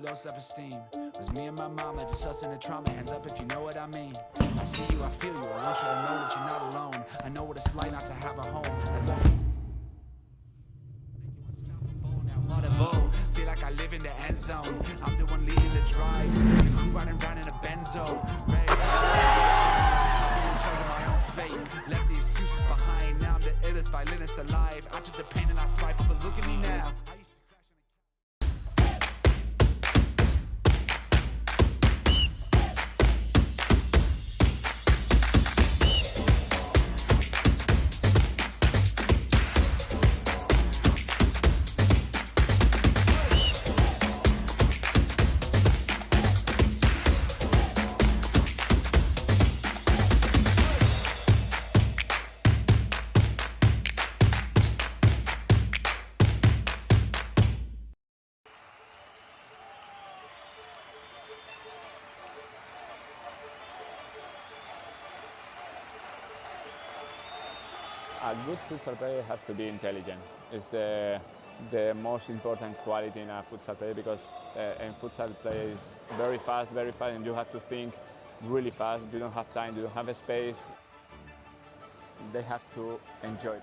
low self-esteem. It was me and my mama, just us in the trauma. Hands up if you know what I mean. I see you, I feel you. I want you to know that you're not alone. I know what it's like not to have a home. Feel like I live in the end zone. I'm the one leading the drives. The crew riding around in a Benzo. Red I'm in charge of my own fate. Left the excuses behind. Now I'm the illest violinist alive. I took the pain and I thrive. But look at me now. A good futsal player has to be intelligent. It's the most important quality in a futsal player because a futsal player is very fast, and you have to think really fast. You don't have time, you don't have a space. They have to enjoy it.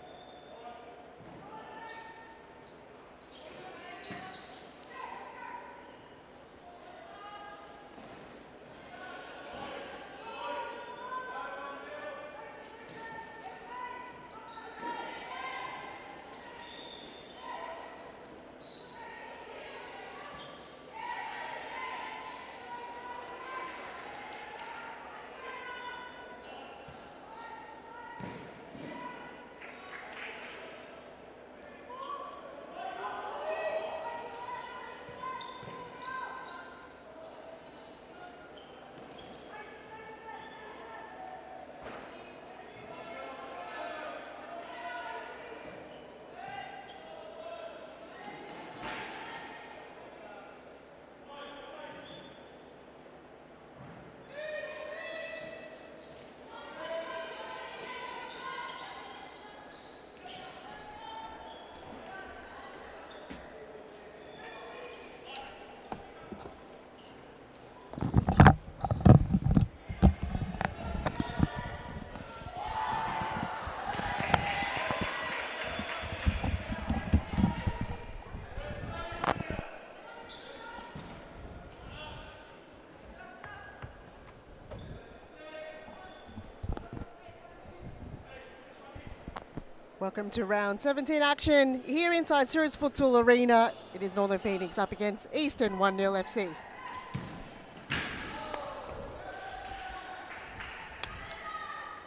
Welcome to round 17 action here inside Ceres Futsal Arena. It is Northern Phoenix up against Eastern 1-0 FC.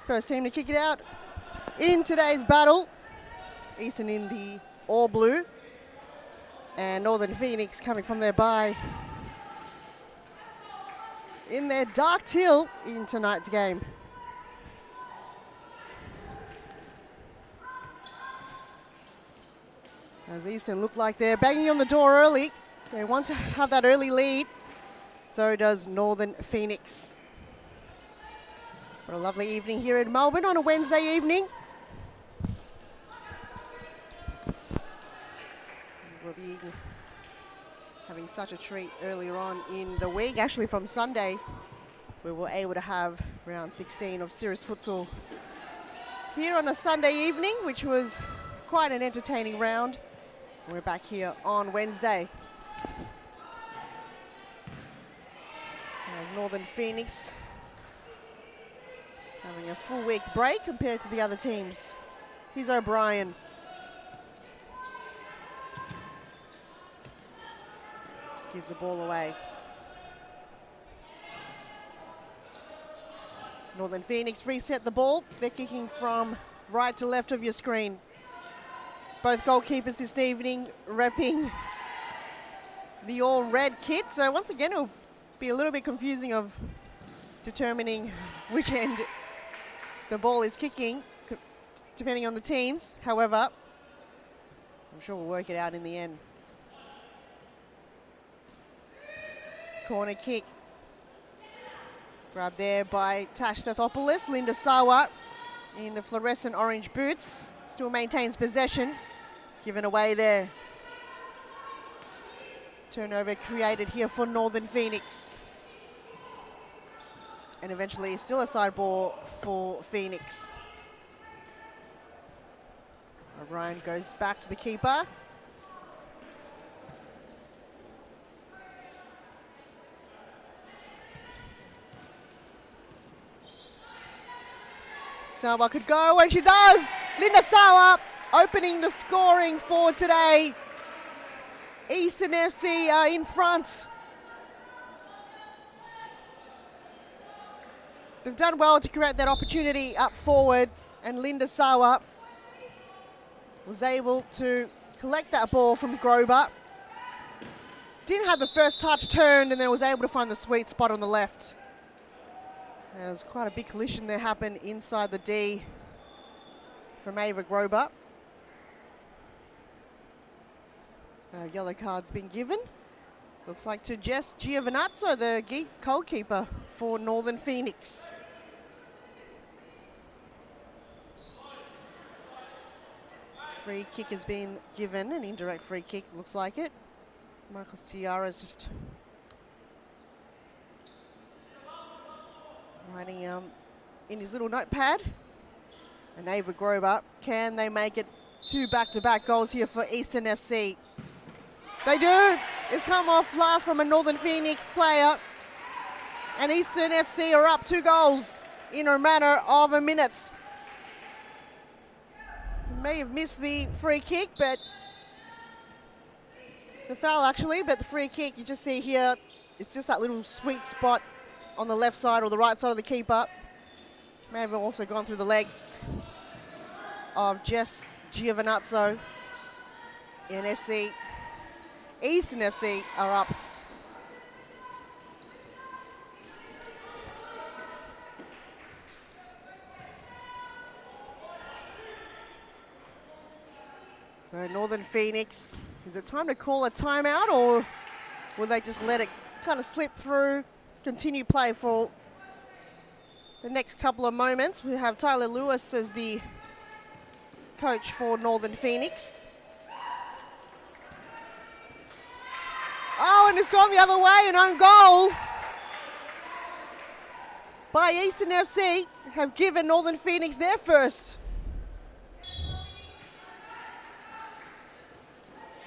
First team to kick it out in today's battle. Eastern in the all blue and Northern Phoenix coming from their bye in their dark teal in tonight's game. As Eastern look like they're banging on the door early. They want to have that early lead. So does Northern Phoenix. What a lovely evening here in Melbourne on a Wednesday evening. We'll be having such a treat earlier on in the week. Actually from Sunday, we were able to have round 16 of Ceres Futsal here on a Sunday evening, which was quite an entertaining round. We're back here on Wednesday. As Northern Phoenix having a full week break compared to the other teams. Here's O'Brien. Just gives the ball away. Northern Phoenix reset the ball. They're kicking from right to left of your screen. Both goalkeepers this evening repping the all-red kit. So once again, it'll be a little bit confusing of determining which end the ball is kicking, depending on the teams. However, I'm sure we'll work it out in the end. Corner kick. Grabbed there by Tash Stathopoulos. Linda Sawa in the fluorescent orange boots. Still maintains possession. Given away there Turnover created here for Northern Phoenix. And eventually still a side ball for Phoenix. O'Brien goes back to the keeper. Sawa could go, and she does! Linda Sawa opening the scoring for today. Eastern FC are in front. They've done well to create that opportunity up forward, and Linda Sawa was able to collect that ball from Grober. Didn't have the first touch turned, and then was able to find the sweet spot on the left. There was quite a big collision there happened inside the D from Ava Grober. A yellow card's been given. Looks like to Jess Giovinazzo, the goalkeeper for Northern Phoenix. Free kick has been given, an indirect free kick, looks like it. Michael Ciara's just writing in his little notepad. And Ava Grober, can they make it 2 back-to-back goals here for Eastern FC? They do. It's come off last from a Northern Phoenix player. And Eastern FC are up 2 goals in a matter of a minute. May have missed the free kick, but the foul actually, but the free kick you just see here, it's just that little sweet spot on the left side or the right side of the keeper. May have also gone through the legs of Jess Giovinazzo. And FC, Eastern FC are up. So Northern Phoenix, is it time to call a timeout, or will they just let it kind of slip through, continue play for the next couple of moments? We have Tyler Lewis as the coach for Northern Phoenix. Oh, and it's gone the other way, an own goal by Eastern FC have given Northern Phoenix their first.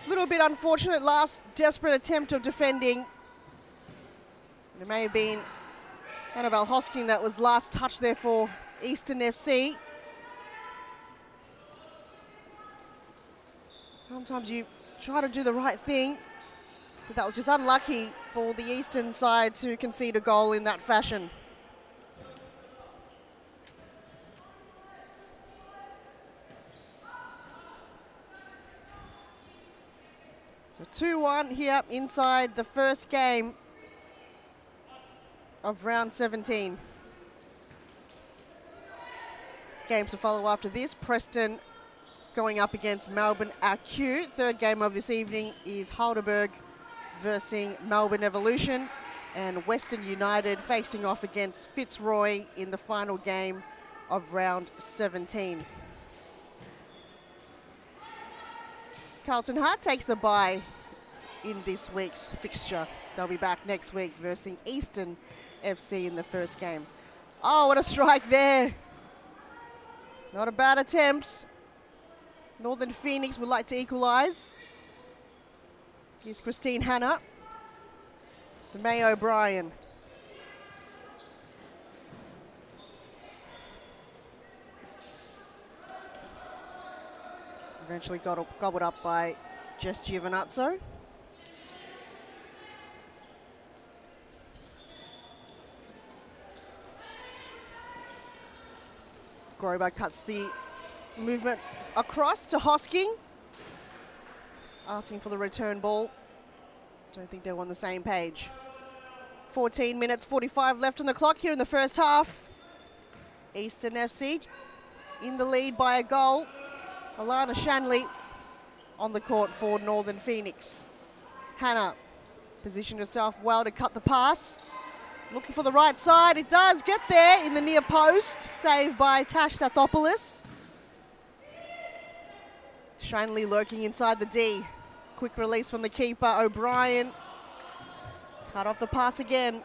A little bit unfortunate last desperate attempt of defending. It may have been Annabelle Hosking that was last touch there for Eastern FC. Sometimes you try to do the right thing, but that was just unlucky for the Eastern side to concede a goal in that fashion. So 2-1 here inside the first game of round 17. Games to follow after this. Preston going up against Melbourne AQ. Third game of this evening is Heidelberg versus Melbourne Evolution, and Western United facing off against Fitzroy in the final game of round 17. Carlton Hart takes the bye in this week's fixture. They'll be back next week versus Eastern FC in the first game. Oh, what a strike there. Not a bad attempt. Northern Phoenix would like to equalise. Here's Christine Hanna to May O'Brien. Eventually gobbled up by Jess Giovinazzo. Grober cuts the movement across to Hosking, asking for the return ball. Don't think they're on the same page. 14 minutes, 45 left on the clock here in the first half. Eastern FC in the lead by a goal. Alana Shanley on the court for Northern Phoenix. Hannah positioned herself well to cut the pass. Looking for the right side. It does get there in the near post. Saved by Tash Sathopoulos. Shanley lurking inside the D. quick release from the keeper, O'Brien. Cut off the pass again.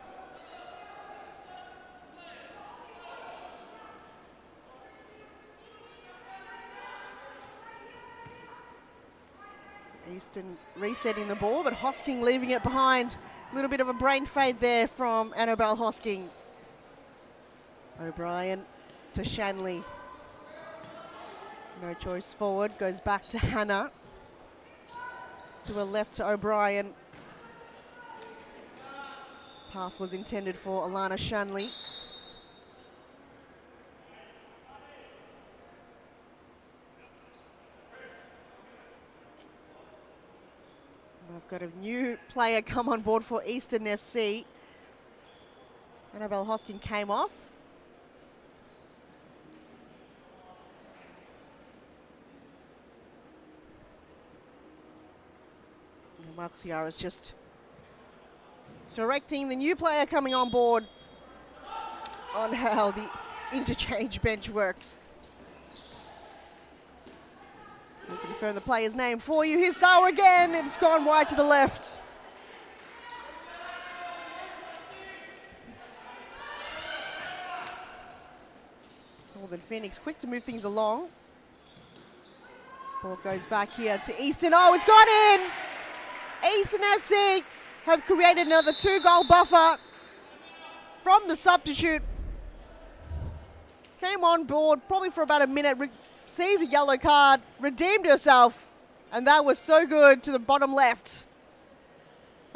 Easton resetting the ball, but Hosking leaving it behind. A little bit of a brain fade there from Annabelle Hosking. O'Brien to Shanley. No choice forward, goes back to Hannah. To her left to O'Brien. Pass was intended for Alana Shanley. I've got a new player come on board for Eastern FC. Annabelle Hosking came off. And Michael Ciara is just directing the new player coming on board on how the interchange bench works. We'll confirm the player's name for you. Here's Sauer again. It's gone wide to the left. Northern Phoenix quick to move things along. Ball goes back here to Eastern. Oh, it's gone in! Eastern FC have created another 2-goal buffer from the substitute. Came on board probably for about a minute, received a yellow card, redeemed herself, and that was so good to the bottom left.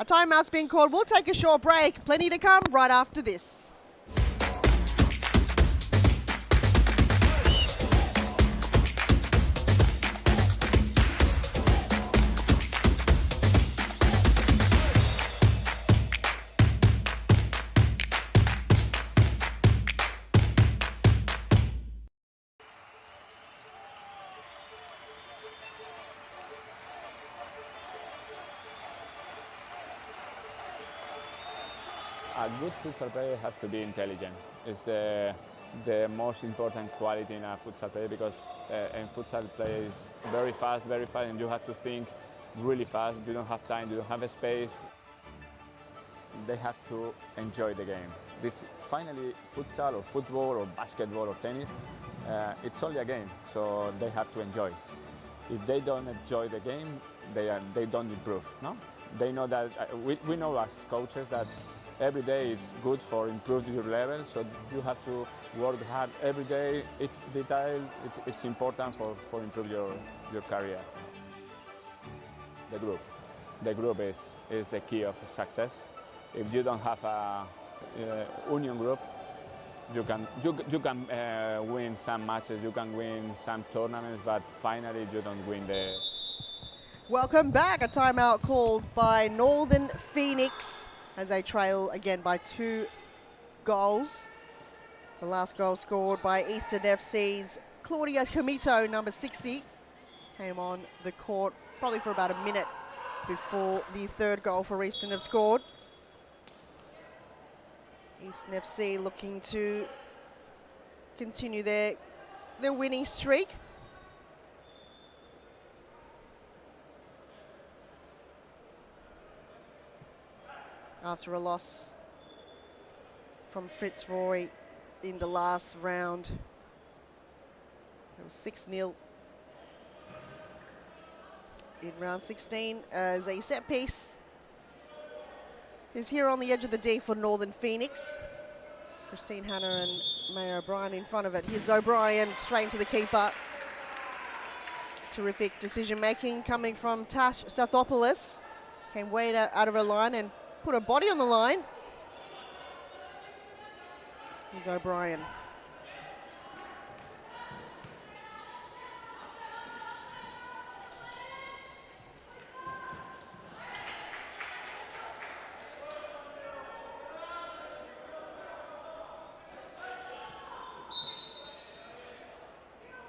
A timeout's been called. We'll take a short break. Plenty to come right after this. A good futsal player has to be intelligent. It's the most important quality in a futsal player because in futsal play is very fast, and you have to think really fast. You don't have time, you don't have a space. They have to enjoy the game. This finally futsal or football or basketball or tennis, it's only a game, so they have to enjoy. If they don't enjoy the game, they don't improve. No, they know that we know as coaches that every day is good for improving your level, so you have to work hard every day. It's detail, it's important for improve your career. The group is the key of success. If you don't have a union group, you can win some matches, you can win some tournaments, but finally you don't win the. Welcome back. A timeout called by Northern Phoenix as they trail again by 2 goals. The last goal scored by Eastern FC's Claudia Comito, number 60, came on the court probably for about a minute before the 3rd goal for Eastern have scored. Eastern FC looking to continue their winning streak. After a loss from Fitzroy in the last round. It was 6-0 in round 16 as a set piece is here on the edge of the D for Northern Phoenix. Christine Hanna and May O'Brien in front of it. Here's O'Brien straight into the keeper. Terrific decision making coming from Tash Southopoulos. Came way out of her line and put her body on the line. Here's O'Brien.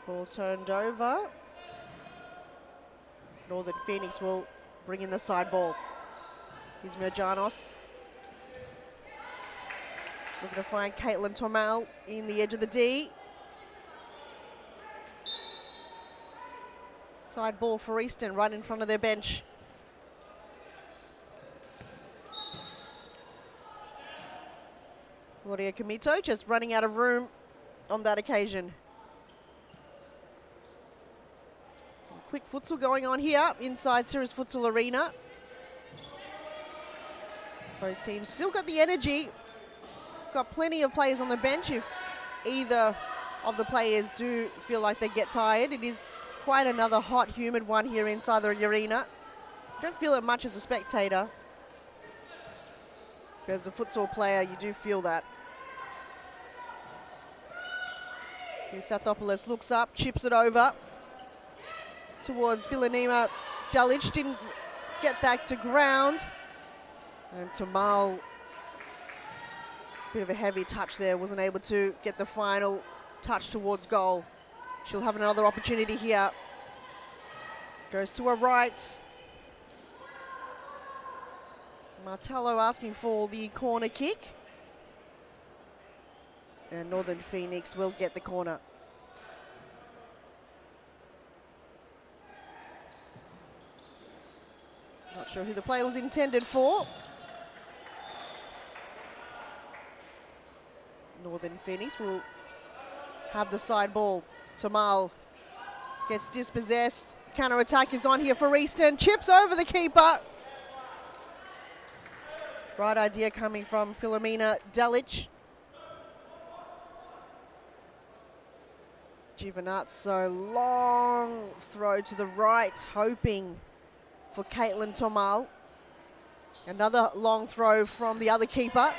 Ball turned over. Northern Phoenix will bring in the side ball. Here's Merjanos. Looking to find Caitlin Tormal in the edge of the D. Side ball for Eastern, right in front of their bench. Claudia Comito just running out of room on that occasion. Some quick futsal going on here inside Cirrus Futsal Arena. Both teams still got the energy. Got plenty of players on the bench if either of the players do feel like they get tired. It is quite another hot, humid one here inside the arena. Don't feel it much as a spectator. But as a futsal player, you do feel that. Sathopoulos looks up, chips it over towards Philanima Dalic. Didn't get that to ground. And Tamal, bit of a heavy touch there, wasn't able to get the final touch towards goal. She'll have another opportunity here. Goes to her right. Martello asking for the corner kick. And Northern Phoenix will get the corner. Not sure who the play was intended for. Northern Phoenix will have the side ball. Tamal gets dispossessed. Counter-attack is on here for Easton. Chips over the keeper. Right idea coming from Philomena Dalic. Giovinazzo, long throw to the right, hoping for Caitlin Tamal. Another long throw from the other keeper.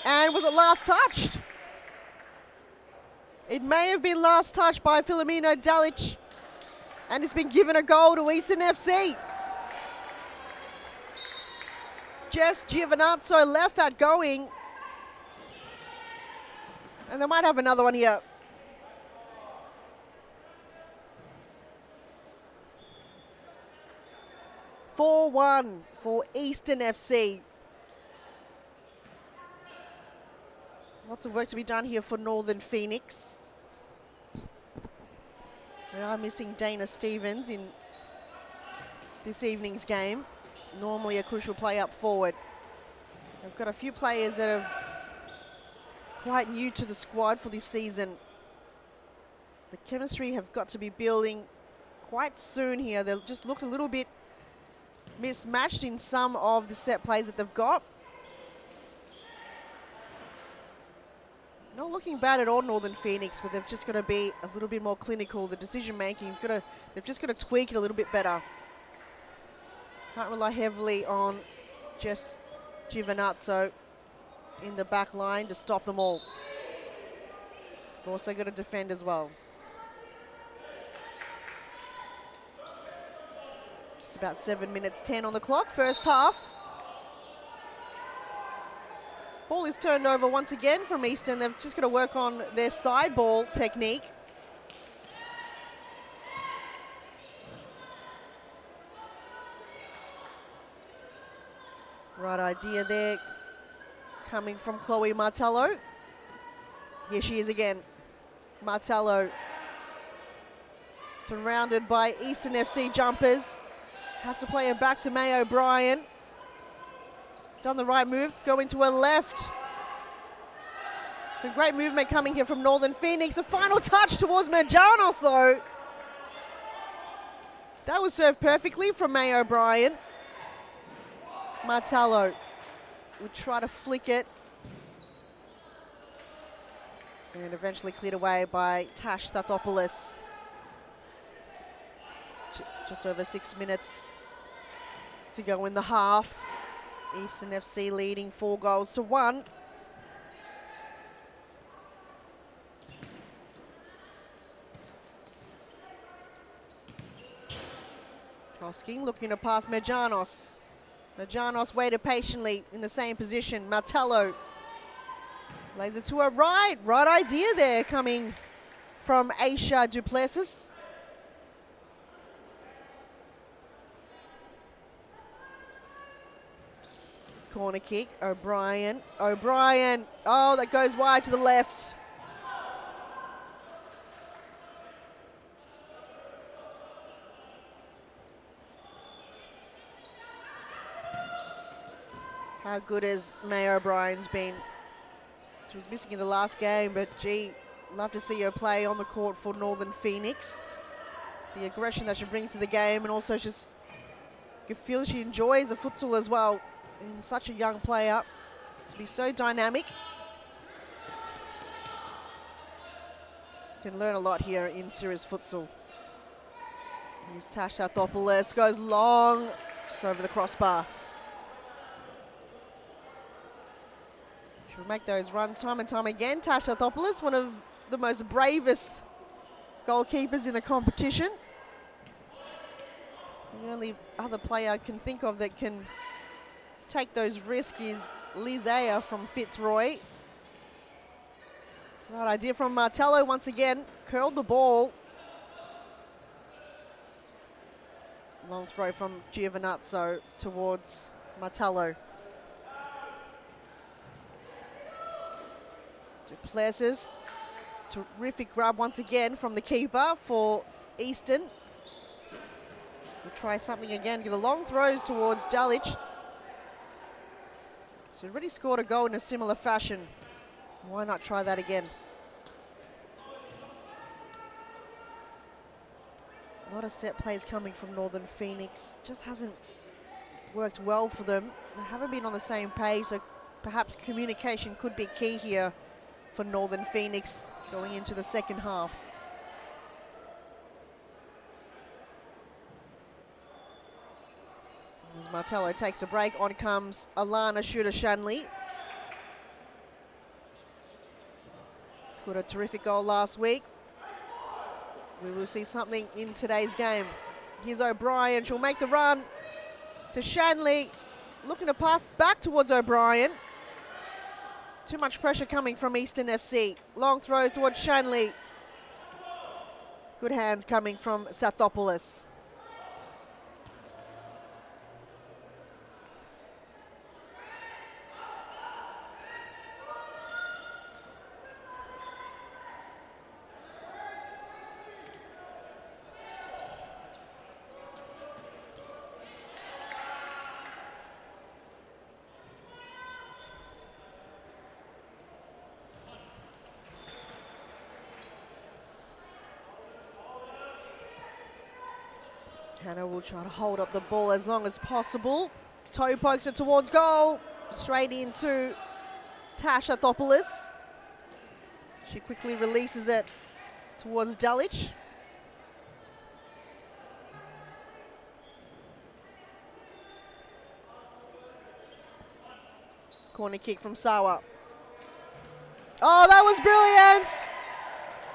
And was it last touched? It may have been last touched by Philomena Dalic. And it's been given a goal to Eastern FC. Jess Giovinazzo left that going. And they might have another one here. 4-1 for Eastern FC. Lots of work to be done here for Northern Phoenix. They are missing Dana Stevens in this evening's game. Normally a crucial play up forward. They've got a few players that are quite new to the squad for this season. The chemistry have got to be building quite soon here. They'll just look a little bit mismatched in some of the set plays that they've got. Not looking bad at all, Northern Phoenix, but they've just got to be a little bit more clinical. The decision making is they've just got to tweak it a little bit better. Can't rely heavily on Jess Giovinazzo in the back line to stop them all. They've also got to defend as well. It's about 7 minutes 10 on the clock, first half. Ball is turned over once again from Eastern. They've just got to work on their side ball technique. Right idea there coming from Chloe Martello. Here she is again. Martello surrounded by Eastern FC jumpers. Has to play it back to May O'Brien. Done the right move, going to her left. Some great movement coming here from Northern Phoenix. A final touch towards Merjanos though. That was served perfectly from May O'Brien. Martello would try to flick it. And eventually cleared away by Tash Stathopoulos. Just over 6 minutes to go in the half. Eastern FC leading 4-1. Hosking looking to pass Merjanos. Merjanos waited patiently in the same position. Martello lays it to her right. Right idea there coming from Aisha Duplessis. Corner kick, O'Brien. O'Brien, oh, that goes wide to the left. How good has May O'Brien's been? She was missing in the last game, but gee, love to see her play on the court for Northern Phoenix. The aggression that she brings to the game, and also just you feel she enjoys the futsal as well. And such a young player to be so dynamic. Can learn a lot here in Sirius Futsal. Here's Tasha Thopoulos, goes long, just over the crossbar. She'll make those runs time and time again. Tasha Thopoulos, one of the most bravest goalkeepers in the competition. The only other player I can think of that can take those risks is Liz Ayer from Fitzroy. Right idea from Martello once again, curled the ball. Long throw from Giovinazzo towards Martello. Duplessis, terrific grab once again from the keeper for Easton. We'll try something again, give the long throws towards Dalic. She's already scored a goal in a similar fashion. Why not try that again? A lot of set plays coming from Northern Phoenix. Just haven't worked well for them. They haven't been on the same page, so perhaps communication could be key here for Northern Phoenix going into the second half. As Martello takes a break, on comes Alana Shooter-Shanley. Scored a terrific goal last week. We will see something in today's game. Here's O'Brien, she'll make the run to Shanley. Looking to pass back towards O'Brien. Too much pressure coming from Eastern FC. Long throw towards Shanley. Good hands coming from Sathopoulos. Hannah will try to hold up the ball as long as possible. Toe pokes it towards goal. Straight into Tasha Thopoulos. She quickly releases it towards Dalic. Corner kick from Sawa. Oh, that was brilliant!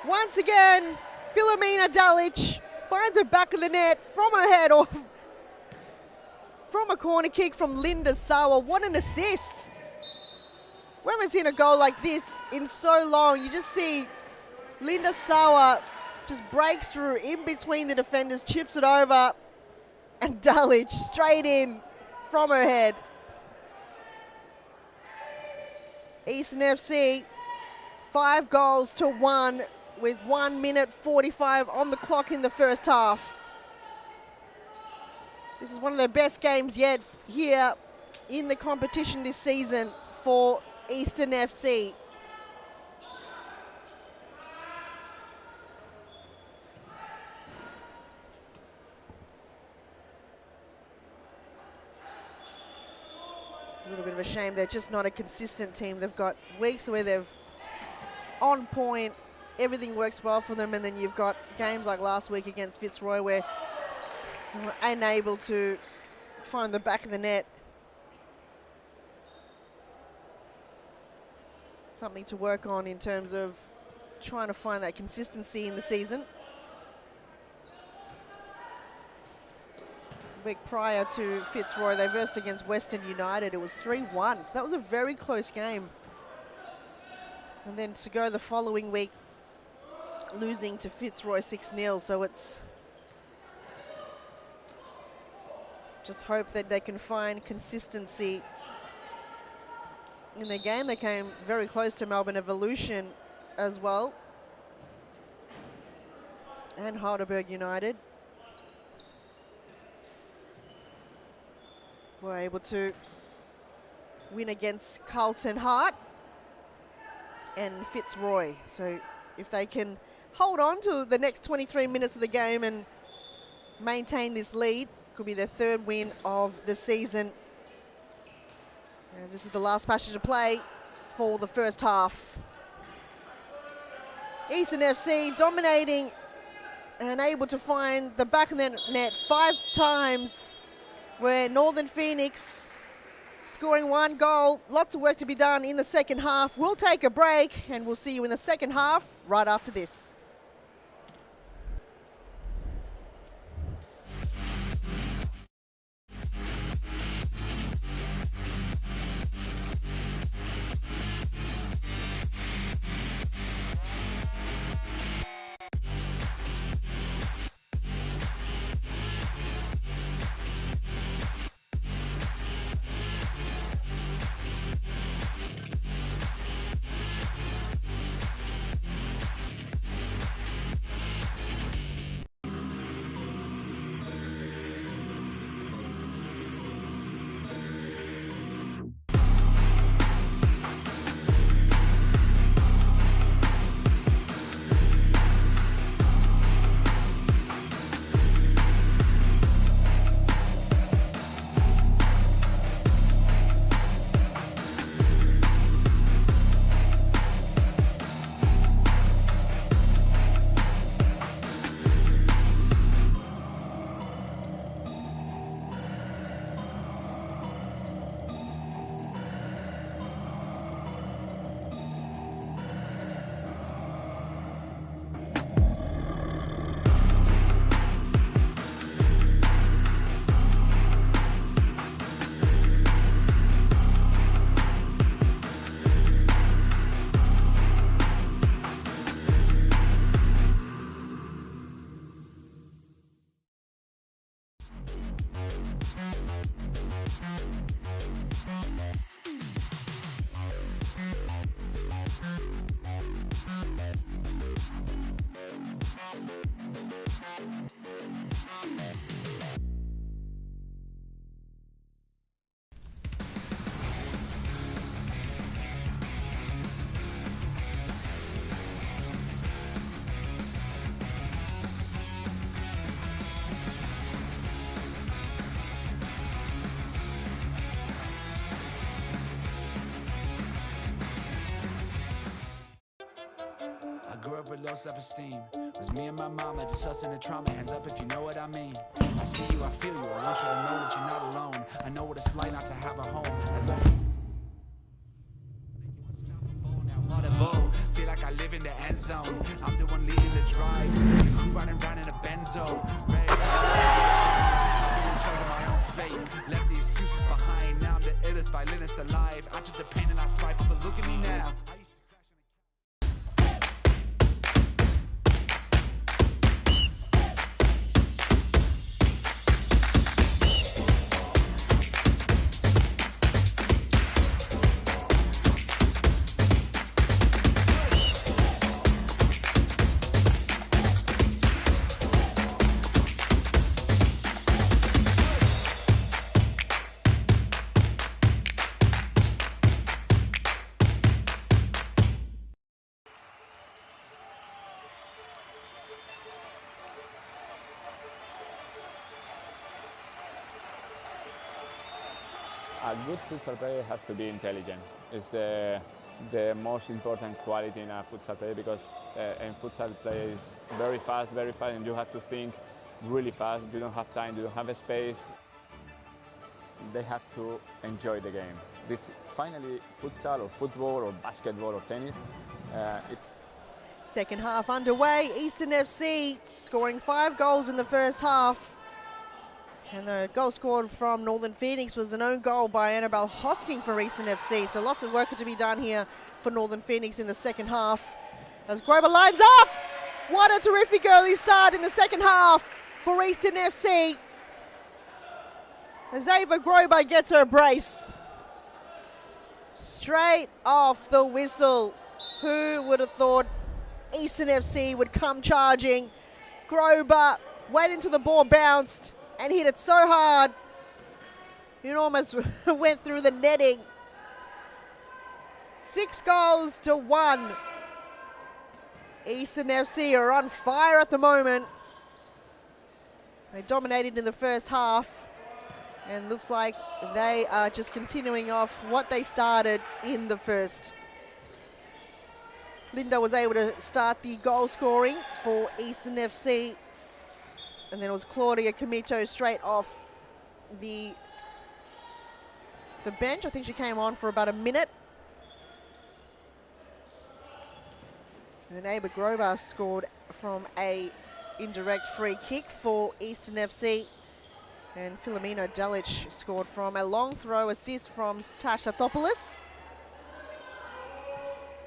Once again, Philomena Dalic finds it back of the net from her head or from a corner kick from Linda Sawa. What an assist. We haven't seen a goal like this in so long. You just see Linda Sawa just breaks through in between the defenders, chips it over, and Dalic straight in from her head. Eastern FC, 5 goals to 1. With 1 minute 45 on the clock in the first half. This is one of their best games yet here in the competition this season for Eastern FC. A little bit of a shame they're just not a consistent team. They've got weeks where they've on point, everything works well for them, and then you've got games like last week against Fitzroy where they were unable to find the back of the net. Something to work on in terms of trying to find that consistency in the season. The week prior to Fitzroy, they versed against Western United. It was 3-1, so that was a very close game. And then to go the following week, losing to Fitzroy 6-0, so it's just hope that they can find consistency in their game. They came very close to Melbourne Evolution as well, and Heidelberg United. Were able to win against Carlton Hart. and Fitzroy. So if they can hold on to the next 23 minutes of the game and maintain this lead, could be their third win of the season. As this is the last passage of play for the first half. Eastern FC dominating and able to find the back of the net 5 times, where Northern Phoenix scoring 1 goal. Lots of work to be done in the second half. We'll take a break and we'll see you in the second half right after this. I grew up with low self-esteem. Was me and my mama, just us in the trauma. Hands up if you know what I mean. I see you, I feel you. I want you to know that you're not alone. I know what it's like not to have a home. What a bow. Feel like I live in the end zone. I'm the one leading the drives. The crew riding around in a benzo. Red I'm in charge of my own fate. Left the excuses behind. Now I'm the illest violinist alive. I took the pain and I thrive, but look at me now. A good futsal player has to be intelligent. It's the most important quality in a futsal player, because in futsal play is very fast, and you have to think really fast. You don't have time, you don't have a space. They have to enjoy the game. This finally futsal or football or basketball or tennis. Second half underway. Eastern FC scoring 5 goals in the first half. And the goal scored from Northern Phoenix was an own goal by Annabelle Hosking for Eastern FC. So lots of work to be done here for Northern Phoenix in the second half. As Grover lines up, what a terrific early start in the second half for Eastern FC. As Ava Grover gets her brace. Straight off the whistle. Who would have thought Eastern FC would come charging? Grover waited until the ball bounced and hit it so hard, it almost went through the netting. 6 goals to 1. Eastern FC are on fire at the moment. They dominated in the first half, and looks like they are just continuing off what they started in the first. Linda was able to start the goal scoring for Eastern FC, and then it was Claudia Comito straight off the bench. I think she came on for about a minute. And then Ava Grover scored from a indirect free kick for Eastern FC. And Filomena Delic scored from a long throw assist from Tasha Thopoulos.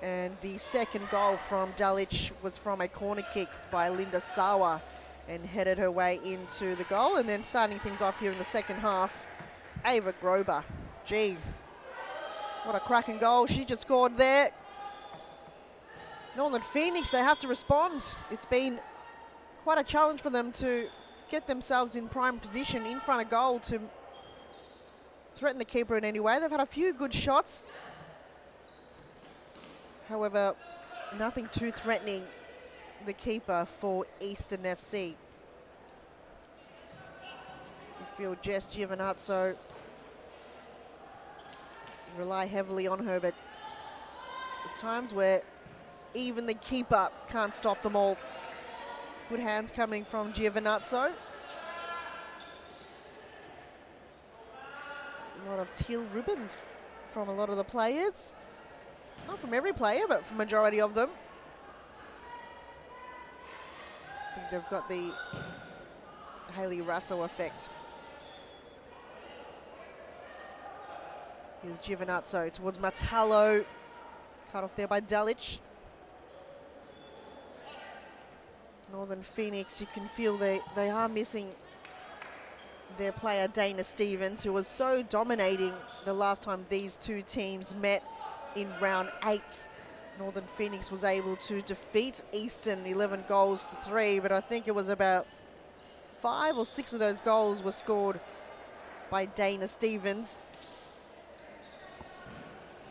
And the second goal from Delic was from a corner kick by Linda Sawa and headed her way into the goal. And then starting things off here in the second half, Ava Grover. Gee, what a cracking goal she just scored there. Northern Phoenix, they have to respond. It's been quite a challenge for them to get themselves in prime position in front of goal to threaten the keeper in any way. They've had a few good shots. However, nothing too threatening the keeper for Eastern FC. You feel Jess Giovinazzo rely heavily on her, but there's times where even the keeper can't stop them all. Good hands coming from Giovinazzo. A lot of teal ribbons from a lot of the players. Not from every player, but from majority of them. I think they've got the Hayley Russo effect. Here's Giovinazzo towards Matallo. Cut off there by Delic. Northern Phoenix, you can feel they are missing their player Dana Stevens, who was so dominating the last time these two teams met in round 8. Northern Phoenix was able to defeat Eastern 11 goals to 3, but I think it was about 5 or 6 of those goals were scored by Dana Stevens.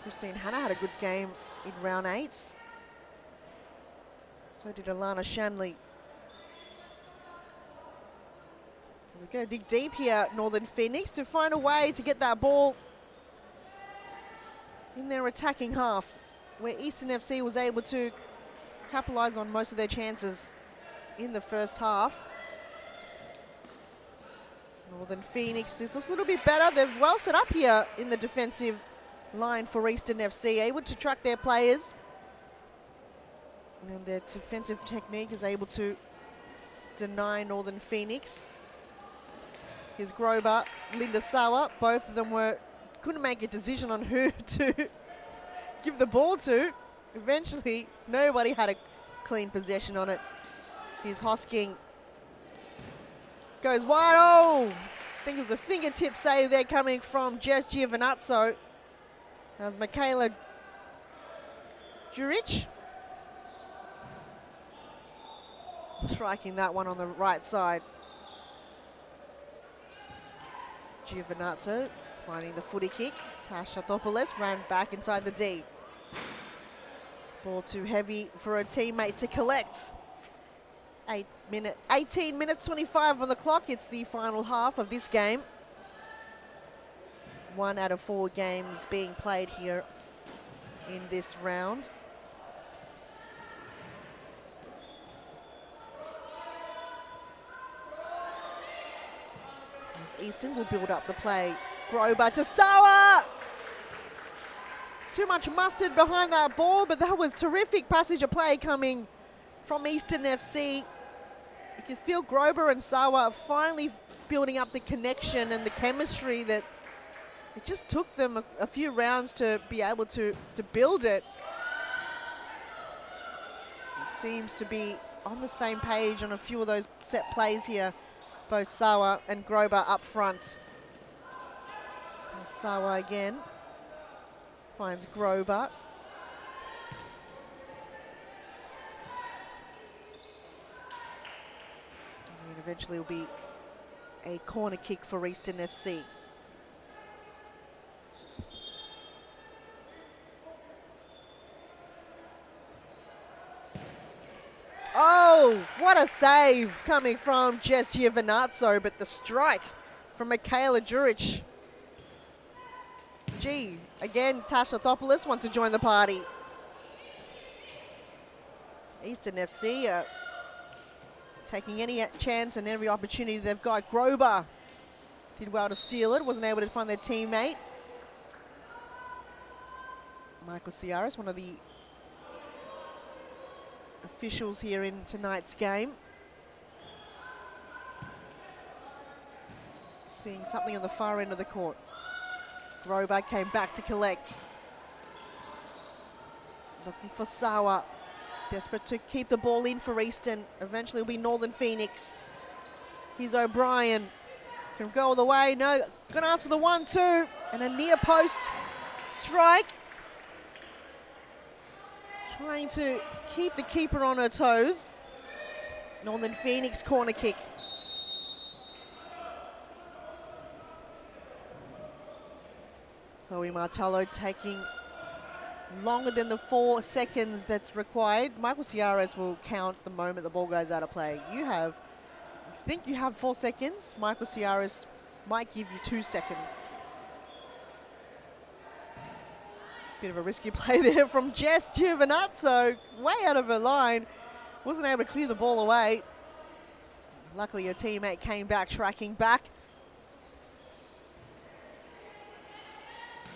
Christine Hanna had a good game in round 8. So did Alana Shanley. So they're going to dig deep here, Northern Phoenix, to find a way to get that ball in their attacking half, where Eastern FC was able to capitalise on most of their chances in the first half. Northern Phoenix, this looks a little bit better. They've well set up here in the defensive line for Eastern FC, able to track their players. And their defensive technique is able to deny Northern Phoenix. Here's Grover, Linda Sauer. Both of them couldn't make a decision on who to give the ball to. Eventually, nobody had a clean possession on it. Here's Hosking. Goes wide. Oh! I think it was a fingertip save there coming from Jess Giovinazzo. That was Michaela Juric. Striking that one on the right side. Giovinazzo finding the footy kick. Tasha Thopoulos ran back inside the D. Ball too heavy for a teammate to collect. 18 minutes 25 on the clock. It's the final half of this game. 1 out of 4 games being played here in this round. Eastern will build up the play. Grover to Sawa! Too much mustard behind that ball, but that was terrific passage of play coming from Eastern FC. You can feel Grover and Sawa finally building up the connection and the chemistry that it just took them a few rounds to be able to build it. It seems to be on the same page on a few of those set plays here. Both Sawa and Grover up front. And Sawa again finds Grover. And eventually will be a corner kick for Eastern FC. Oh, what a save coming from Jess Giovinazzo, but the strike from Michaela Juric. Gee, again, Tasha Thopoulos wants to join the party. Eastern FC taking any chance and every opportunity they've got. Grober did well to steal it, wasn't able to find their teammate. Michael Ciaris, one of the officials here in tonight's game. Seeing something on the far end of the court. Grober came back to collect. Looking for Sawa. Desperate to keep the ball in for Eastern. Eventually it'll be Northern Phoenix. Here's O'Brien. Can go all the way. No, gonna ask for the 1-2. And a near post strike. Trying to keep the keeper on her toes. Northern Phoenix corner kick. Chloe Martello taking longer than the 4 seconds that's required. Michael Ciares will count the moment the ball goes out of play. You think you have 4 seconds, Michael Ciares might give you 2 seconds. Bit of a risky play there from Jess Giovinazzo, way out of her line. Wasn't able to clear the ball away. Luckily her teammate came back, tracking back.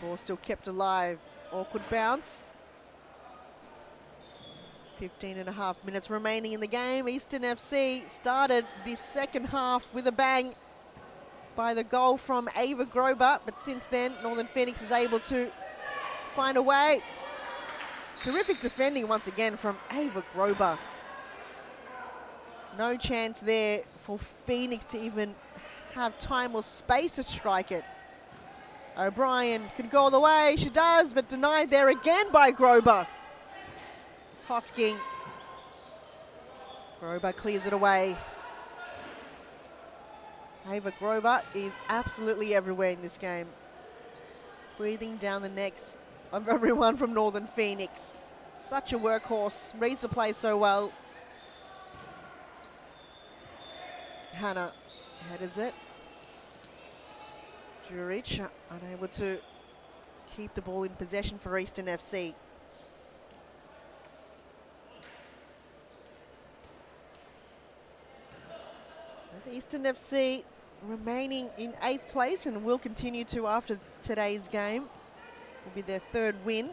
Ball still kept alive. Awkward bounce. 15.5 minutes remaining in the game. Eastern FC started this second half with a bang by the goal from Ava Grober, but since then Northern Phoenix is able to find a way. Terrific defending once again from Ava Grober. No chance there for Phoenix to even have time or space to strike it. O'Brien can go all the way, she does, but denied there again by Grober. Hosking. Grober clears it away. Ava Grober is absolutely everywhere in this game. Breathing down the necks of everyone from Northern Phoenix. Such a workhorse, reads the play so well. Hannah headers it. Juric unable to keep the ball in possession for Eastern FC. So Eastern FC remaining in 8th place and will continue to after today's game. Will be their 3rd win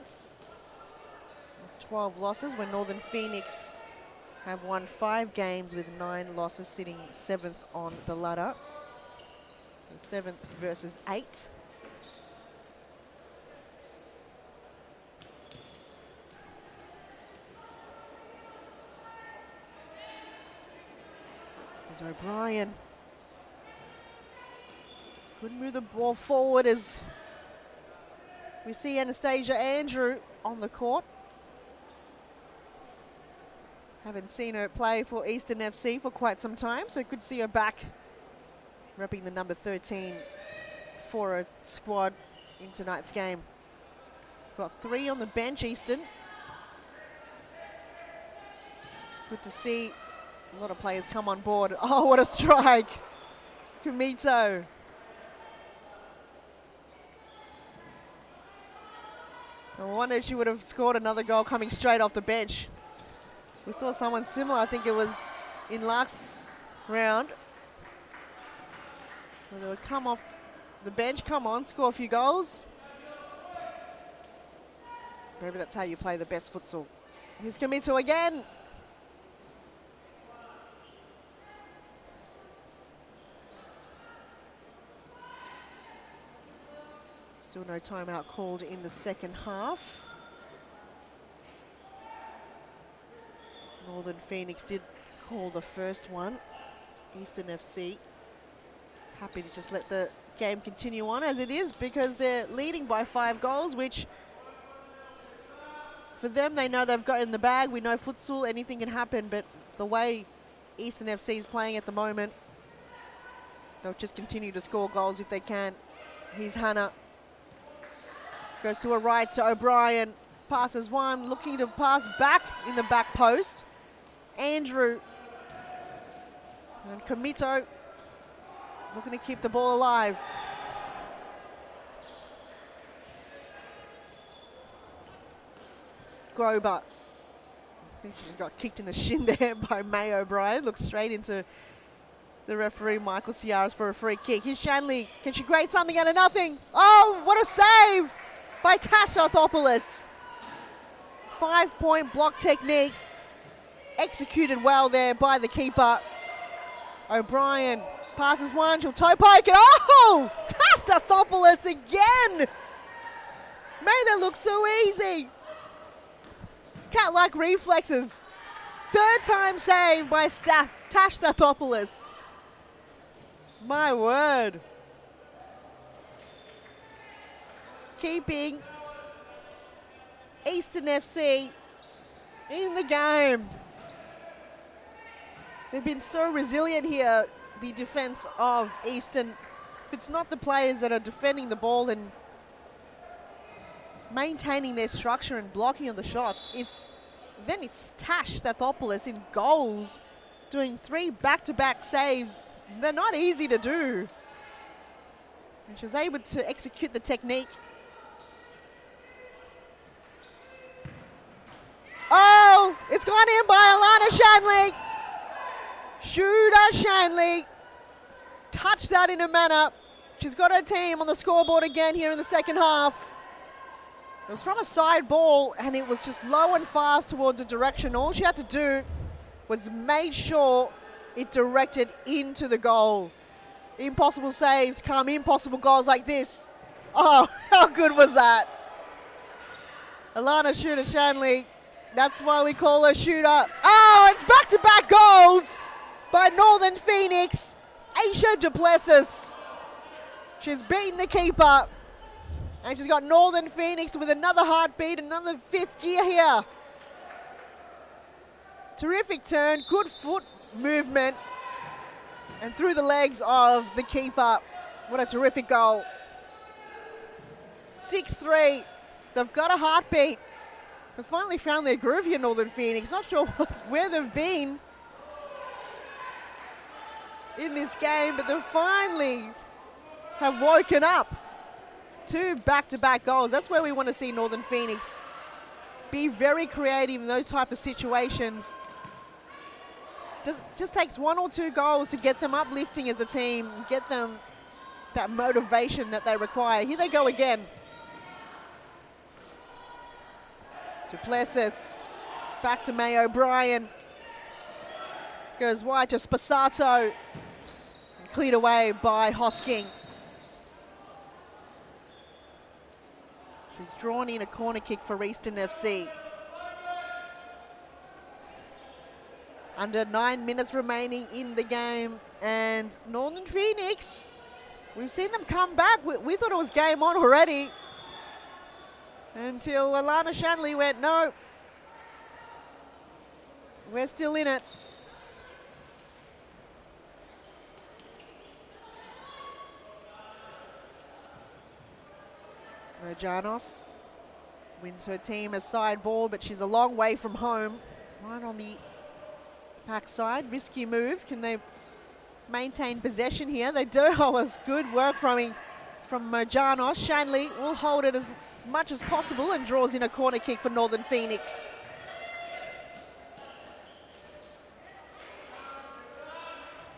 with 12 losses, when Northern Phoenix have won 5 games with 9 losses, sitting 7th on the ladder. So 7th versus 8. There's O'Brien. Couldn't move the ball forward as we see Anastasia Andrew on the court. Haven't seen her play for Eastern FC for quite some time, so good to see her back repping the number 13 for a squad in tonight's game. We've got 3 on the bench, Eastern. It's good to see a lot of players come on board. Oh, what a strike! Kumito. I wonder if she would have scored another goal coming straight off the bench. We saw someone similar, I think it was in last round. Where they would come off the bench, come on, score a few goals. Maybe that's how you play the best futsal. Here's Kumito again. Still no timeout called in the second half. Northern Phoenix did call the first one. Eastern FC happy to just let the game continue on as it is, because they're leading by 5 goals, which for them, they know they've got in the bag. We know futsal, anything can happen, but the way Eastern FC is playing at the moment, they'll just continue to score goals if they can. Here's Hannah. Goes to a right to O'Brien. Passes one, looking to pass back in the back post. Andrew And Komito looking to keep the ball alive. Grober. I think she just got kicked in the shin there by May O'Brien. Looks straight into the referee, Michael Ciaras, for a free kick. Here's Shanley. Can she create something out of nothing? Oh, what a save by Tash Arthopoulos. 5-point block technique. Executed well there by the keeper. O'Brien passes one. She'll toe poke it. Oh! Tash Arthopoulos again. Made that look so easy. Cat-like reflexes. Third time save by Tash Arthopoulos. My word. Keeping Eastern FC in the game. They've been so resilient here, the defense of Eastern. If it's not the players that are defending the ball and maintaining their structure and blocking on the shots, it's Tash Stathopoulos in goals, doing 3 back-to-back saves. They're not easy to do. And she was able to execute the technique. Oh, it's gone in by Alana Shanley. Shooter Shanley touched that in a manner. She's got her team on the scoreboard again here in the second half. It was from a side ball and it was just low and fast towards a direction. All she had to do was make sure it directed into the goal. Impossible saves come impossible goals like this. Oh, how good was that? Alana Shooter Shanley, that's why we call her Shooter. Oh, it's back-to-back goals by Northern Phoenix. Aisha Duplessis. She's beaten the keeper. And she's got Northern Phoenix with another heartbeat, another 5th gear here. Terrific turn, good foot movement. And through the legs of the keeper. What a terrific goal. 6-3. They've got a heartbeat. They've finally found their groove here, Northern Phoenix. Not sure where they've been in this game, but they finally have woken up. 2 back-to-back goals. That's where we want to see Northern Phoenix be very creative in those type of situations. Just takes 1 or 2 goals to get them uplifting as a team, get them that motivation that they require. Here they go again. Duplessis, back to May O'Brien. Goes wide to Spasato. Cleared away by Hosking. She's drawn in a corner kick for Eastern FC. Under 9 minutes remaining in the game, and Northern Phoenix, we've seen them come back. We thought it was game on already, until Alana Shanley went, no, we're still in it. Merjanos wins her team a side ball, but she's a long way from home. Right on the backside, risky move. Can they maintain possession here? They do. Oh, it's good work from Merjanos. Shanley will hold it as much as possible and draws in a corner kick for Northern Phoenix.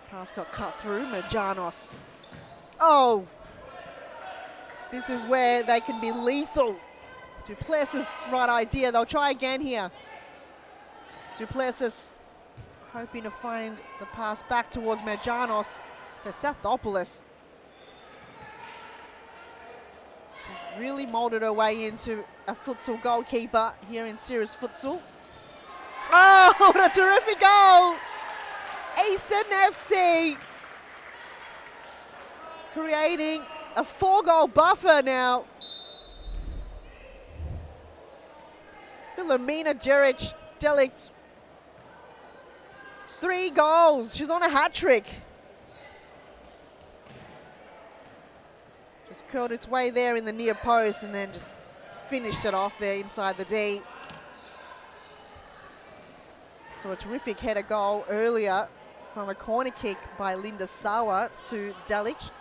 Pass got cut through. Merjanos. Oh! This is where they can be lethal. Duplessis, right idea. They'll try again here. Duplessis hoping to find the pass back towards Merjanos. Sathopoulos. She's really moulded her way into a futsal goalkeeper here in Cirrus Futsal. Oh, what a terrific goal! Eastern FC creating a 4-goal buffer now. Philomena Delic, 3 goals. She's on a hat trick. Just curled its way there in the near post and then just finished it off there inside the D. So a terrific header goal earlier from a corner kick by Linda Sawa to Delic.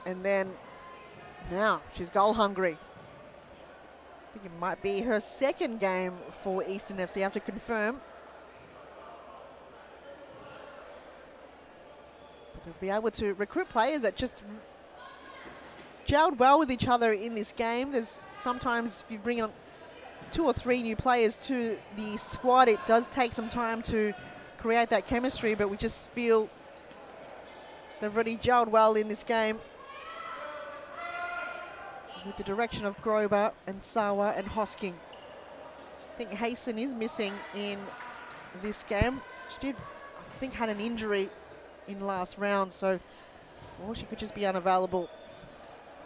And then now she's goal hungry. I think it might be her second game for Eastern FC. I have to confirm. But they'll be able to recruit players that just gelled well with each other in this game. There's sometimes if you bring on 2 or 3 new players to the squad, it does take some time to create that chemistry, but we just feel they've already gelled well in this game with the direction of Grober and Sawa and Hosking. I think Hayson is missing in this game. She did, I think, had an injury in last round, so or she could just be unavailable.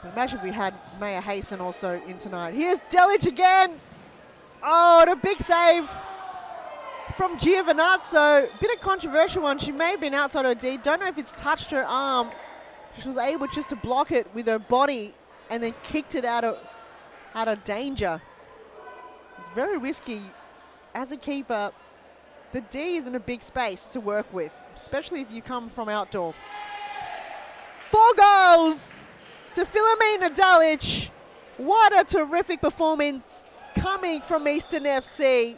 But imagine if we had Maya Hayson also in tonight. Here's Delic again. Oh, and a big save from Giovinazzo. Bit of controversial one. She may have been outside her D. Don't know if it's touched her arm. She was able just to block it with her body and then kicked it out of danger. It's very risky. As a keeper, the D isn't a big space to work with, especially if you come from outdoor. 4 goals to Philomena Delic. What a terrific performance coming from Eastern FC.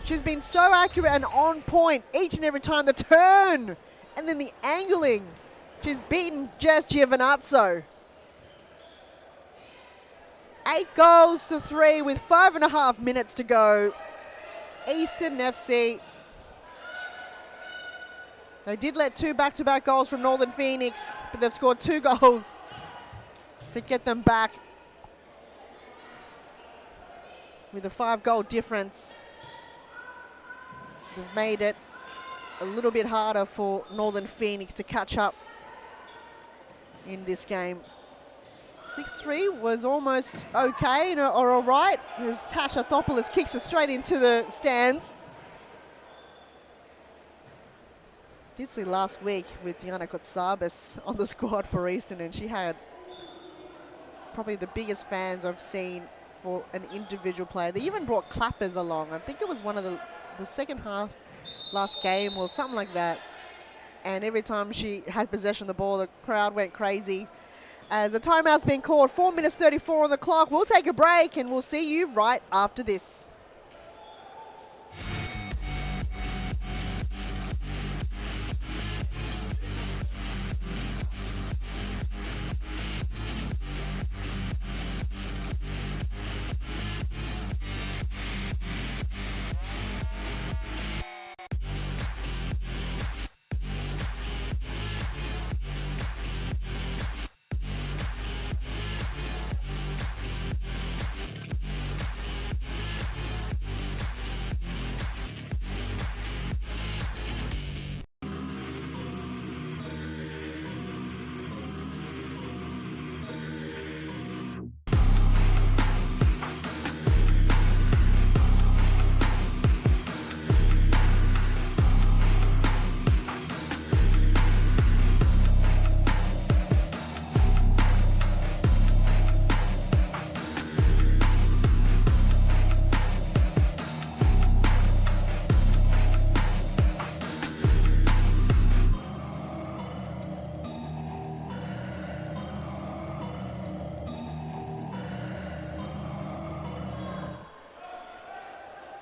She's been so accurate and on point each and every time. The turn and then the angling. She's beaten Jess Giovinazzo. 8 goals to 3 with 5.5 minutes to go. Eastern FC. They did let 2 back-to-back goals from Northern Phoenix, but they've scored 2 goals to get them back with a 5-goal difference. They've made it a little bit harder for Northern Phoenix to catch up in this game. 6-3 was almost okay or all right, as Tasha Thopoulos kicks it straight into the stands. Did see last week with Diana Kotsabis on the squad for Eastern, and she had probably the biggest fans I've seen for an individual player. They even brought clappers along. I think it was one of the second half last game or something like that. And every time she had possession of the ball, the crowd went crazy. As a timeout's been called, 4 minutes 34 on the clock. We'll take a break and we'll see you right after this.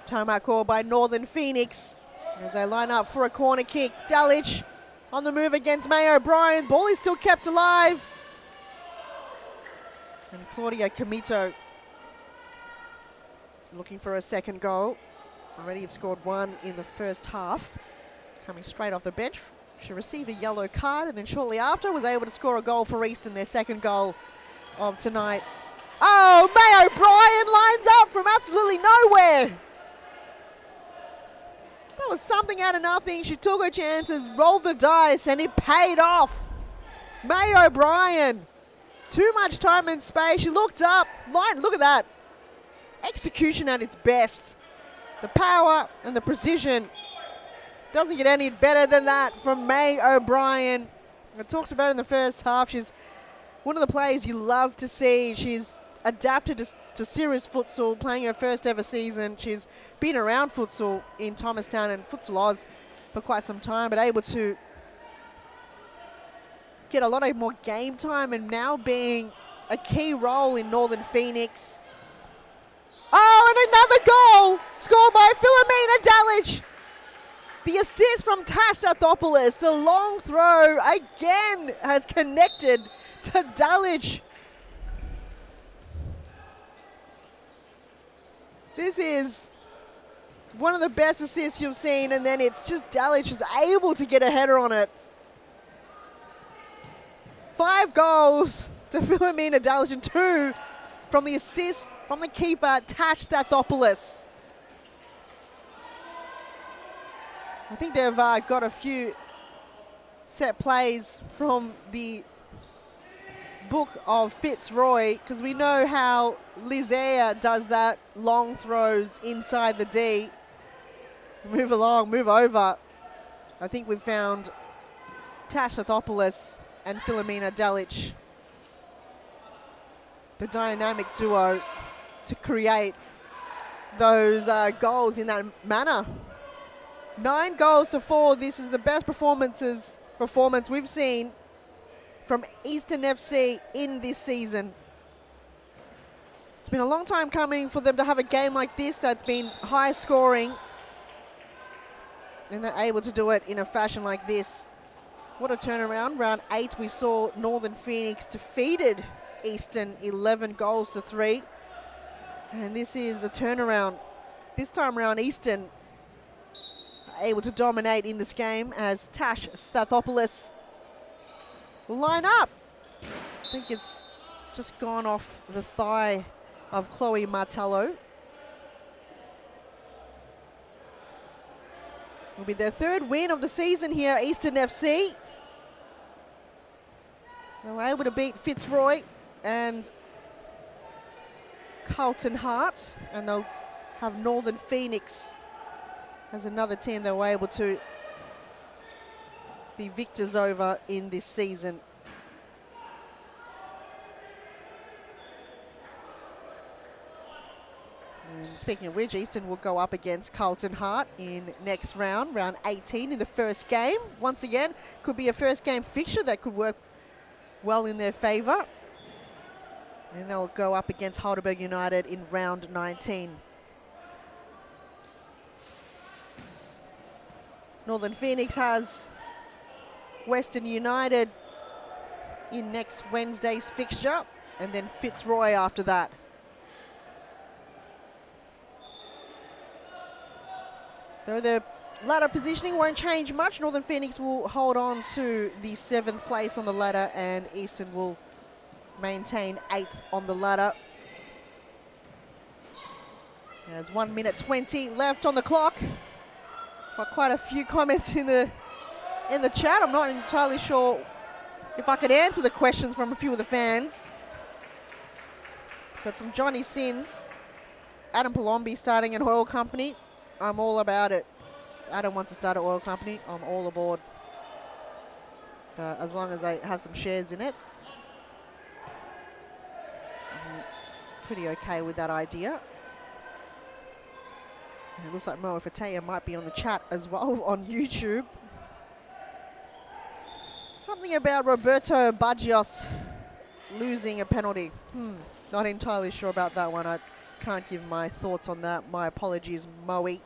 Timeout call by Northern Phoenix as they line up for a corner kick. Delic on the move against May O'Brien. Ball is still kept alive. And Claudia Camito looking for a second goal. Already have scored 1 in the first half. Coming straight off the bench. She received a yellow card and then shortly after was able to score a goal for Eastern, their second goal of tonight. Oh, May O'Brien lines up from absolutely nowhere. That was something out of nothing. She took her chances, rolled the dice, and it paid off. May O'Brien. Too much time and space. She looked up. Look at that. Execution at its best. The power and the precision. Doesn't get any better than that from May O'Brien. I talked about it in the first half. She's one of the players you love to see. She's adapted to to serious futsal, playing her first ever season. She's been around futsal in Thomastown and Futsal Oz for quite some time, but able to get a lot of more game time and now being a key role in Northern Phoenix. Oh, and another goal scored by Philomena Dalic. The assist from Tash Sathopoulos, the long throw again has connected to Dalic. This is one of the best assists you've seen, and then it's just Dalic is able to get a header on it. 5 goals to Philomena Dalic and 2 from the assist from the keeper, Tash Sathopoulos. I think they've got a few set plays from the book of Fitzroy, because we know how Lizea does that, long throws inside the D. Move along, move over. I think we've found Tash Sathopoulos and Philomena Dalic, the dynamic duo, to create those goals in that manner. 9 goals to 4. This is the best performance we've seen from Eastern FC in this season. It's been a long time coming for them to have a game like this that's been high scoring, and they're able to do it in a fashion like this. What a turnaround. Round 8, we saw Northern Phoenix defeated Eastern 11 goals to 3. And this is a turnaround. This time around, Eastern able to dominate in this game as Tash Sathopoulos will line up. I think it's just gone off the thigh of Chloe Martello. Will be their 3rd win of the season here, Eastern FC. They were able to beat Fitzroy and Carlton Hart, and they'll have Northern Phoenix as another team they were able to be victors over in this season. And speaking of which, Eastern will go up against Carlton Hart in next round, round 18 in the first game. Once again, could be a first game fixture that could work well in their favour. And they'll go up against Heidelberg United in round 19. Northern Phoenix has Western United in next Wednesday's fixture, and then Fitzroy after that. Though the ladder positioning won't change much, Northern Phoenix will hold on to the 7th place on the ladder, and Eastern will maintain 8th on the ladder. There's 1 minute 20 left on the clock. Got quite a few comments in the chat. I'm not entirely sure if I could answer the questions from a few of the fans. But from Johnny Sins, Adam Palombi starting an oil company, I'm all about it. If Adam wants to start an oil company, I'm all aboard. As long as I have some shares in it. I'm pretty okay with that idea. And it looks like Moa Fatea might be on the chat as well on YouTube. Something about Roberto Bagios losing a penalty. Not entirely sure about that one. I can't give my thoughts on that. My apologies, Moe.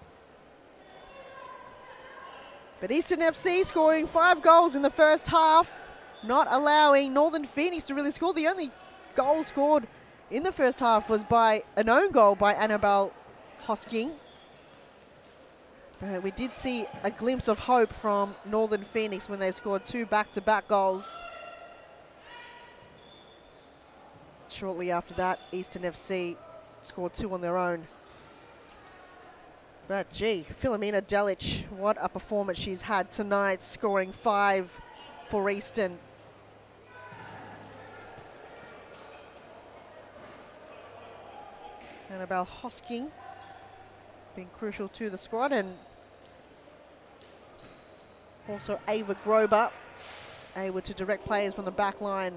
But Eastern FC scoring 5 goals in the first half, not allowing Northern Phoenix to really score. The only goal scored in the first half was by an own goal by Annabelle Hosking. But we did see a glimpse of hope from Northern Phoenix when they scored 2 back-to-back goals. Shortly after that, Eastern FC scored 2 on their own. But gee, Philomena Dalic, what a performance she's had tonight, scoring 5 for Eastern. Annabelle Hosking being crucial to the squad, and also Ava Grober able to direct players from the back line.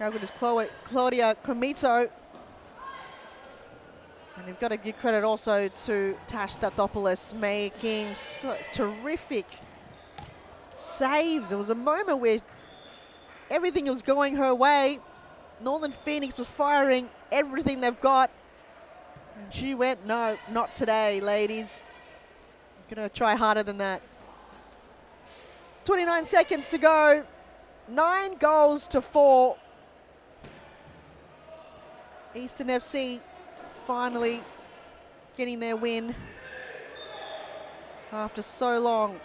How good is Claudia Comito? And you've got to give credit also to Tash Stathopoulos making terrific saves. There was a moment where everything was going her way. Northern Phoenix was firing everything they've got. And she went, no, not today, ladies. I'm going to try harder than that. 29 seconds to go. 9 goals to 4. Eastern FC finally getting their win after so long.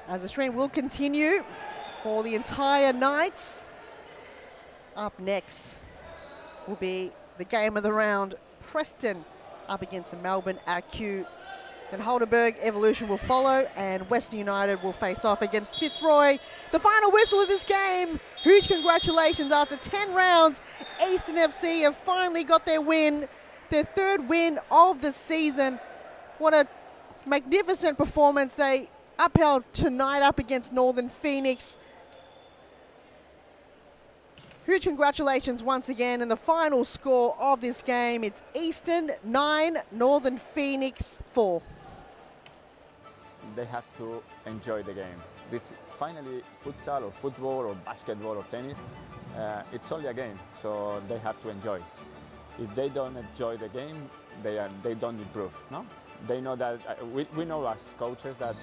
As the stream will continue for the entire night. Up next will be the game of the round. Preston up against the Melbourne AQ. Then Heidelberg Evolution will follow, and Western United will face off against Fitzroy. The final whistle of this game. Huge congratulations. After 10 rounds, Eastern FC have finally got their win, their 3rd win of the season. What a magnificent performance they upheld tonight up against Northern Phoenix. Huge congratulations once again. And the final score of this game, it's Eastern 9, Northern Phoenix 4. They have to enjoy the game. This finally, futsal or football or basketball or tennis, it's only a game, so they have to enjoy. If they don't enjoy the game, they don't improve. No, they know that. We know as coaches that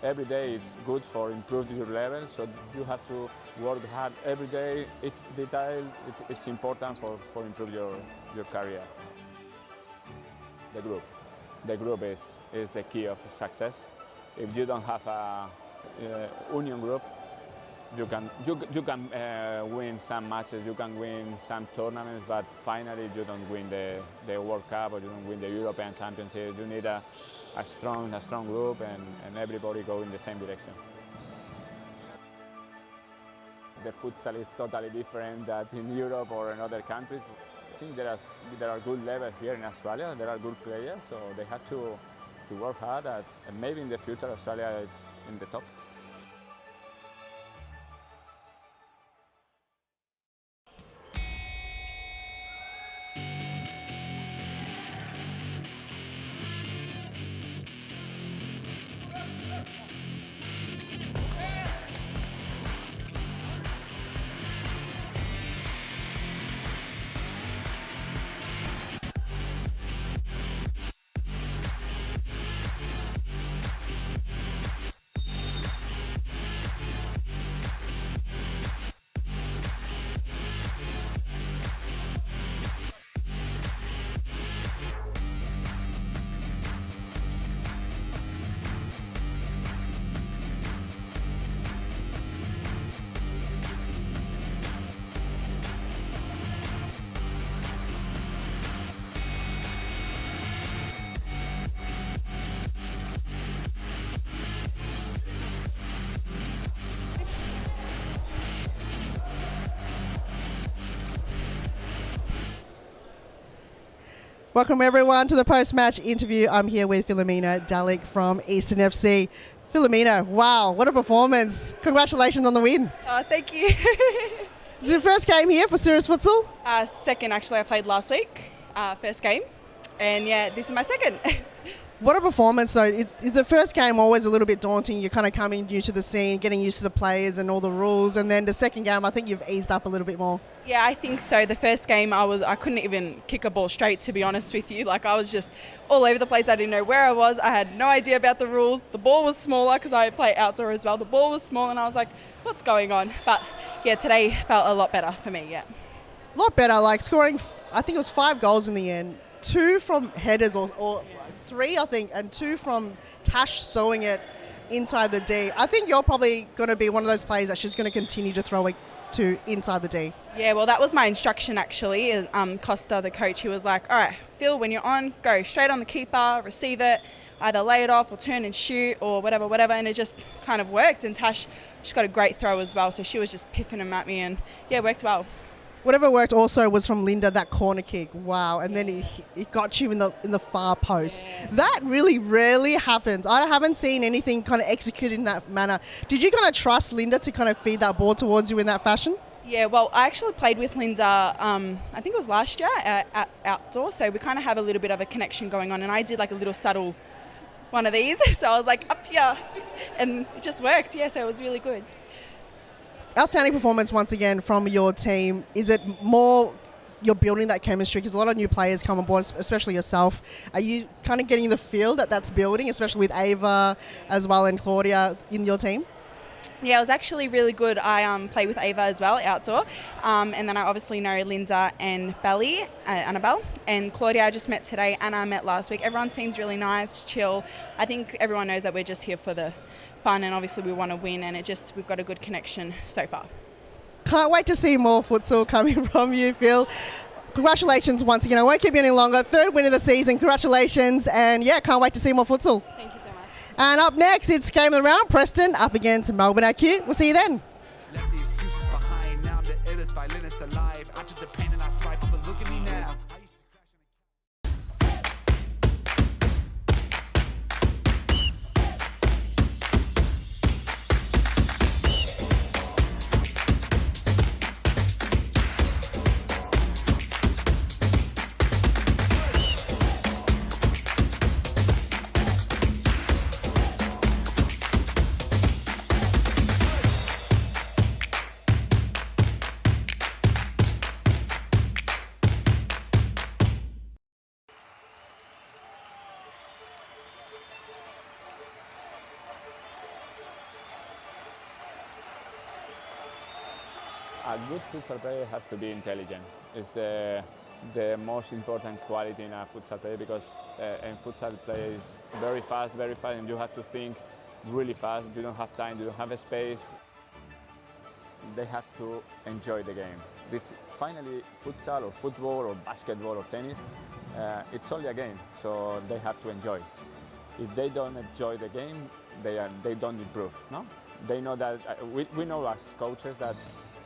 every day is good for improving your level, so you have to work hard every day. It's detail, it's important for improve your career. The group is the key of success. If you don't have a union group, you can win some matches, you can win some tournaments, but finally you don't win the World Cup or you don't win the European Championship. You need a strong group and everybody go in the same direction. The futsal is totally different than in Europe or in other countries. I think there are good levels here in Australia. There are good players, so they have to work hard. And maybe in the future Australia is in the top. Welcome everyone to the post-match interview. I'm here with Philomena Dalik from Eastern FC. Philomena, wow, what a performance. Congratulations on the win. Thank you. Is it your first game here for Sirius Futsal? Second, actually. I played last week, first game. And yeah, this is my second. What a performance, though. Is the first game always a little bit daunting? You're kind of coming new to the scene, getting used to the players and all the rules. And then the second game, I think you've eased up a little bit more. Yeah, I think so. The first game, I couldn't even kick a ball straight, to be honest with you. Like, I was just all over the place. I didn't know where I was. I had no idea about the rules. The ball was smaller because I play outdoor as well. The ball was small and I was like, what's going on? But yeah, today felt a lot better for me, yeah. A lot better, like scoring, I think it was 5 goals in the end. 2 from headers or 3, I think, and 2 from Tash sewing it inside the D. I think you're probably going to be one of those players that's just going to continue to throw it to inside the D. Yeah, well, that was my instruction actually. Costa, the coach, he was like, all right, Phil, when you're on, go straight on the keeper, receive it, either lay it off or turn and shoot or whatever. And it just kind of worked. And Tash, she's got a great throw as well. So she was just piffing them at me and, yeah, it worked well. Whatever worked also was from Linda, that corner kick. Wow. And then it got you in the far post. Yeah. That really rarely happens. I haven't seen anything kind of executed in that manner. Did you kind of trust Linda to kind of feed that ball towards you in that fashion? Yeah, well, I actually played with Linda, I think it was last year at outdoor. So we kind of have a little bit of a connection going on. And I did like a little subtle one of these. So I was like up here and it just worked. Yeah, so it was really good. Outstanding performance once again from your team. Is it more you're building that chemistry? Because a lot of new players come on board, especially yourself. Are you kind of getting the feel that that's building, especially with Ava as well and Claudia in your team? Yeah, it was actually really good. I played with Ava as well, outdoor. And then I obviously know Linda and Belly, Annabelle. And Claudia I just met today, and I met last week. Everyone seems really nice, chill. I think everyone knows that we're just here for the fun, and obviously we want to win, and we've got a good connection so far. Can't wait to see more futsal coming from you, Phil. Congratulations once again. I won't keep you any longer. 3rd win of the season. Congratulations. And yeah, can't wait to see more futsal. Thank you so much. And up next, it's Game of the Round. Preston up against Melbourne IQ. We'll see you then. Left the excuses behind. Now I'm the illest violinist alive. I took the pain and I thrive, but look at me now. A good futsal player has to be intelligent. It's the most important quality in a futsal player because in futsal play is very fast, and you have to think really fast. You don't have time, you don't have a space. They have to enjoy the game. This finally futsal or football or basketball or tennis, it's only a game, so they have to enjoy. If they don't enjoy the game, they don't improve. No, they know that we know as coaches that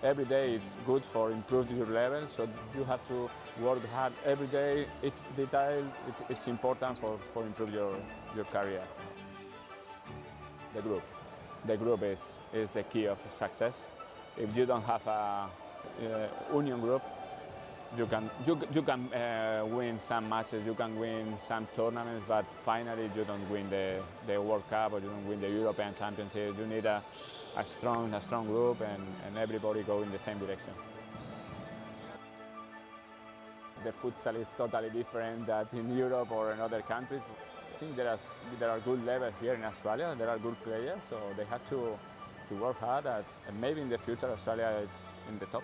every day it's good for improving your level, so you have to work hard every day. It's detailed, it's important for improve your career. The group is the key of success. If you don't have a union group, you can win some matches, you can win some tournaments, but finally you don't win the World Cup or you don't win the European Championship. You need a strong group and everybody go in the same direction. The futsal is totally different than in Europe or in other countries. I think there are good levels here in Australia. There are good players, so they have to work hard. And maybe in the future Australia is in the top.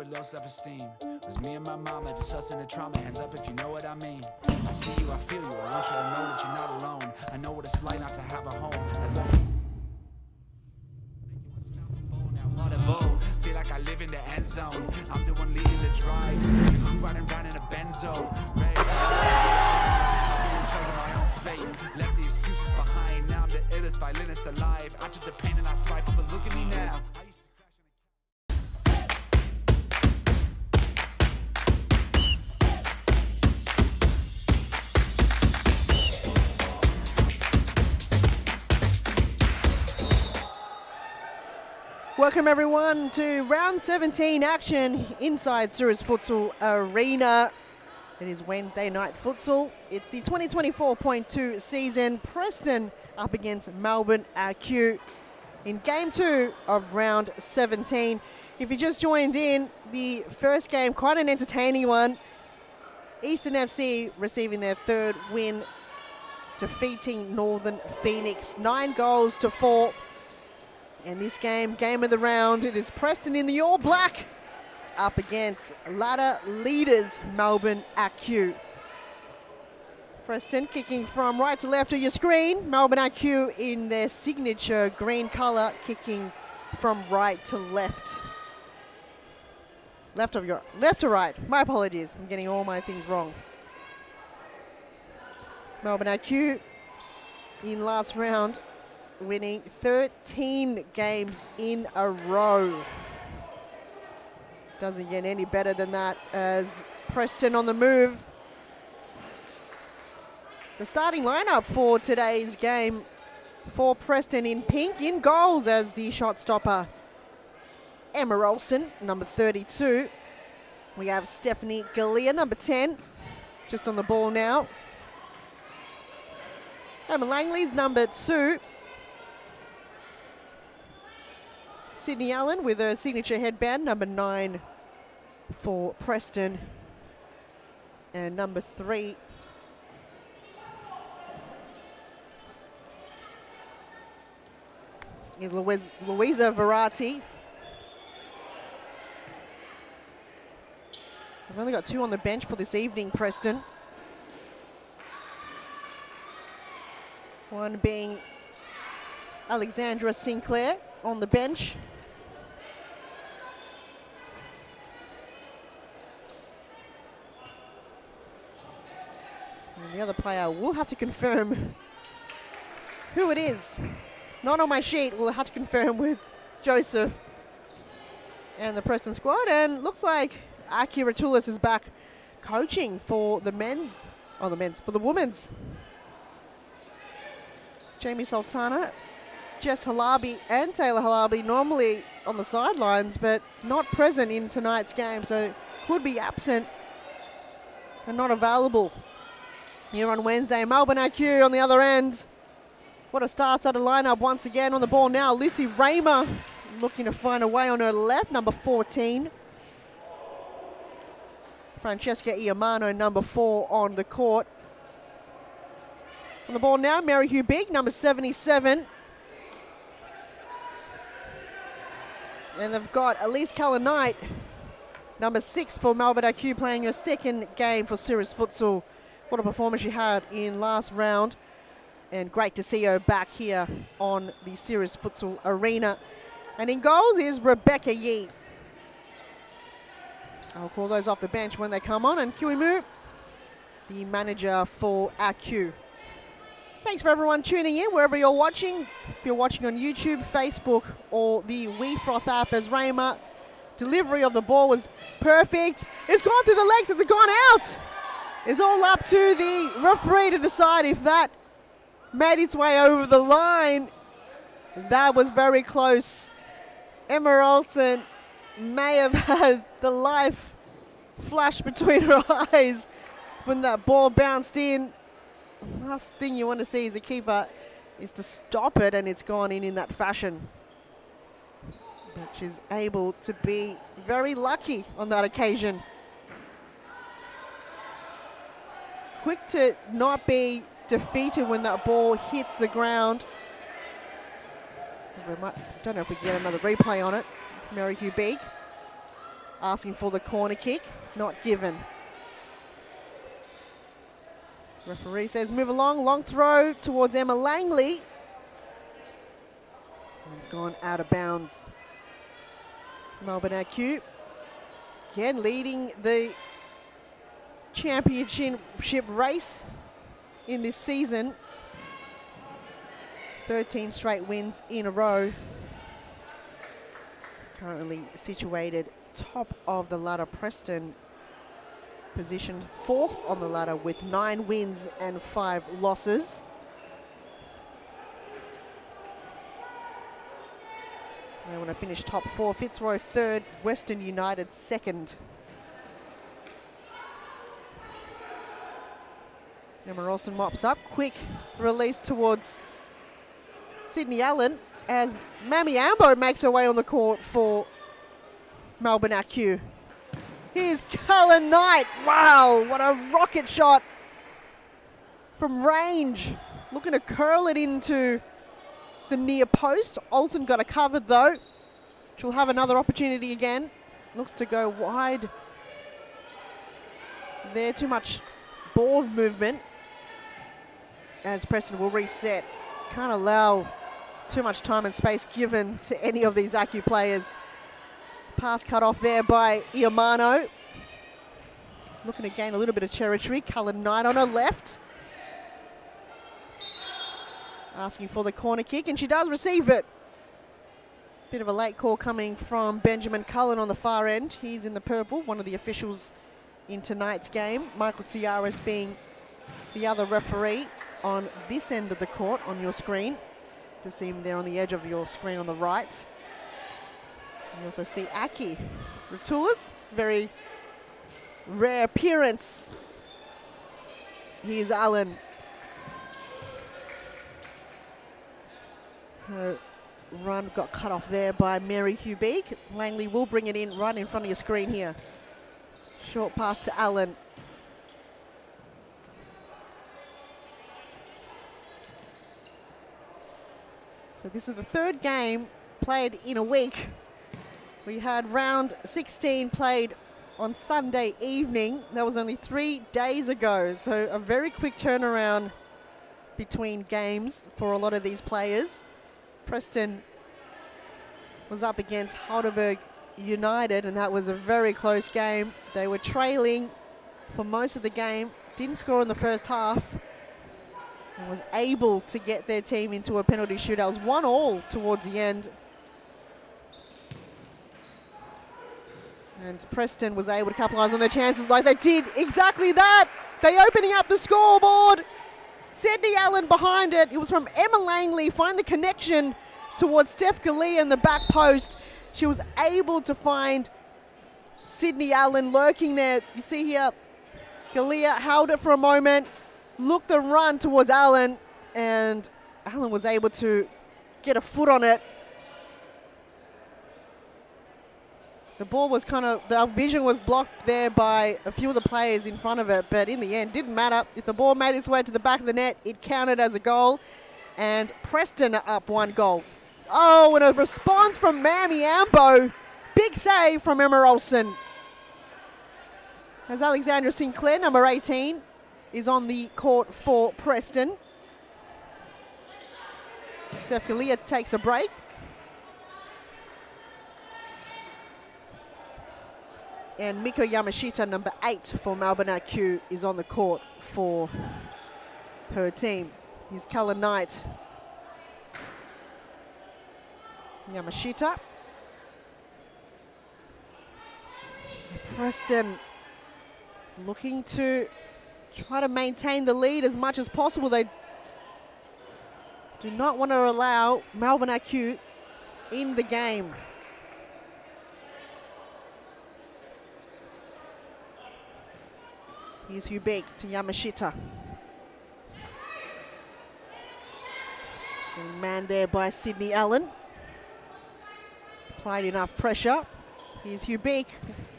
low self-esteem. Was me and my mama, just us in the trauma. Hands up if you know what I mean. I see you, I feel you. I want you to know that you're not alone. I know what it's like not to have a home. Feel like I live in the end zone. I'm the one leading the drives. The crew riding round in a benzo. Red I'm in charge of my own fate. Left the excuses behind. Now I'm the illest violinist alive. I took the pain and I thrive, but look at me now. Welcome everyone to round 17 action inside Cirrus Futsal Arena. It is Wednesday night futsal. It's the 2024.2 season. Preston up against Melbourne AQ in game 2 of round 17. If you just joined in, the first game, quite an entertaining one. Eastern FC receiving their third win, defeating Northern Phoenix 9-4. And this game of the round, it is Preston in the All Black up against ladder leaders Melbourne AQ. Preston kicking from right to left of your screen. Melbourne AQ in their signature green colour, kicking from right to left. Left to right. My apologies. I'm getting all my things wrong. Melbourne AQ in last round, winning 13 games in a row. Doesn't get any better than that as Preston on the move. The starting lineup for today's game for Preston: in pink, in goals as the shot stopper, Emma Olsen, number 32. We have Stephanie Galea, number 10, just on the ball now. Emma Langley's number 2. Sydney Allen with her signature headband, number 9 for Preston. And number 3, is Louisa Verratti. I've only got 2 on the bench for this evening, Preston. One being Alexandra Sinclair on the bench. And the other player, we'll have to confirm who it is. It's not on my sheet. We'll have to confirm with Joseph and the Preston squad. And looks like Aki Ratulis is back coaching for the men's, for the women's. Jamie Sultana, Jess Halabi and Taylor Halabi normally on the sidelines, but not present in tonight's game, so could be absent and not available here on Wednesday. Melbourne AQ on the other end. What a star-studded lineup once again. On the ball now, Lucy Raymer looking to find a way on her left, number 14. Francesca Iamano, number 4 on the court. On the ball now, Mary Hugh Big, number 77. And they've got Elise Knight, number 6 for Melbourne AQ, playing her second game for Cirrus Futsal. What a performance she had in last round. And great to see her back here on the Cirrus Futsal Arena. And in goals is Rebecca Yee. I'll call those off the bench when they come on. And Kiwimu, the manager for AQ. Thanks for everyone tuning in wherever you're watching. If you're watching on YouTube, Facebook, or the WeFroth app, as Raymer, delivery of the ball was perfect. It's gone through the legs. It's gone out. It's all up to the referee to decide if that made its way over the line. That was very close. Emma Olsen may have had the life flash between her eyes when that ball bounced in. Last thing you want to see as a keeper is to stop it, and it's gone in that fashion. But she's able to be very lucky on that occasion. Quick to not be defeated when that ball hits the ground. Don't know if we can get another replay on it. Mary Hugh Beek. asking for the corner kick, not given. Referee says move along, long throw towards Emma Langley. And it's gone out of bounds. Melbourne AQ again leading the championship race in this season. 13 straight wins in a row. Currently situated top of the ladder. Preston positioned 4th on the ladder with 9 wins and 5 losses. They want to finish top 4. Fitzroy 3rd, Western United 2nd. Emma Olsen mops up. Quick release towards Sydney Allen as Mammy Ambo makes her way on the court for Melbourne AQ. Here's Cullen Knight. Wow, what a rocket shot from range. Looking to curl it into the near post. Olsen got it covered though. She'll have another opportunity again. Looks to go wide. There, too much ball movement as Preston will reset. Can't allow too much time and space given to any of these AQ players. Pass cut off there by Iamano. Looking to gain a little bit of territory. Cullen Knight on her left. Asking for the corner kick, and she does receive it. Bit of a late call coming from Benjamin Cullen on the far end. He's in the purple, one of the officials in tonight's game. Michael Ciaris being the other referee on this end of the court on your screen. To see him there on the edge of your screen on the right. You also see Aki Ratours, very rare appearance. Here's Allen. Her run got cut off there by Mary Hubeek. Langley will bring it in right in front of your screen here. Short pass to Allen. So this is the 3rd game played in a week. We had round 16 played on Sunday evening. That was only 3 days ago. So a very quick turnaround between games for a lot of these players. Preston was up against Heidelberg United, and that was a very close game. They were trailing for most of the game, didn't score in the first half, and was able to get their team into a penalty shootout. It was 1-1 towards the end. And Preston was able to capitalise on their chances like they did exactly that. They opening up the scoreboard. Sydney Allen behind it. It was from Emma Langley. Find the connection towards Steph Galea in the back post. She was able to find Sydney Allen lurking there. You see here, Galea held it for a moment, looked and run towards Allen, and Allen was able to get a foot on it. The ball was the vision was blocked there by a few of the players in front of it, but in the end, didn't matter. If the ball made its way to the back of the net, it counted as a goal, and Preston are up 1 goal. Oh, and a response from Mammy Ambo. Big save from Emma Olsen. As Alexandra Sinclair, number 18, is on the court for Preston. Steph Galea takes a break. And Miko Yamashita, number 8 for Melbourne AQ, is on the court for her team. Here's Cullen Knight. Yamashita. So Preston looking to try to maintain the lead as much as possible. They do not want to allow Melbourne AQ in the game. Here's Hubeek to Yamashita. Getting manned there by Sydney Allen. Applied enough pressure. Here's Hubeek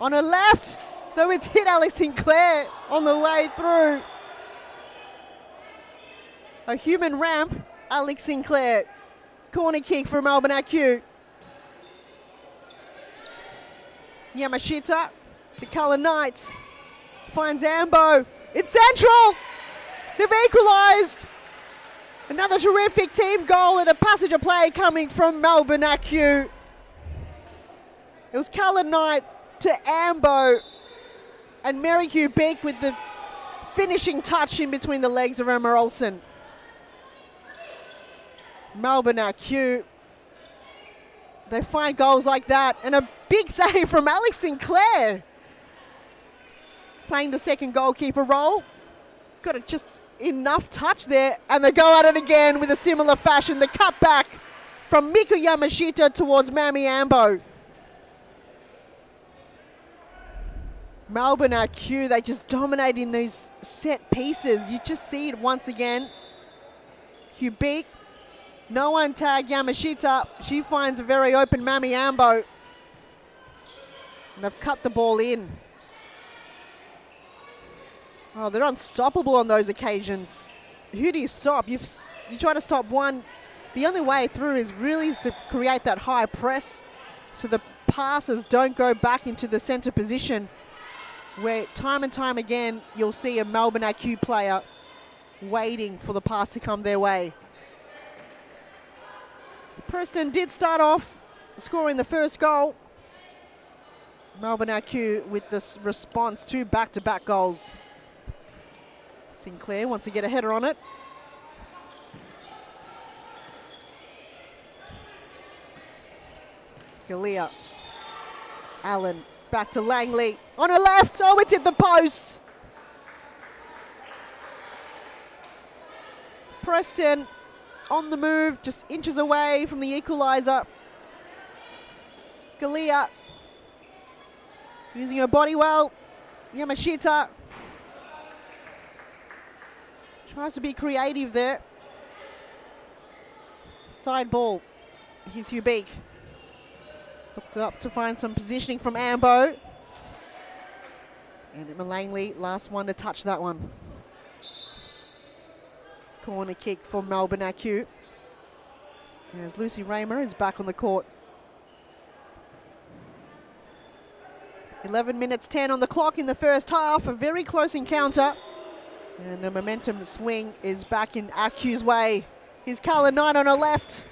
on her left, though it's hit Alex Sinclair on the way through. A human ramp, Alex Sinclair. Corner kick for Melbourne AQ. Yamashita to Cullen Knight. Finds Ambo. It's central. They've equalised. Another terrific team goal and a passage of play coming from Melbourne AQ. It was Cullen Knight to Ambo and Mary Hugh Beek with the finishing touch in between the legs of Emma Olsen. Melbourne AQ, they find goals like that, and a big save from Alex Sinclair. Playing the second goalkeeper role. Got it just enough touch there, and they go at it again with a similar fashion. The cut back from Miku Yamashita towards Mami Ambo. Melbourne AQ, they just dominate in those set pieces. You just see it once again. Hugh Beek, no one tag Yamashita. She finds a very open Mami Ambo. And they've cut the ball in. Oh, they're unstoppable on those occasions. Who do you stop? You try to stop one. The only way through is really to create that high press so the passes don't go back into the centre position, where time and time again you'll see a Melbourne AQ player waiting for the pass to come their way. Preston did start off scoring the first goal. Melbourne AQ with this response to back-to-back goals. Sinclair wants to get a header on it. Galea. Allen back to Langley. On her left. Oh, it's hit the post. Preston on the move, just inches away from the equaliser. Galea using her body well. Yamashita tries to be creative there. Side ball. Here's Hugh Beek. Hooks up to find some positioning from Ambo. And Emma Langley, last one to touch that one. Corner kick for Melbourne AQ. As Lucy Raymer is back on the court. 11 minutes 10 on the clock in the first half. A very close encounter. And the momentum swing is back in AQ's way. Here's Cullen Knight on her left.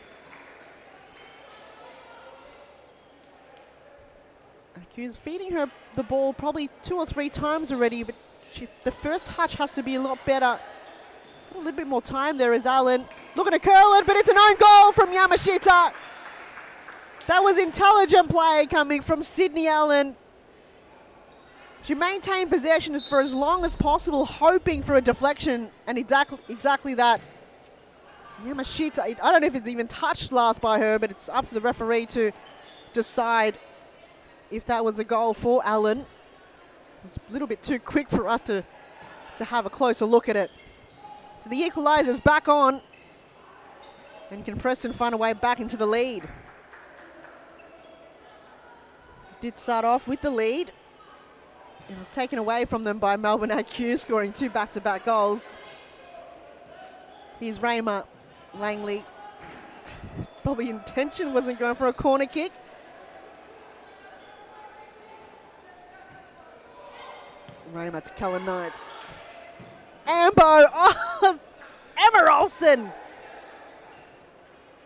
AQ's feeding her the ball probably 2 or 3 times already, but the first touch has to be a lot better. A little bit more time there is Allen. Looking to curl it, but it's an own goal from Yamashita. That was intelligent play coming from Sydney Allen. She maintained possession for as long as possible, hoping for a deflection, and exactly that. Yamashita, I don't know if it's even touched last by her, but it's up to the referee to decide if that was a goal for Allen. It was a little bit too quick for us to have a closer look at it. So the equaliser's back on, and can Preston find a way back into the lead? Did start off with the lead. It was taken away from them by Melbourne AQ, scoring 2 back-to-back goals. Here's Raymer. Langley. Probably intention wasn't going for a corner kick. Raymer to Cullen Knight. Ambo. Oh, Emma Olsen.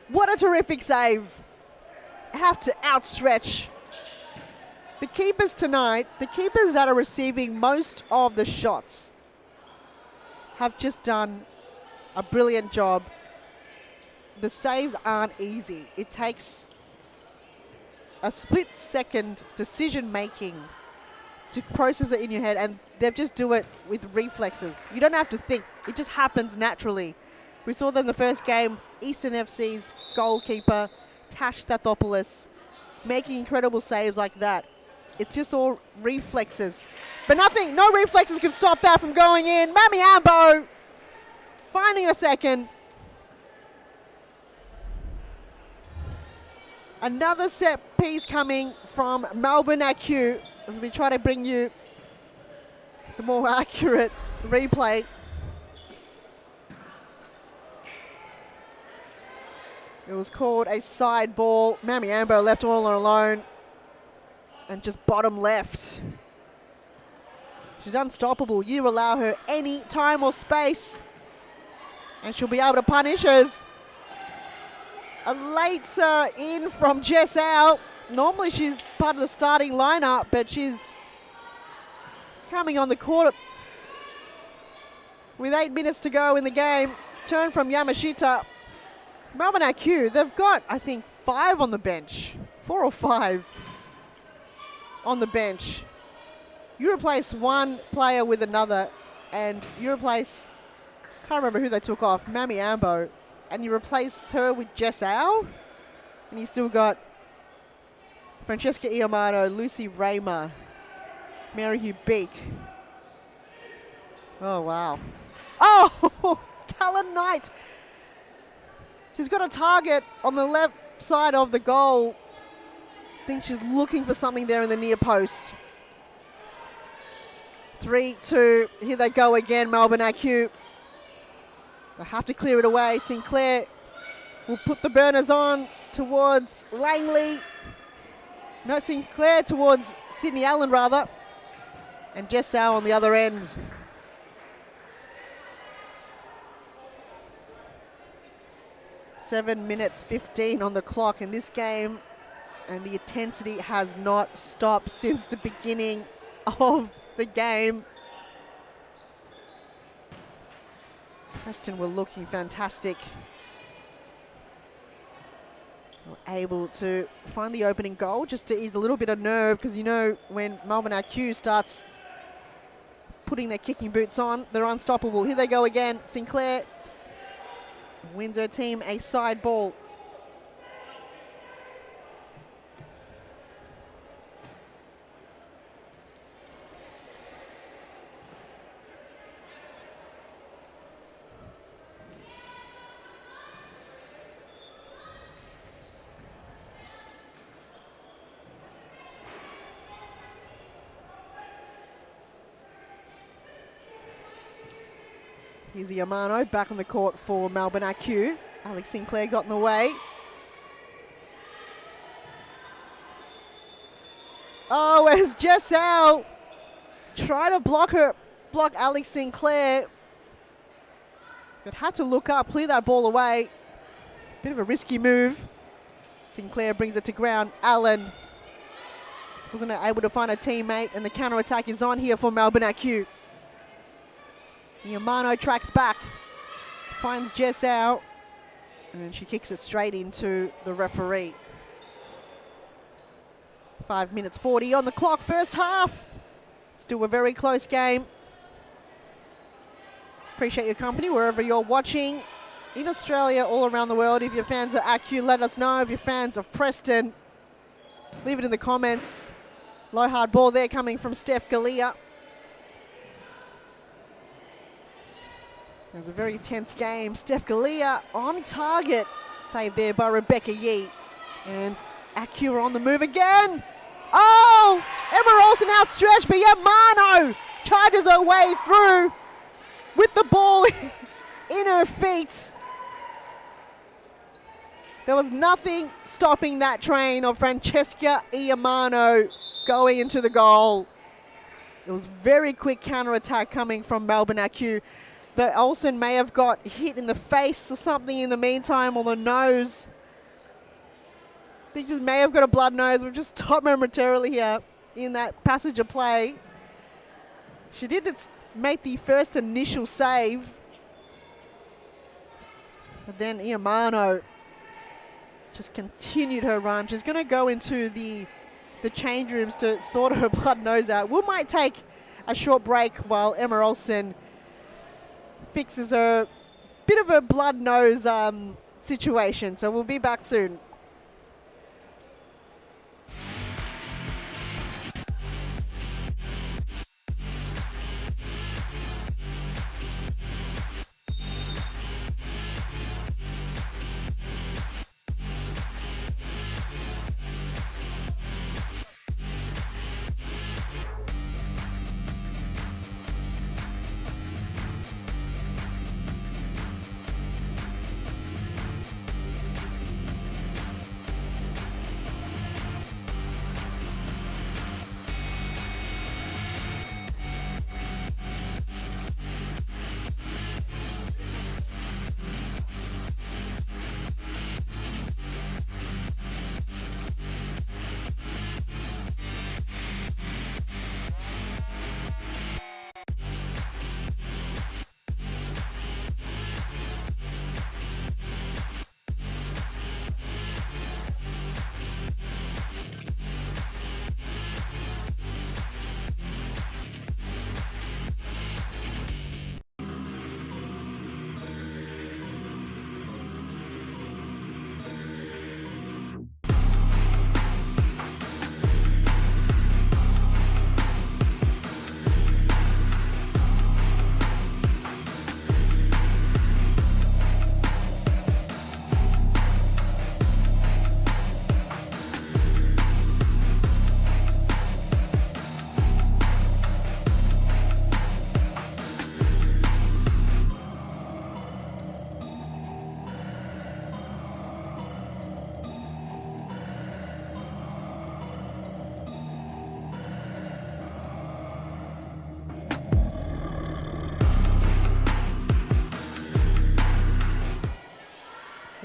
What a terrific save. Have to outstretch. The keepers tonight, the keepers that are receiving most of the shots, have just done a brilliant job. The saves aren't easy. It takes a split-second decision-making to process it in your head, and they just do it with reflexes. You don't have to think. It just happens naturally. We saw that in the first game, Eastern FC's goalkeeper, Tash Stathopoulos, making incredible saves like that. It's just all reflexes. But no reflexes could stop that from going in. Mami Ambo finding a second. Another set piece coming from Melbourne AQ as we try to bring you the more accurate replay. It was called a side ball. Mami Ambo left all alone. and just bottom left. She's unstoppable. You allow her any time or space, and she'll be able to punish us. A late in from Jess out. Normally she's part of the starting lineup, but she's coming on the court with 8 minutes to go in the game. Turn from Yamashita. Melbourne IQ, they've got, I think, 5 on the bench. 4 or 5 on the bench. You replace one player with another, and you replace, can't remember who they took off, Mami Ambo, and you replace her with Jess Au, and you still got Francesca Iamano, Lucy Raymer, Mary Hugh Beak. Oh, wow. Oh, Callan Knight. She's got a target on the left side of the goal. I think she's looking for something there in the near post. 3-2. Here they go again, Melbourne IQ. They have to clear it away. Sinclair will put the burners on towards Langley. No, Sinclair towards Sydney Allen, rather. And Jess Au on the other end. Seven minutes 15 on the clock in this game, and the intensity has not stopped since the beginning of the game. Preston were looking fantastic. Were able to find the opening goal just to ease a little bit of nerve, because you know when Melbourne IQ starts putting their kicking boots on, they're unstoppable. Here they go again. Sinclair wins her team a side ball. Here's Yamano back on the court for Melbourne IQ. Alex Sinclair got in the way. Oh, as Jess Au try to block Alex Sinclair, but had to look up, clear that ball away. Bit of a risky move. Sinclair brings it to ground. Allen wasn't able to find a teammate, and the counter-attack is on here for Melbourne IQ. Yamano tracks back, finds Jess Au, and she kicks it straight into the referee. 5 minutes 40 on the clock, first half. Still a very close game. Appreciate your company wherever you're watching. In Australia, all around the world. If you're fans of ACU, let us know. If you're fans of Preston, leave it in the comments. Low hard ball there coming from Steph Galea. It was a very tense game. Steph Galea on target. Saved there by Rebecca Yee. And Acura on the move again. Oh! Emma Olsen outstretched, but Yamano charges her way through with the ball in her feet. There was nothing stopping that train of Francesca Iamano going into the goal. It was very quick counter-attack coming from Melbourne IQ. That Olsen may have got hit in the face or something in the meantime, or the nose. I think she may have got a blood nose. We've just stopped momentarily here in that passage of play. She did make the first initial save. But then Iamano just continued her run. She's going to go into the change rooms to sort her blood nose out. We might take a short break while Emma Olsen fixes her bit of a blood nose situation. So we'll be back soon.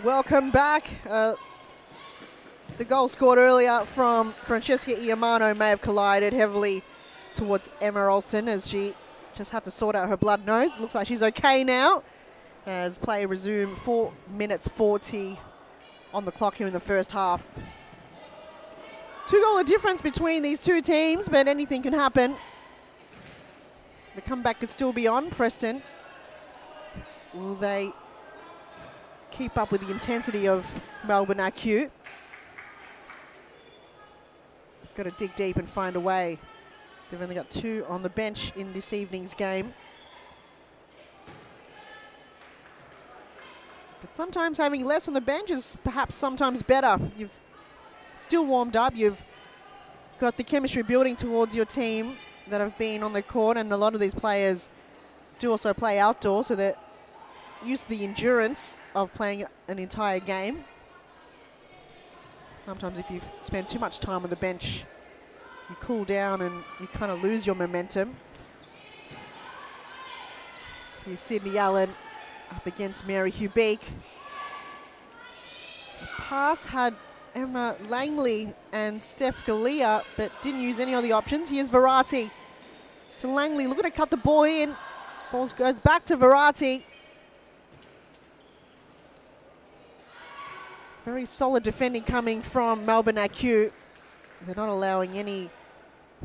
Welcome back. The goal scored earlier from Francesca Iamano may have collided heavily towards Emma Olsen as she just had to sort out her blood nose. Looks like she's okay now as play resumed. 4 minutes 40 on the clock here in the first half. 2 goal difference between these two teams, but anything can happen. The comeback could still be on. Preston, will they keep up with the intensity of Melbourne AQ? Got to dig deep and find a way. They've only got 2 on the bench in this evening's game. But sometimes having less on the bench is perhaps sometimes better. You've still warmed up. You've got the chemistry building towards your team that have been on the court, and a lot of these players do also play outdoors, so they're used to the endurance of playing an entire game. Sometimes if you spend too much time on the bench, you cool down and you kind of lose your momentum. Here's Sydney Allen up against Mary Hubeek. The pass had Emma Langley and Steph Galea, but didn't use any of the options. Here's Verratti to Langley, looking to cut the ball in. Ball goes back to Verratti. Very solid defending coming from Melbourne AQ. They're not allowing any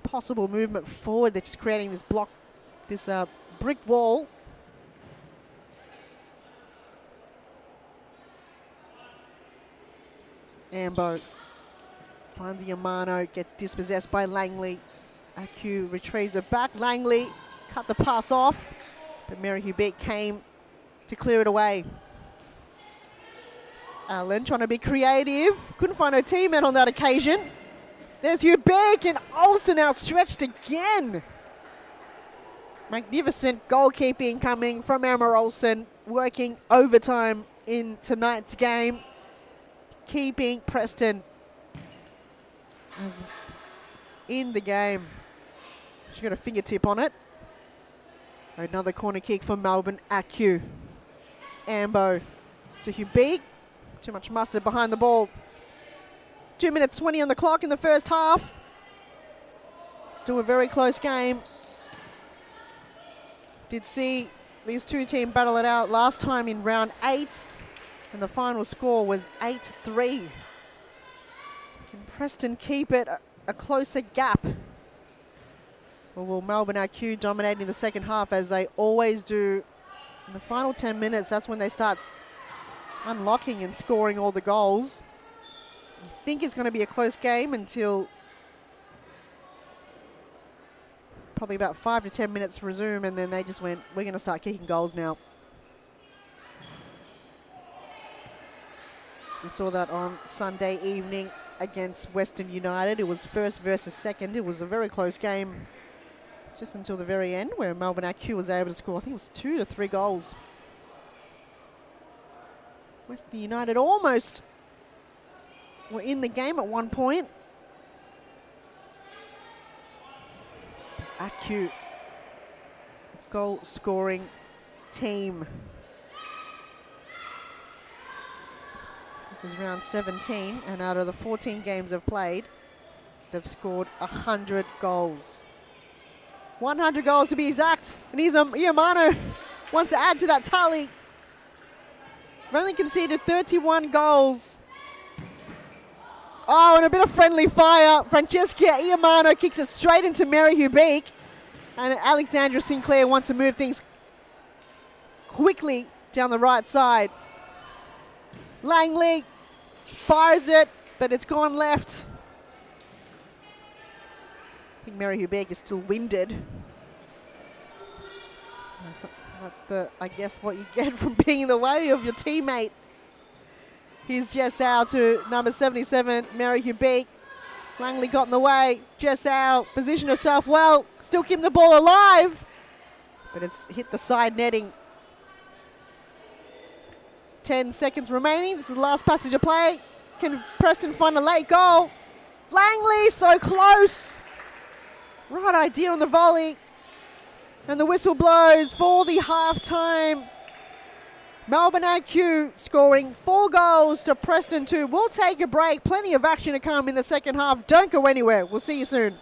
possible movement forward. They're just creating this block, this brick wall. Ambo finds Yamano, gets dispossessed by Langley. AQ retrieves it back. Langley cut the pass off, but Mary Hubeek came to clear it away. Allen trying to be creative. Couldn't find her teammate on that occasion. There's Hubeek and Olsen outstretched again. Magnificent goalkeeping coming from Emma Olsen, working overtime in tonight's game, keeping Preston as in the game. She's got a fingertip on it. Another corner kick for Melbourne AQ. Ambo to Hubeek. Too much mustard behind the ball. 2 minutes 20 on the clock in the first half. Still a very close game. Did see these two teams battle it out last time in round 8, and the final score was 8-3. Can Preston keep it a closer gap? Or will Melbourne AQ dominate in the second half as they always do? In the final 10 minutes, that's when they start unlocking and scoring all the goals. You think it's going to be a close game until probably about 5 to 10 minutes resume, and then they just went, we're going to start kicking goals now. We saw that on Sunday evening against Western United. It was first versus second. It was a very close game just until the very end, where Melbourne AQ was able to score, I think it was 2 to 3 goals. Western United almost were in the game at one point. AQ, goal scoring team. This is round 17, and out of the 14 games they've played, they've scored 100 goals. 100 goals to be exact, and Iamano wants to add to that tally. They've only conceded 31 goals. Oh, and a bit of friendly fire. Francesca Iamano kicks it straight into Mary Hubeek, and Alexandra Sinclair wants to move things quickly down the right side. Langley fires it, but it's gone left. I think Mary Hubeek is still winded. That's I guess what you get from being in the way of your teammate. Here's Jessau to number 77, Mary Hubeek. Langley got in the way. Jessau positioned herself well, still keeping the ball alive, but it's hit the side netting. 10 seconds remaining. This is the last passage of play. Can Preston find a late goal? Langley, so close. Right idea on the volley. And the whistle blows for the halftime Melbourne IQ scoring 4 goals to Preston 2. We'll take a break. Plenty of action to come in the second half. Don't go anywhere. We'll see you soon.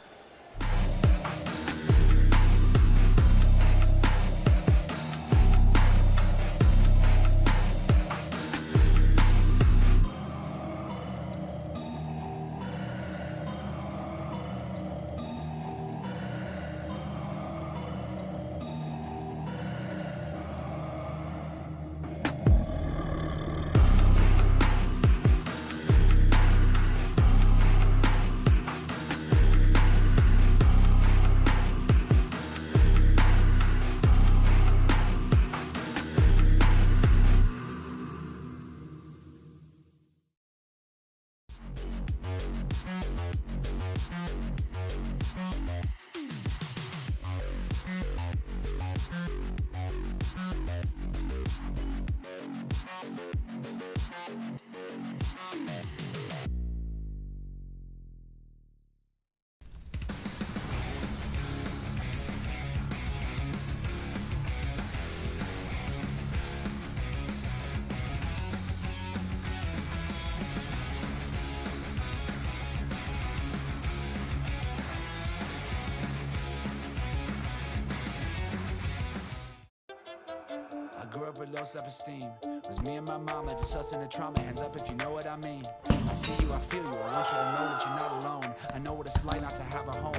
I grew up with low self-esteem. It was me and my mama, just us in the trauma. Hands up if you know what I mean. I see you, I feel you. I want you to know that you're not alone. I know what it's like not to have a home.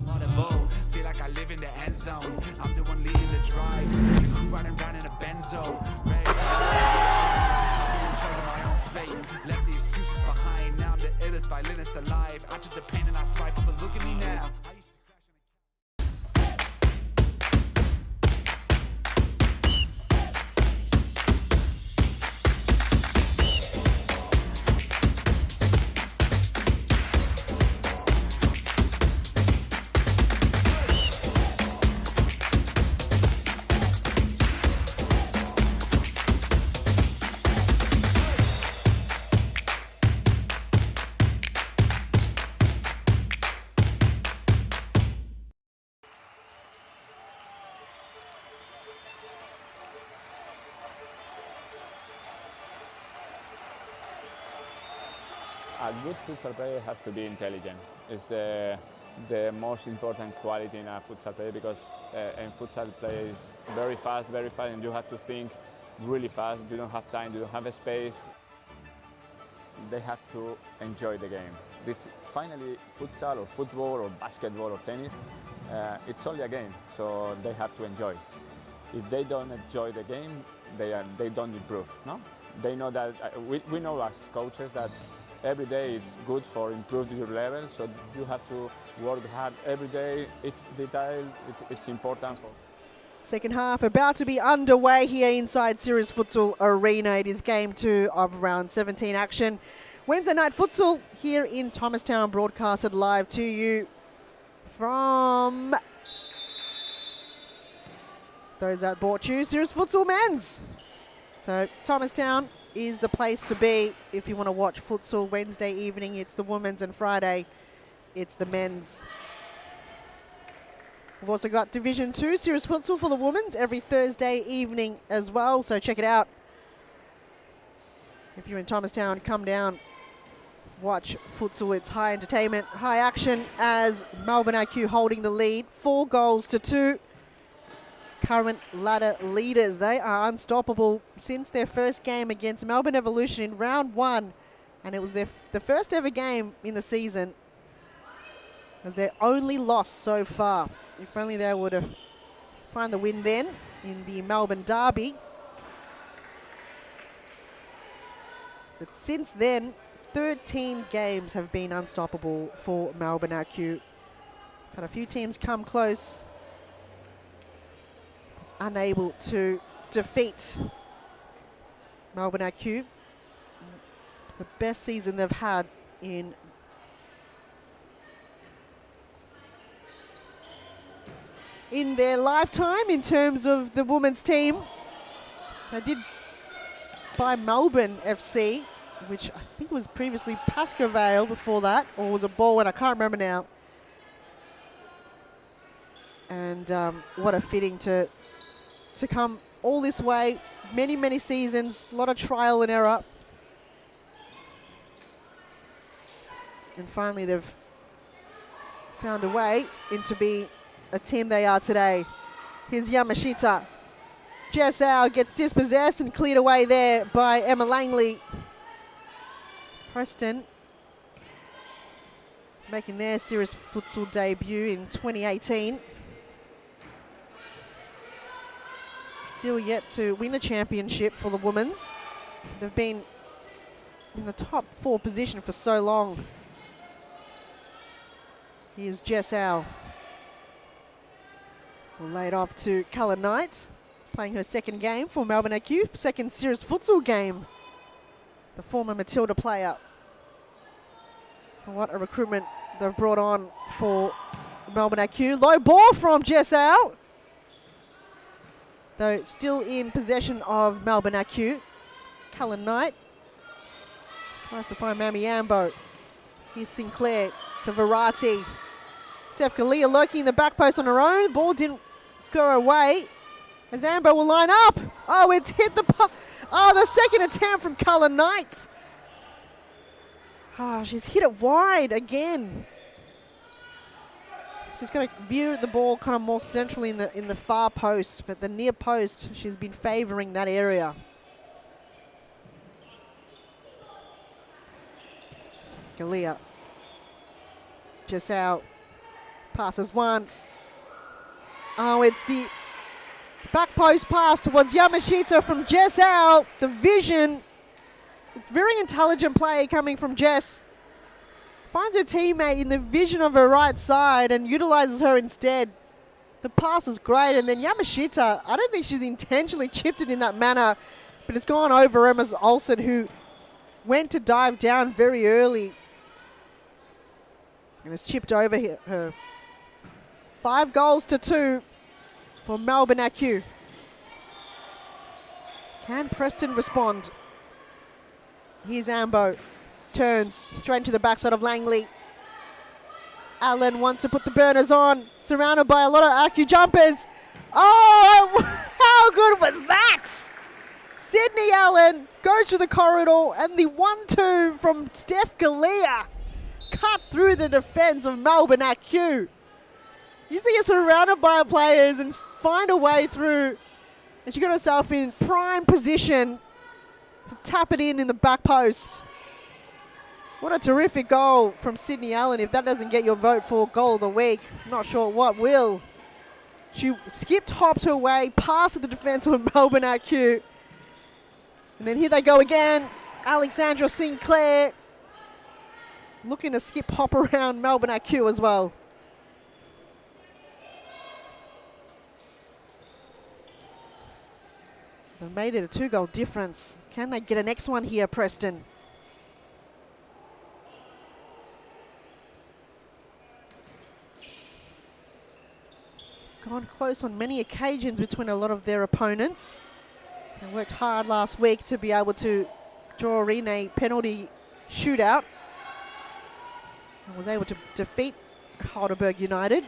What a bowl. Feel like I live in the end zone. I'm the one leading the drives. The crew riding round in a benzo. Red I'm in charge of my own fate. Left the excuses behind. Now I'm the illest violinist alive. I took the pain and I thrive. But look at me now. A good futsal player has to be intelligent. It's the most important quality in a futsal player because in futsal play is very fast, and you have to think really fast. You don't have time, you don't have space. They have to enjoy the game. This finally futsal or football or basketball or tennis, it's only a game, so they have to enjoy. If they don't enjoy the game, they don't improve. No, they know that we know as coaches that every day is good for improving your level, so you have to work hard every day. It's detail, it's important. Second half about to be underway here inside Sirius Futsal Arena. It is game 2 of round 17 action. Wednesday night futsal here in Thomastown, broadcasted live to you from those that bought you, Sirius Futsal Men's. So Thomastown is the place to be if you want to watch futsal. Wednesday evening it's the women's and Friday it's the men's. We've also got Division 2 Sirius Futsal for the women's every Thursday evening as well, so check it out. If you're in Thomastown, come down, watch futsal. It's high entertainment, high action as Melbourne IQ holding the lead, 4 goals to 2. Current ladder leaders. They are unstoppable since their first game against Melbourne Evolution in round 1, and it was the first ever game in the season as their only loss so far. If only they would have find the win then in the Melbourne Derby. But since then, 13 games have been unstoppable for Melbourne IQ. Had a few teams come close, unable to defeat Melbourne IQ. The best season they've had in their lifetime in terms of the women's team. They did buy Melbourne FC, which I think was previously Pascoe Vale before that, or was it Baldwin? I can't remember now. And what a fitting to to come all this way, many, many seasons, a lot of trial and error. And finally they've found a way into be a team they are today. Here's Yamashita. Jess Au gets dispossessed and cleared away there by Emma Langley. Preston making their serious futsal debut in 2018. Still yet to win a championship for the women's. They've been in the top 4 position for so long. Here's Jess Au. We'll lay it off to Cullen Knight, playing her second game for Melbourne AQ, second serious futsal game. The former Matilda player. What a recruitment they've brought on for Melbourne AQ. Low ball from Jess Au. Though still in possession of Melbourne AQ. Cullen Knight tries to find Mammy Ambo. Here's Sinclair to Verratti. Steph Galea lurking in the back post on her own. Ball didn't go away. As Ambo will line up. Oh, it's hit the the second attempt from Cullen Knight. Oh, she's hit it wide again. She's got to view the ball kind of more centrally in the far post, but the near post, she's been favouring that area. Galea. Just out. Passes one. Oh, it's the back post pass towards Yamashita from Jess Au. The vision. Very intelligent play coming from Jess. Finds her teammate in the vision of her right side and utilises her instead. The pass is great, and then Yamashita, I don't think she's intentionally chipped it in that manner, but it's gone over Emma Olsen, who went to dive down very early and has chipped over her. 5 goals to 2 for Melbourne AQ. Can Preston respond? Here's Ambo. Turns straight into the backside of Langley. Allen wants to put the burners on. Surrounded by a lot of AQ jumpers. Oh, how good was that? Sydney Allen goes to the corridor, and the 1-2 from Steph Galea cut through the defence of Melbourne AQ. Usually you're surrounded by players and find a way through. And she got herself in prime position to tap it in the back post. What a terrific goal from Sydney Allen. If that doesn't get your vote for goal of the week, I'm not sure what will. She skipped, hopped her way past the defence of Melbourne AQ. And then here they go again. Alexandra Sinclair looking to skip, hop around Melbourne AQ as well. They've made it a 2-goal difference. Can they get a next one here, Preston? Gone close on many occasions between a lot of their opponents. They worked hard last week to be able to draw in a penalty shootout. And was able to defeat Heidelberg United.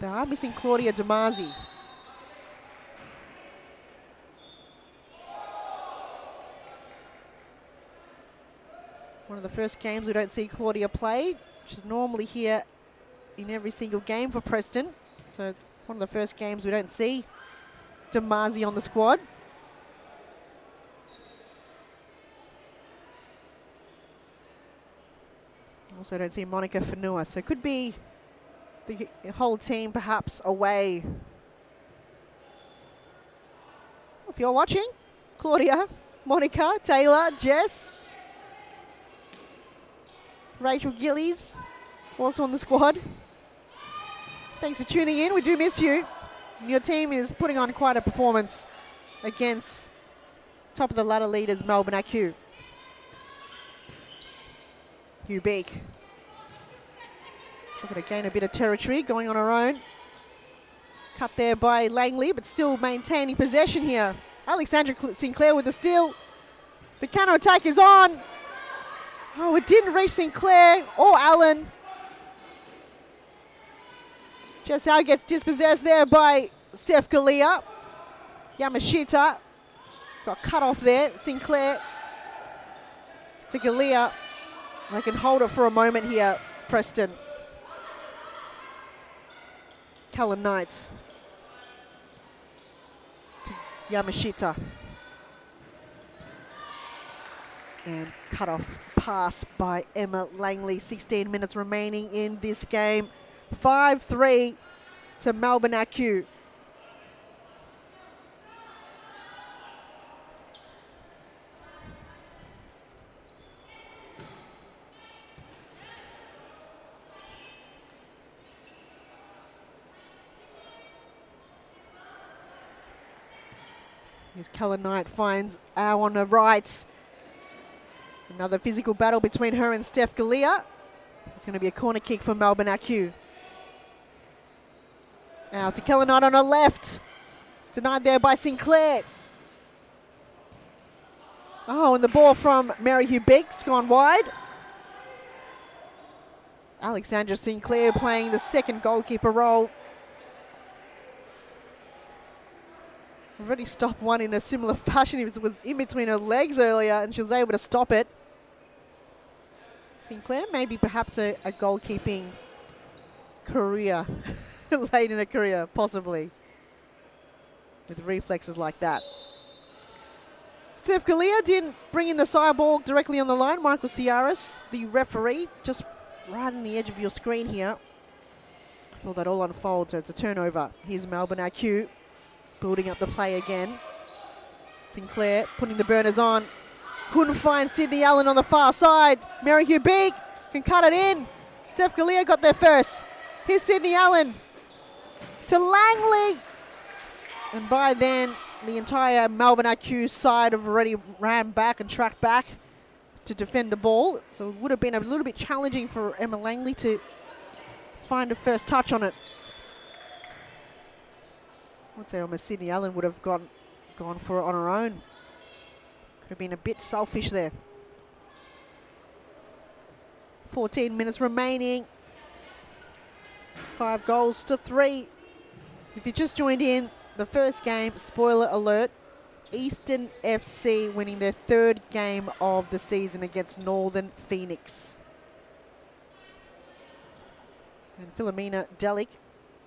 They are missing Claudia Damasi. One of the first games we don't see Claudia play. She's normally here in every single game for Preston. So one of the first games we don't see Damasi on the squad. Also don't see Monica Fanua. So it could be the whole team perhaps away. If you're watching, Claudia, Monica, Taylor, Jess, Rachel Gillies, also on the squad. Thanks for tuning in. We do miss you. Your team is putting on quite a performance against top of the ladder leaders, Melbourne AQ. Hugh Beak. Looking to gain a bit of territory, going on her own. Cut there by Langley, but still maintaining possession here. Alexandra Sinclair with the steal. The counter attack is on. Oh, it didn't reach Sinclair or Allen. Jess Au gets dispossessed there by Steph Galea. Yamashita got cut off there. Sinclair to Galea. They can hold it for a moment here, Preston. Callum Knight to Yamashita. And cut off pass by Emma Langley. 16 minutes remaining in this game. 5-3 to Melbourne Acu. Here's Callum Knight, finds Au on the right. Another physical battle between her and Steph Galea. It's going to be a corner kick for Melbourne Acu. Au to Callum Knight on her left. Denied there by Sinclair. Oh, and the ball from Mary Hugh Beek's gone wide. Alexandra Sinclair playing the second goalkeeper role. Already stopped one in a similar fashion. It was in between her legs earlier and she was able to stop it. Sinclair, maybe perhaps a goalkeeping career, late in a career, possibly, with reflexes like that. Steph Galea didn't bring in the side ball directly on the line. Michael Ciaris, the referee, just right on the edge of your screen here. Saw that all unfold, so it's a turnover. Here's Melbourne Acu. Building up the play again. Sinclair putting the burners on. Couldn't find Sydney Allen on the far side. Mary Hugh Beek can cut it in. Steph Galea got there first. Here's Sydney Allen to Langley. And by then, the entire Melbourne Acu side have already ran back and tracked back to defend the ball. So it would have been a little bit challenging for Emma Langley to find a first touch on it. I would say almost Sydney Allen would have gone for it on her own. Could have been a bit selfish there. 14 minutes remaining. 5 goals to 3. If you just joined in, the first game, spoiler alert, Eastern FC winning their 3rd game of the season against Northern Phoenix. And Philomena Delic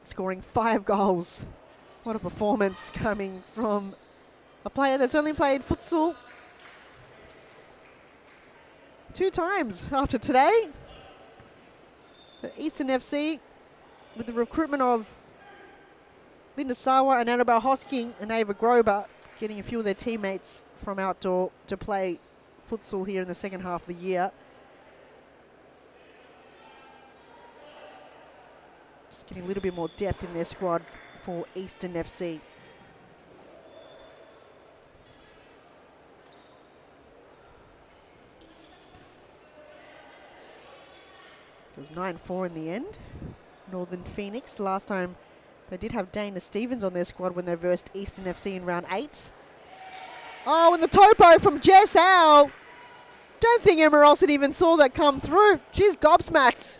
scoring 5 goals. What a performance coming from a player that's only played futsal 2 times after today. So Eastern FC, with the recruitment of Linda Sawa and Annabelle Hosking and Ava Grober, getting a few of their teammates from outdoor to play futsal here in the second half of the year. Just getting a little bit more depth in their squad for Eastern FC. It was 9-4 in the end. Northern Phoenix, last time they did have Dana Stevens on their squad when they versed Eastern FC in round 8. Oh, and the topo from Jess Howe. Don't think Emma Olsen even saw that come through. She's gobsmacked.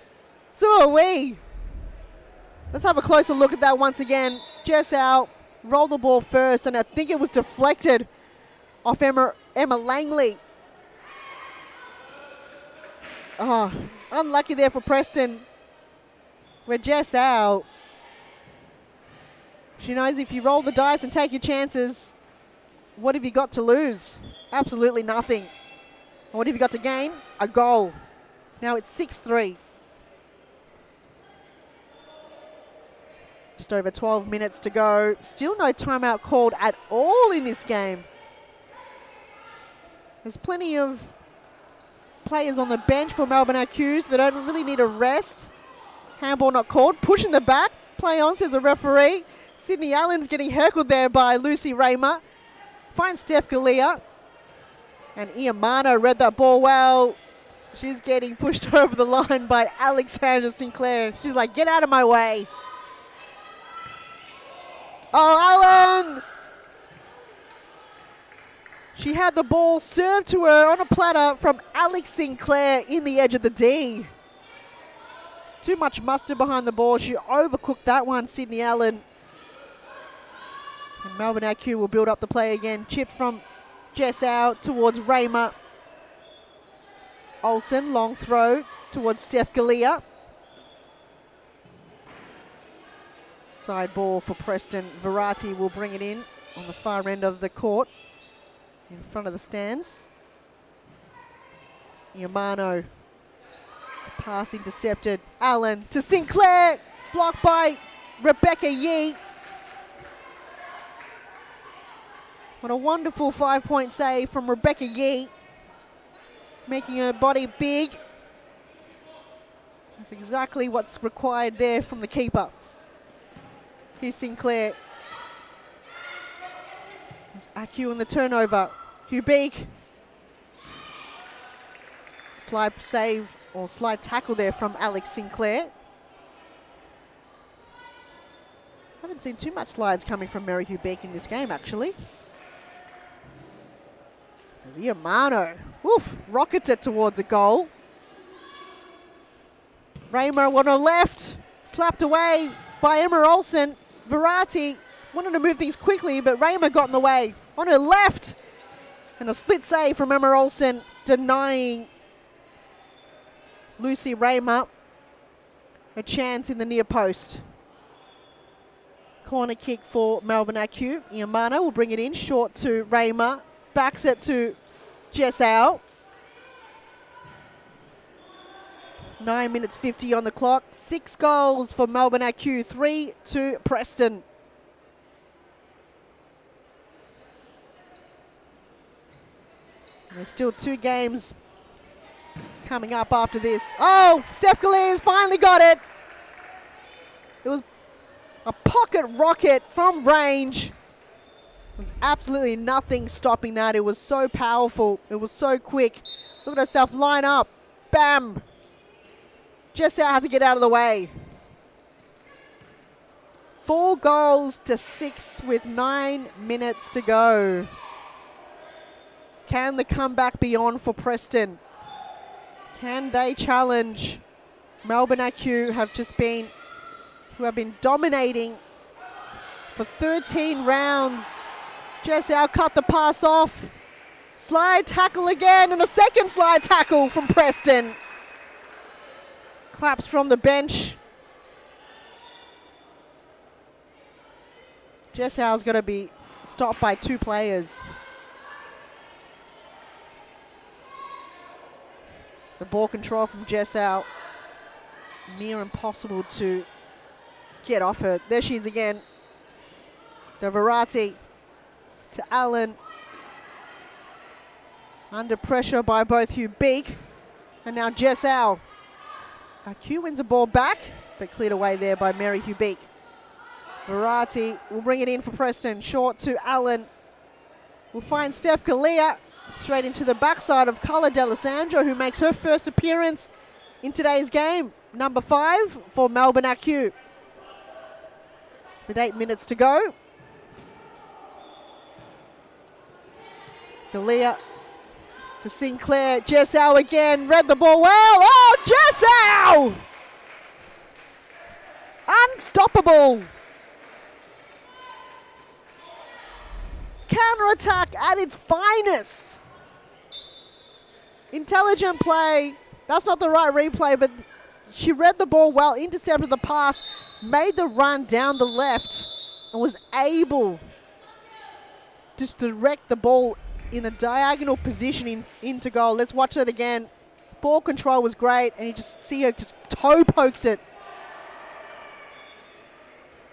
So are we. Let's have a closer look at that once again. Jess Howe rolled the ball first, and I think it was deflected off Emma Langley. Oh, unlucky there for Preston. Where Jess Howe, she knows if you roll the dice and take your chances, what have you got to lose? Absolutely nothing. And what have you got to gain? A goal. Now it's 6-3. Just over 12 minutes to go. Still no timeout called at all in this game. There's plenty of players on the bench for Melbourne Accused that don't really need a rest. Handball not called. Pushing the back. Play on, says the referee. Sydney Allen's getting heckled there by Lucy Raymer. Finds Steph Galea. And Iamano read that ball well. She's getting pushed over the line by Alexandra Sinclair. She's like, get out of my way. Oh, Allen! She had the ball served to her on a platter from Alex Sinclair in the edge of the D. Too much mustard behind the ball. She overcooked that one, Sydney Allen. And Melbourne IQ will build up the play again. Chipped from Jess out towards Raymer. Olsen, long throw towards Steph Galea. Side ball for Preston. Verratti will bring it in on the far end of the court, in front of the stands. Yamano. Pass intercepted. Allen to Sinclair. Blocked by Rebecca Yee. What a wonderful 5-point save from Rebecca Yee. Making her body big. That's exactly what's required there from the keeper. Here's Sinclair. There's Acu in the turnover. Hugh Beak. Slide save or slide tackle there from Alex Sinclair. Haven't seen too much slides coming from Mary Hugh Beak in this game, actually. Yamano, woof, rockets it towards a goal. Raymer on her left, slapped away by Emma Olsen. Verratti wanted to move things quickly, but Raymer got in the way. On her left, and a split save from Emma Olsen, denying Lucy Raymer a chance in the near post. Corner kick for Melbourne IQ. Yamano will bring it in, short to Raymer. Backs it to Jessau. 9 minutes 50 on the clock. 6 goals for Melbourne IQ, 3 to Preston. And there's still 2 games coming up after this. Oh, Steph Galea's finally got it. It was a pocket rocket from range. There's absolutely nothing stopping that. It was so powerful. It was so quick. Look at herself line up. Bam. Just out had to get out of the way. 4 goals to 6 with 9 minutes to go. Can the comeback be on for Preston? Can they challenge Melbourne IQ who have been dominating for 13 rounds? Jessau cut the pass off. Slide tackle again, and a second slide tackle from Preston. Claps from the bench. Jessau's got to be stopped by 2 players. The ball control from Jessau, near impossible to get off her. There she is again. To Verratti, to Allen. Under pressure by both Hugh Beak and now Jessau. Q wins a ball back, but cleared away there by Mary Hugh Beak. Verratti will bring it in for Preston. Short to Allen. We'll find Steph Galea straight into the backside of Carla D'Alessandro, who makes her first appearance in today's game. Number 5 for Melbourne IQ. With 8 minutes to go. Galea to Sinclair. Jessau again. Read the ball well. Oh, Jessau! Unstoppable. Counter-attack at its finest. Intelligent play. That's not the right replay, but she read the ball well, intercepted the pass, made the run down the left, and was able to direct the ball in a diagonal position into goal. Let's watch that again. Ball control was great, and you just see her just toe pokes it.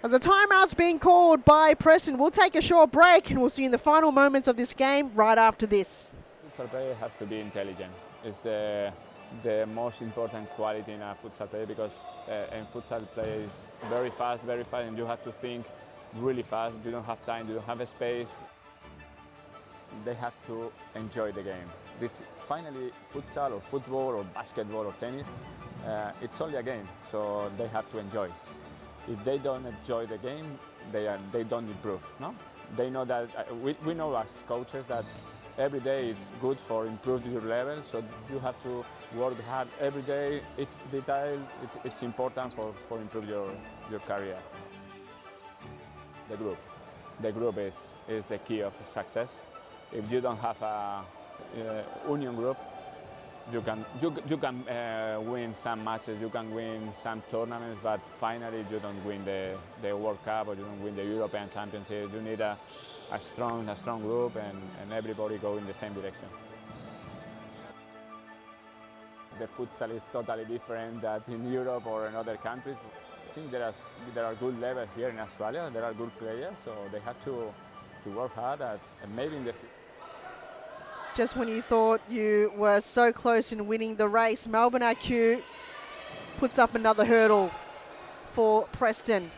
As a timeout's being called by Preston, we'll take a short break, and we'll see you in the final moments of this game right after this. Futsal player has to be intelligent. It's the most important quality in a futsal player, because in futsal play is very fast, and you have to think really fast. You don't have time, you don't have a space. They have to enjoy the game. This finally, futsal or football or basketball or tennis, it's only a game, so they have to enjoy. If they don't enjoy the game, they don't improve. No, they know that. We know as coaches that every day is good for improving your level. So you have to work hard every day. It's detail. It's important for improve your career. The group. the group is the key of success. If you don't have a union group, you can win some matches, you can win some tournaments, but finally you don't win the World Cup or you don't win the European Championship. You need a strong group and everybody go in the same direction. The futsal is totally different than in Europe or in other countries. I think there are good levels here in Australia. There are good players, so they have to work hard and maybe in the future. Just when you thought you were so close in winning the race, Melbourne IQ puts up another hurdle for Preston.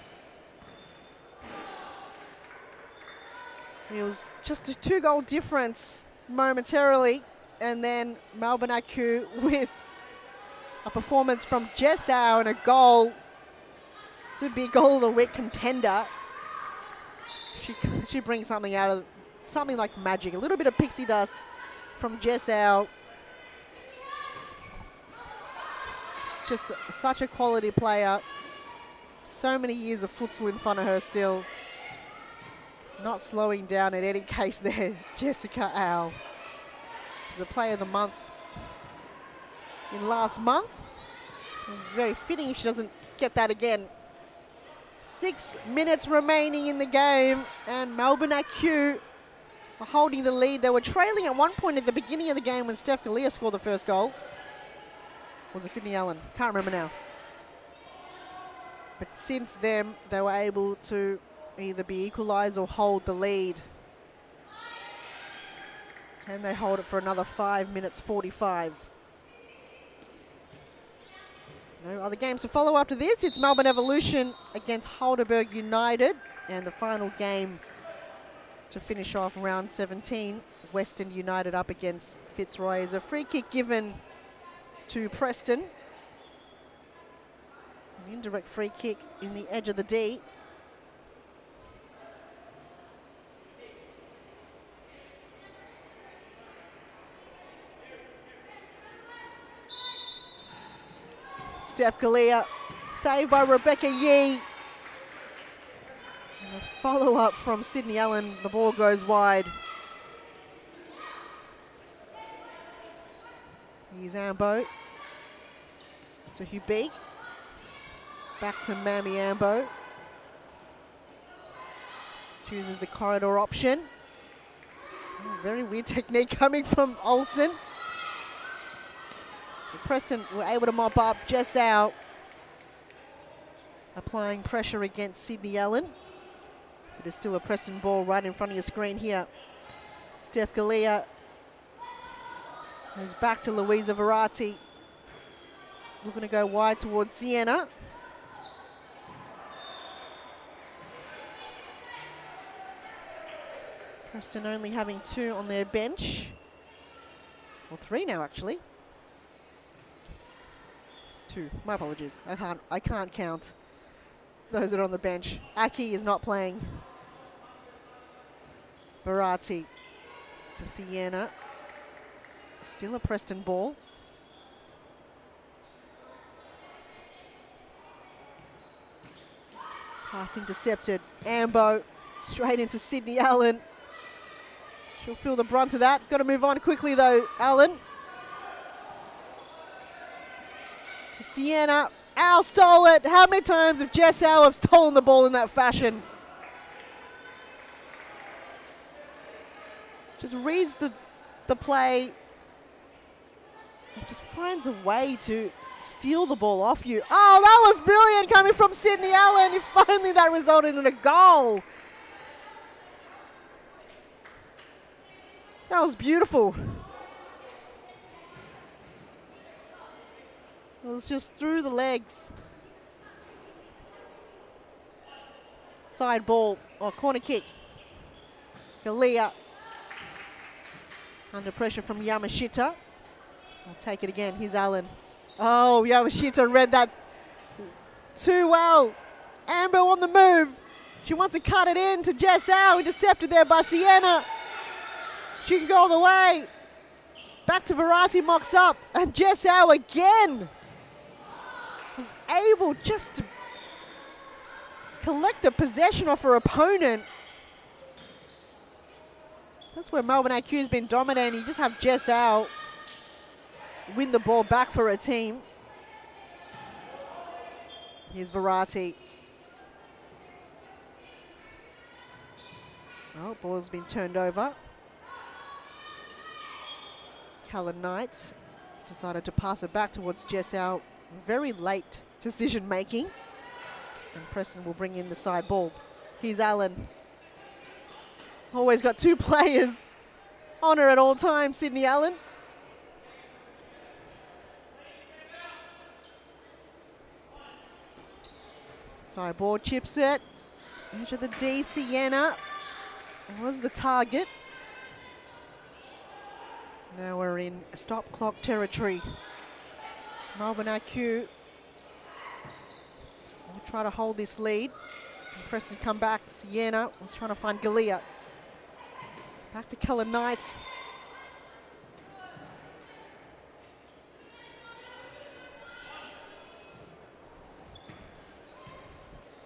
It was just a 2-goal difference momentarily, and then Melbourne IQ with a performance from Jessau and a goal to be goal of the week contender. She brings something out of something like magic, a little bit of pixie dust from Jessau. Just such a quality player. So many years of futsal in front of her still. Not slowing down in any case there. Jessica Au was the player of the month in last month. Very fitting if she doesn't get that again. 6 minutes remaining in the game, and Melbourne IQ are holding the lead. They were trailing at one point at the beginning of the game when Steph Galea scored the first goal. Was it Sydney Allen? Can't remember now. But since then, they were able to either be equalised or hold the lead. Can they hold it for another 5 minutes 45? No other games to follow after this. It's Melbourne Evolution against Heidelberg United, and the final game to finish off round 17, Western United up against Fitzroy. Is a free kick given to Preston. An indirect free kick in the edge of the D. Steph Galea, saved by Rebecca Yee. And a follow-up from Sydney Allen. The ball goes wide. Here's Ambo to Hubig. Back to Mammy Ambo. Chooses the corridor option. Very weird technique coming from Olsen. Preston were able to mop up. Jessau applying pressure against Sydney Allen. But it's still a Preston ball right in front of your screen here. Steph Galea goes back to Louisa Verratti. Looking to go wide towards Sienna. Preston only having 2 on their bench. Well, 3 now actually. 2. My apologies. I can't count those that are on the bench. Aki is not playing. Verratti to Sienna. Still a Preston ball. Pass intercepted. Ambo straight into Sydney Allen. She'll feel the brunt of that. Got to move on quickly though, Allen. To Sienna. Al stole it. How many times have Jessau have stolen the ball in that fashion? Just reads the play. And just finds a way to steal the ball off you. Oh, that was brilliant coming from Sydney Allen. If only that resulted in a goal. That was beautiful. It was just through the legs. Side ball, or corner kick. Galea. Under pressure from Yamashita. I'll take it again, here's Allen. Oh, Yamashita read that too well. Ambo on the move. She wants to cut it in to Jessau, intercepted there by Sienna. She can go all the way. Back to Verratti, mocks up. And Jessau again was able just to collect the possession off her opponent That's where Melbourne IQ's been dominating. You just have Jess out win the ball back for a team. Here's Verratti. Oh, ball's been turned over. Callan Knight decided to pass it back towards Jessau. Very late decision making. And Preston will bring in the side ball. Here's Allen. Always got two players on her at all times, Sydney Allen. Side ball, chips it. Edge of the D, Sienna was the target. Now we're in stop clock territory. Melbourne IQ will try to hold this lead. And Preston come back. Sienna was trying to find Galea. Back to Callan Knight.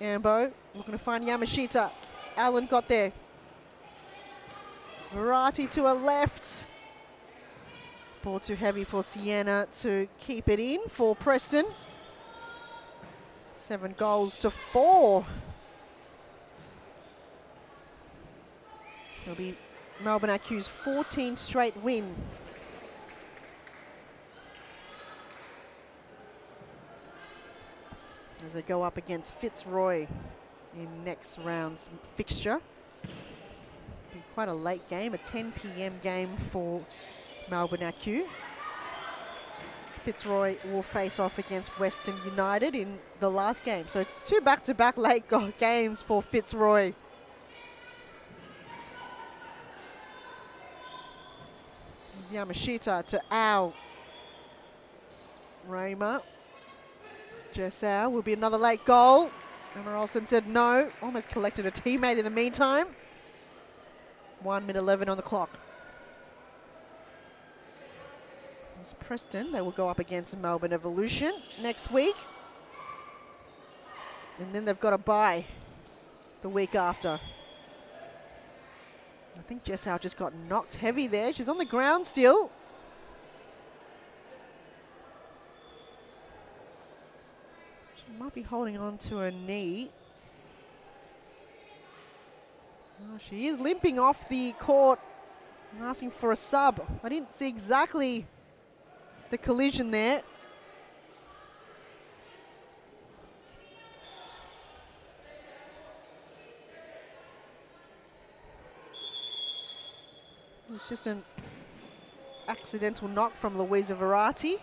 Ambo looking to find Yamashita. Allen got there. Verratti to her left. Ball too heavy for Sienna to keep it in for Preston. 7 goals to 4. It'll be Melbourne IQ's 14th straight win. As they go up against Fitzroy in next round's fixture. Be quite a late game, a 10 p.m. game for Melbourne IQ. Fitzroy will face off against Western United in the last game. So 2 back-to-back late games for Fitzroy. Yamashita to Au. Raymer. Jessau will be another late goal. Emma Olsen said no. Almost collected a teammate in the meantime. 1 minute 11 on the clock. Here's Preston. They will go up against Melbourne Evolution next week. And then they've got a bye the week after. I think Jessau just got knocked heavy there. She's on the ground still. She might be holding on to her knee. Oh, she is limping off the court and asking for a sub. I didn't see exactly the collision there. It's just an accidental knock from Louisa Verratti.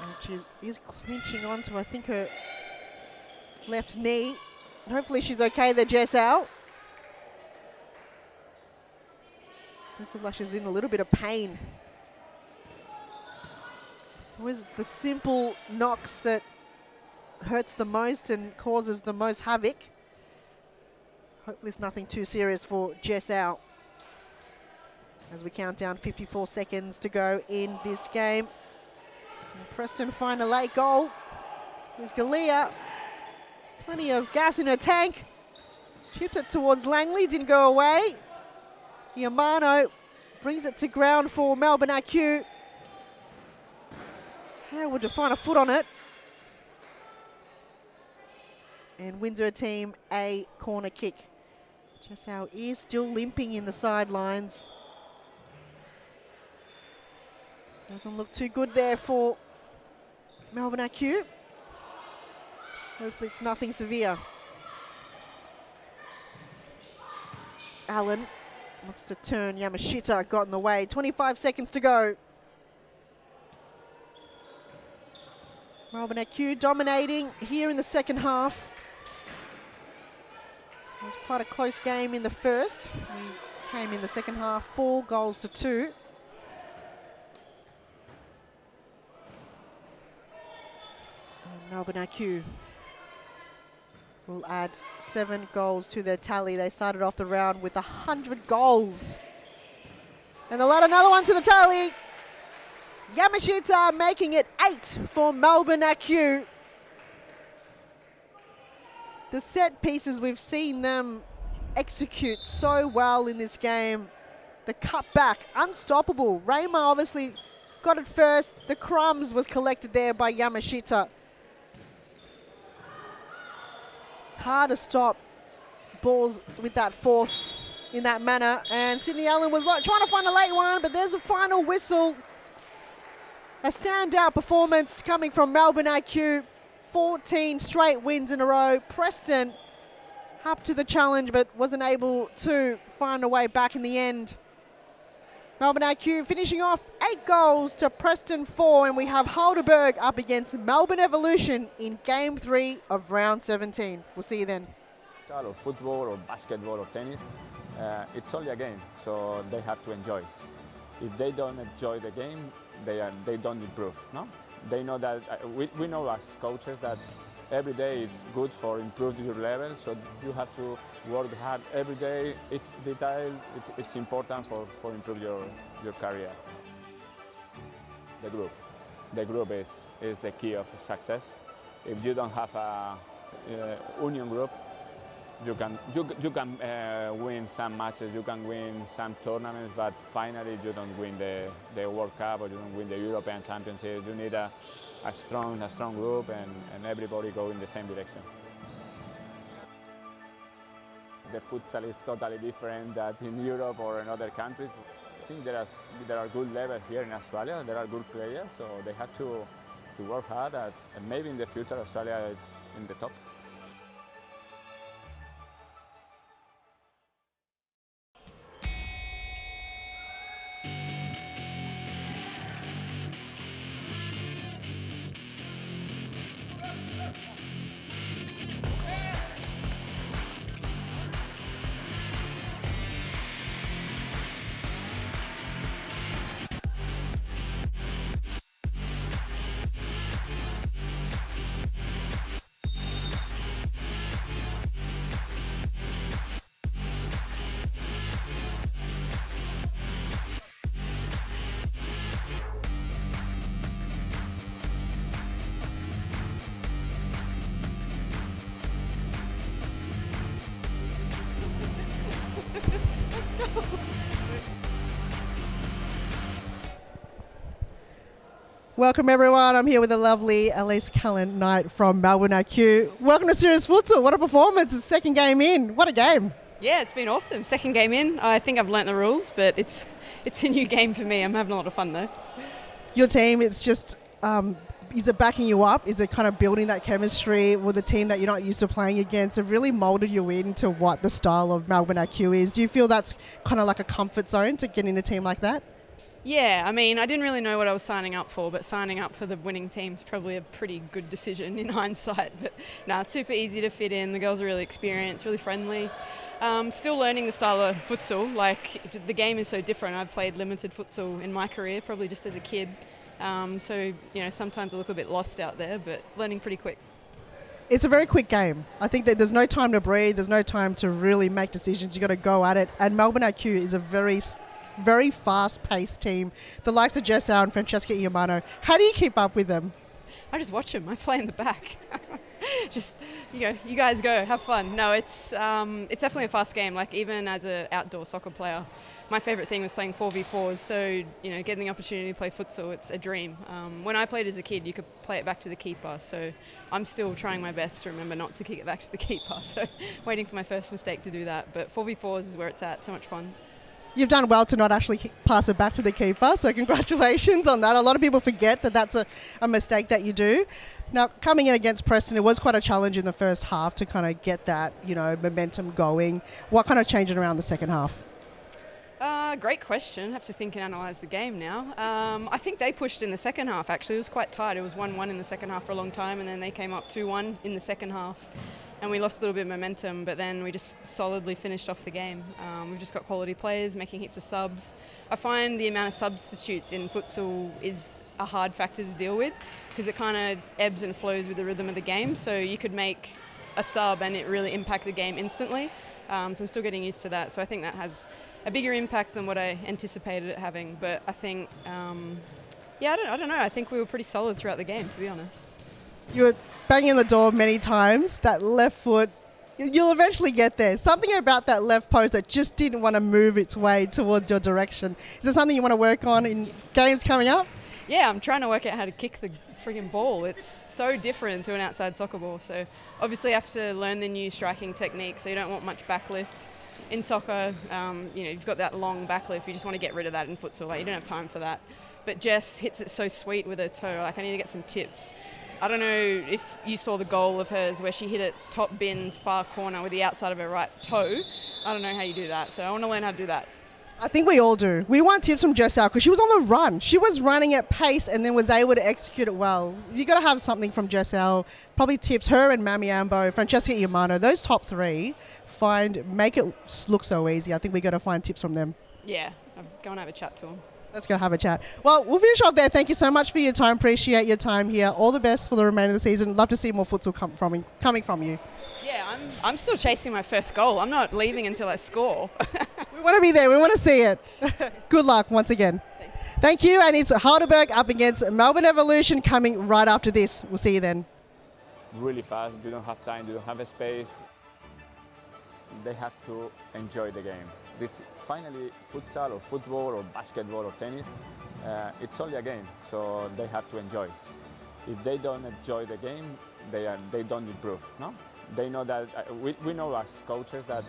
And she is clinching onto, I think, her left knee. Hopefully she's okay there, Jessau. Does look like she's in a little bit of pain. It's always the simple knocks that hurts the most and causes the most havoc. Hopefully it's nothing too serious for Jessau. As we count down 54 seconds to go in this game. Can Preston find a late goal? Here's Galea. Plenty of gas in her tank. Chipped it towards Langley, didn't go away. Yamano brings it to ground for Melbourne IQ. Howard to find a foot on it. And wins her team a corner kick. Jessau is still limping in the sidelines. Doesn't look too good there for Melbourne IQ. Hopefully it's nothing severe. Allen looks to turn. Yamashita got in the way. 25 seconds to go. Melbourne IQ dominating here in the second half. It was quite a close game in the first. We came in the second half 4 goals to 2. And Melbourne IQ will add 7 goals to their tally. They started off the round with 100 goals. And they'll add another one to the tally. Yamashita making it 8 for Melbourne IQ. The set pieces, we've seen them execute so well in this game. The cutback, unstoppable. Reima obviously got it first. The crumbs was collected there by Yamashita. It's hard to stop balls with that force in that manner. And Sydney Allen was like trying to find a late one, but there's a final whistle. A standout performance coming from Melbourne IQ. 14 straight wins in a row. Preston up to the challenge, but wasn't able to find a way back in the end. Melbourne IQ finishing off 8 goals to Preston 4, and we have Heidelberg up against Melbourne Evolution in Game 3 of Round 17. We'll see you then. Or football or basketball or tennis, it's only a game, so they have to enjoy. If they don't enjoy the game, they don't improve. No, they know that we know as coaches that every day is good for improve your level. So you have to work hard every day. It's detail. It's important for improve your career. The group is the key of success. If you don't have a union group, you can win some matches, you can win some tournaments, but finally you don't win the World Cup or you don't win the European Championship. You need a strong group and everybody go in the same direction. The futsal is totally different than in Europe or in other countries. I think there are good levels here in Australia. There are good players, so they have to work hard. And maybe in the future Australia is in the top. Welcome everyone, I'm here with the lovely Elise Cullen Knight from Melbourne IQ. Welcome to Serious Futsal, what a performance, it's the second game in, what a game. Yeah, it's been awesome. Second game in, I think I've learnt the rules, but it's a new game for me. I'm having a lot of fun though. Your team, it's just, is it backing you up? Is it kind of building that chemistry with a team that you're not used to playing against? It really moulded you into what the style of Melbourne IQ is. Do you feel that's kind of like a comfort zone to get in a team like that? Yeah, I mean, I didn't really know what I was signing up for, but signing up for the winning team's probably a pretty good decision in hindsight. But no, it's super easy to fit in. The girls are really experienced, really friendly. Still learning the style of futsal. Like, the game is so different. I've played limited futsal in my career, probably just as a kid. So, you know, sometimes I look a bit lost out there, but learning pretty quick. It's a very quick game. I think that there's no time to breathe. There's no time to really make decisions. You got to go at it. And Melbourne IQ is a very fast-paced team. The likes of Jessau and Francesca Iamano. How do you keep up with them? I just watch them. I play in the back. Just, you guys go, have fun. No, it's definitely a fast game. Like, even as an outdoor soccer player, my favourite thing was playing 4v4s. So, getting the opportunity to play futsal, it's a dream. When I played as a kid, you could play it back to the keeper. So I'm still trying my best to remember not to kick it back to the keeper. So waiting for my first mistake to do that. But 4v4s is where it's at. So much fun. You've done well to not actually pass it back to the keeper, so congratulations on that. A lot of people forget that that's a mistake that you do. Now, coming in against Preston, it was quite a challenge in the first half to kind of get that, momentum going. What kind of changed it around the second half? Great question. I have to think and analyse the game now. I think they pushed in the second half, actually. It was quite tight. It was 1-1 in the second half for a long time, and then they came up 2-1 in the second half. And we lost a little bit of momentum, but then we just solidly finished off the game. We've just got quality players, making heaps of subs. I find the amount of substitutes in futsal is a hard factor to deal with because it kind of ebbs and flows with the rhythm of the game. So you could make a sub and it really impact the game instantly. So I'm still getting used to that. So I think that has a bigger impact than what I anticipated it having. But I think, I don't know. I think we were pretty solid throughout the game, to be honest. You were banging on the door many times. That left foot You'll eventually get there. Something about that left post that just didn't want to move its way towards your direction. Is there something you want to work on in games coming up? Yeah, I'm trying to work out how to kick the friggin' ball. It's so different to an outside soccer ball. So obviously I have to learn the new striking technique, so you don't want much backlift. In soccer, you've got that long backlift. You just want to get rid of that in futsal. Like, you don't have time for that. But Jess hits it so sweet with her toe. Like, I need to get some tips. I don't know if you saw the goal of hers where she hit it top bins, far corner with the outside of her right toe. I don't know how you do that. So I want to learn how to do that. I think we all do. We want tips from Jessel because she was on the run. She was running at pace and then was able to execute it well. You got to have something from Jessel. Probably tips her and Mami Ambo, Francesca Iamano. Those top three, make it look so easy. I think we got to find tips from them. Yeah, I'll go and have a chat to them. Let's go have a chat. Well, we'll finish off there. Thank you so much for your time. Appreciate your time here. All the best for the remainder of the season. Love to see more futsal coming from you. Yeah, I'm still chasing my first goal. I'm not leaving until I score. We want to be there. We want to see it. Good luck once again. Thanks. Thank you. And it's Heidelberg up against Melbourne Evolution coming right after this. We'll see you then. Really fast, you don't have time, you don't have a space. They have to enjoy the game. This finally, futsal or football or basketball or tennis, it's only a game, so they have to enjoy. If they don't enjoy the game, they don't improve. No, they know that we know as coaches that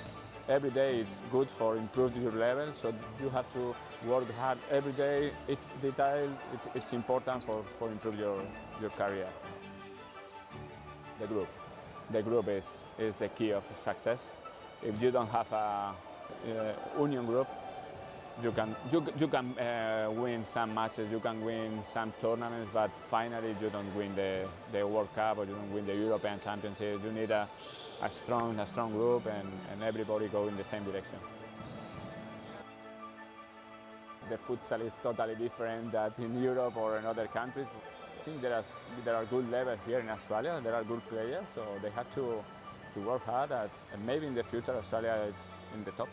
every day is good for improving your level. So you have to work hard every day. It's detail. It's important for improve your career. The group is the key of success. If you don't have a union group, you can win some matches, you can win some tournaments, but finally you don't win the World Cup or you don't win the European Championship. You need a strong group and everybody go in the same direction. The futsal is totally different than in Europe or in other countries. I think there are good levels here in Australia. There are good players, so they have to work hard, and maybe in the future Australia is in the top.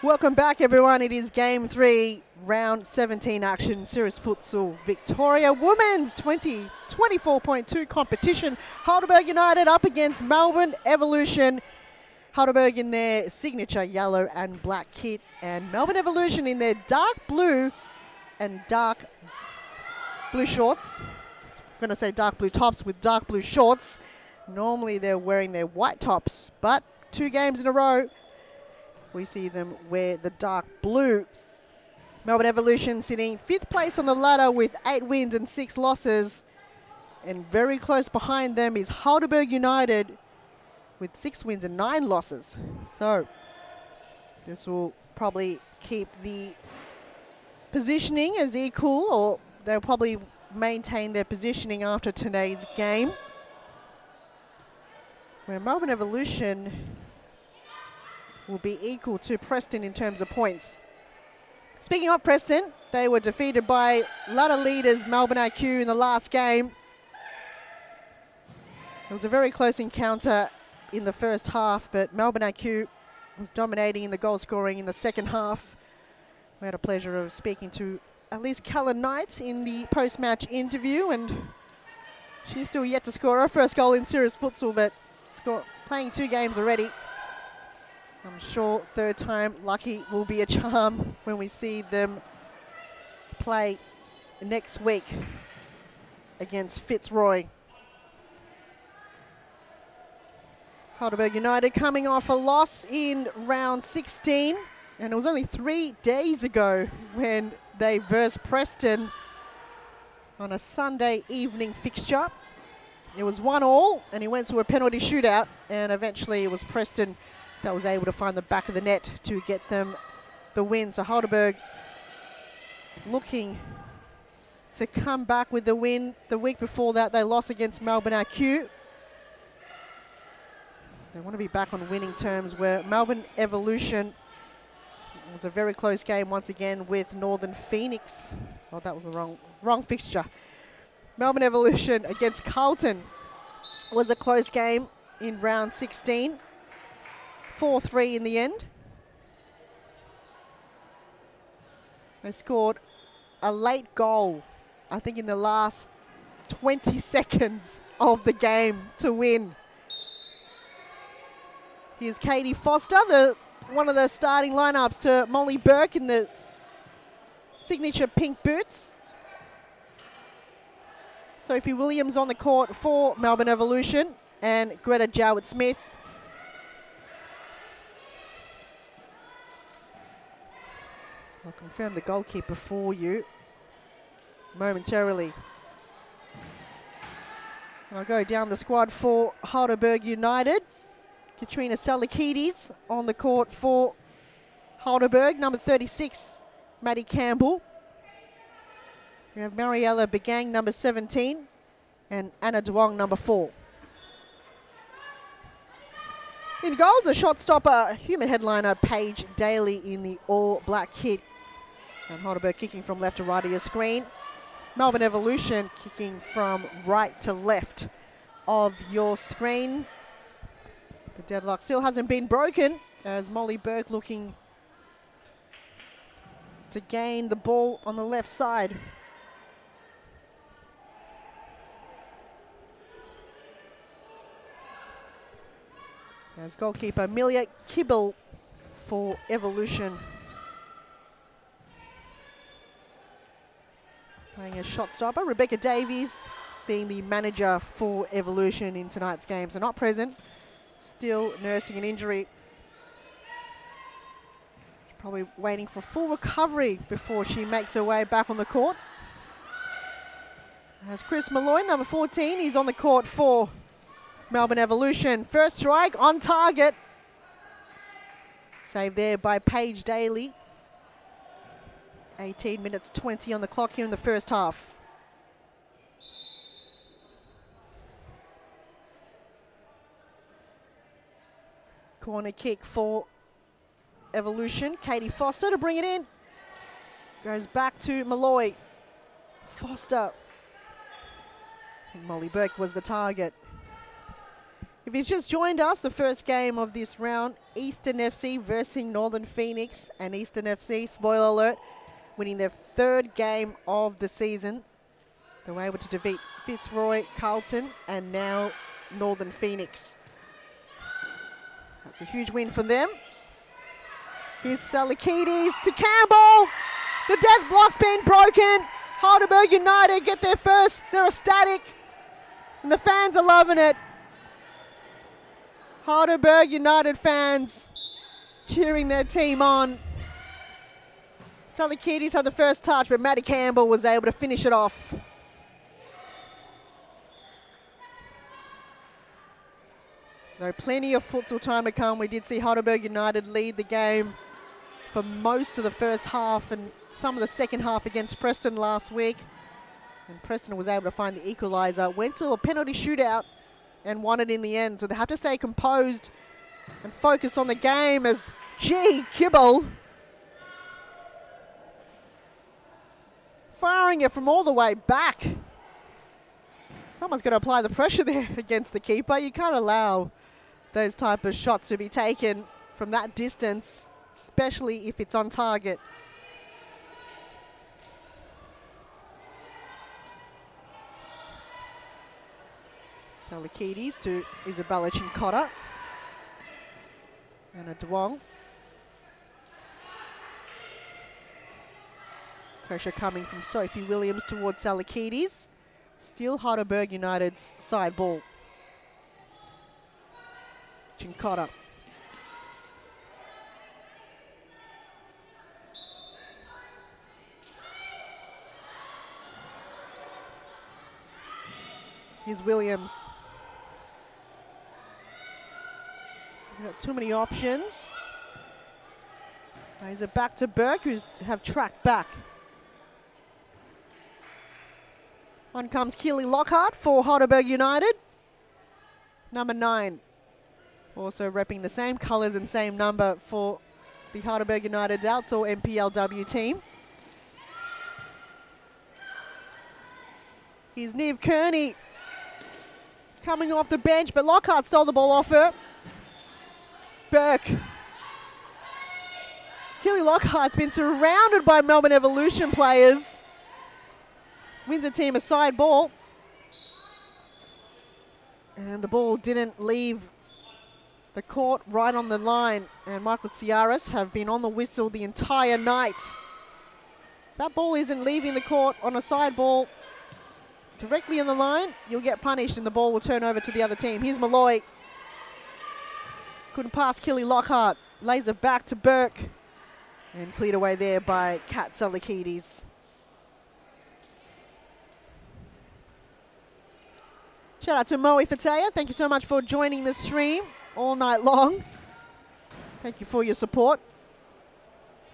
Welcome back, everyone. It is Game 3, Round 17 action, Series Futsal Victoria Women's 2024.2 competition. Heidelberg United up against Melbourne Evolution. Heidelberg in their signature yellow and black kit, and Melbourne Evolution in their dark blue and dark blue shorts. I'm going to say dark blue tops with dark blue shorts. Normally they're wearing their white tops, but 2 games in a row, we see them wear the dark blue. Melbourne Evolution sitting 5th place on the ladder with 8 wins and 6 losses. And very close behind them is Heidelberg United with 6 wins and 9 losses. So this will probably keep the positioning as equal, or they'll probably maintain their positioning after today's game, where Melbourne Evolution will be equal to Preston in terms of points. Speaking of Preston, they were defeated by ladder leaders Melbourne IQ in the last game. It was a very close encounter in the first half, but Melbourne IQ was dominating in the goal scoring in the second half. We had a pleasure of speaking to Elise Keller-Knight in the post-match interview, and she's still yet to score her first goal in Series Futsal, but playing 2 games already. I'm sure third time lucky will be a charm when we see them play next week against Fitzroy. Heidelberg United coming off a loss in round 16, and it was only 3 days ago when they versed Preston on a Sunday evening fixture. It was 1-1, and he went to a penalty shootout, and eventually it was Preston that was able to find the back of the net to get them the win. So Heidelberg looking to come back with the win. The week before that, they lost against Melbourne IQ. They want to be back on winning terms, where Melbourne Evolution, it was a very close game once again with Northern Phoenix. Oh, that was the wrong fixture. Melbourne Evolution against Carlton was a close game in round 16. 4-3 in the end. They scored a late goal, I think in the last 20 seconds of the game to win. Here's Katie Foster, one of the starting lineups, to Molly Burke in the signature pink boots. Sophie Williams on the court for Melbourne Evolution, and Greta Jowett-Smith. I'll confirm the goalkeeper for you momentarily. I'll go down the squad for Heidelberg United. Katrina Salakidis on the court for Heidelberg. Number 36, Maddie Campbell. We have Mariella Begang, number 17, and Anna Duong, number 4. In goals, a shot stopper, human headliner Paige Daly in the all-black kit. And Heidelberg kicking from left to right of your screen. Melbourne Evolution kicking from right to left of your screen. The deadlock still hasn't been broken, as Molly Burke looking to gain the ball on the left side. As goalkeeper Amelia Kibble for Evolution. Playing a shot stopper. Rebecca Davies being the manager for Evolution in tonight's game. So not present. Still nursing an injury. Probably waiting for full recovery before she makes her way back on the court. As Chris Malloy, number 14, he's on the court for Melbourne Evolution. First strike on target. Saved there by Paige Daly. 18 minutes 20 on the clock here in the first half. Corner kick for Evolution. Katie Foster to bring it in. Goes back to Malloy. Foster. And Molly Burke was the target. If he's just joined us, the first game of this round, Eastern FC versus Northern Phoenix, and Eastern FC, spoiler alert, winning their third game of the season. They were able to defeat Fitzroy, Carlton, and now Northern Phoenix. That's a huge win for them. Here's Salakidis to Campbell. The deadlock's been broken. Heidelberg United get their first. They're ecstatic, and the fans are loving it. Heidelberg United fans cheering their team on. Salakidis had the first touch, but Maddie Campbell was able to finish it off. Though plenty of futsal time to come, we did see Heidelberg United lead the game for most of the first half and some of the second half against Preston last week. And Preston was able to find the equaliser, went to a penalty shootout and won it in the end. So they have to stay composed and focus on the game as, Kibble firing it from all the way back. Someone's going to apply the pressure there against the keeper. You can't allow those type of shots to be taken from that distance, especially if it's on target. Salakidis to Isabella Chincotta. And a Duong. Pressure coming from Sophie Williams towards Salakidis. Still Heidelberg United's side ball. Chincotta. Here's Williams. Got too many options. He's it back to Burke, who's have tracked back. On comes Keely Lockhart for Heidelberg United. Number 9. Also repping the same colours and same number for the Heidelberg United's outdoor MPLW team. Here's Niamh Kearney coming off the bench, but Lockhart stole the ball off her. Burke. Keely Lockhart's been surrounded by Melbourne Evolution players. Wins a team a side ball. And the ball didn't leave the court, right on the line. And Michael Ciaras have been on the whistle the entire night. If that ball isn't leaving the court on a side ball directly on the line, you'll get punished and the ball will turn over to the other team. Here's Malloy. Couldn't pass Keely Lockhart. Lays it back to Burke. And cleared away there by Kat Salakides. Shout out to Moe Fatea. Thank you so much for joining the stream all night long. Thank you for your support.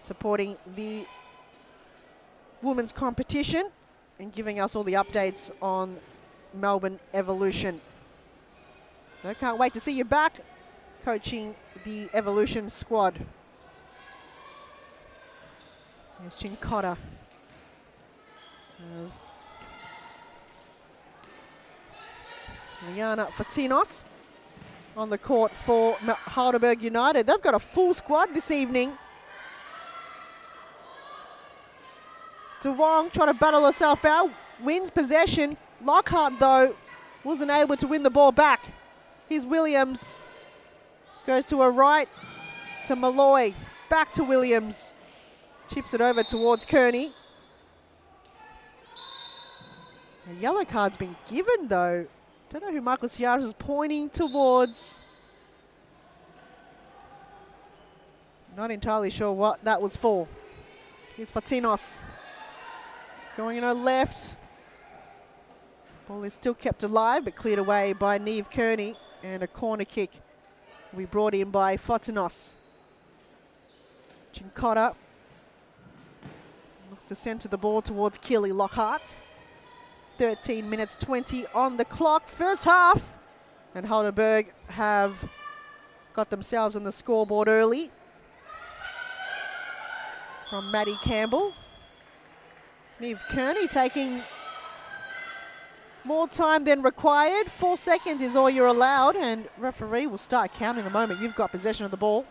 Supporting the women's competition and giving us all the updates on Melbourne Evolution. I can't wait to see you back coaching the Evolution squad. There's Chincotta. There's Liana Fatinos on the court for Heidelberg United. They've got a full squad this evening. De Wong trying to battle herself out, wins possession. Lockhart, though, wasn't able to win the ball back. Here's Williams. Goes to her right, to Malloy. Back to Williams. Chips it over towards Kearney. A yellow card's been given, though. Don't know who Michael Ciaras is pointing towards. Not entirely sure what that was for. Here's Fatinos. Going in her left. Ball is still kept alive, but cleared away by Niamh Kearney. And a corner kick will be brought in by Fatinos. Chincotta looks to centre the ball towards Keely Lockhart. 13 minutes 20 on the clock, first half. And Heidelberg have got themselves on the scoreboard early. From Maddie Campbell. Niamh Kearney taking more time than required. 4 seconds is all you're allowed, and referee will start counting the moment you've got possession of the ball.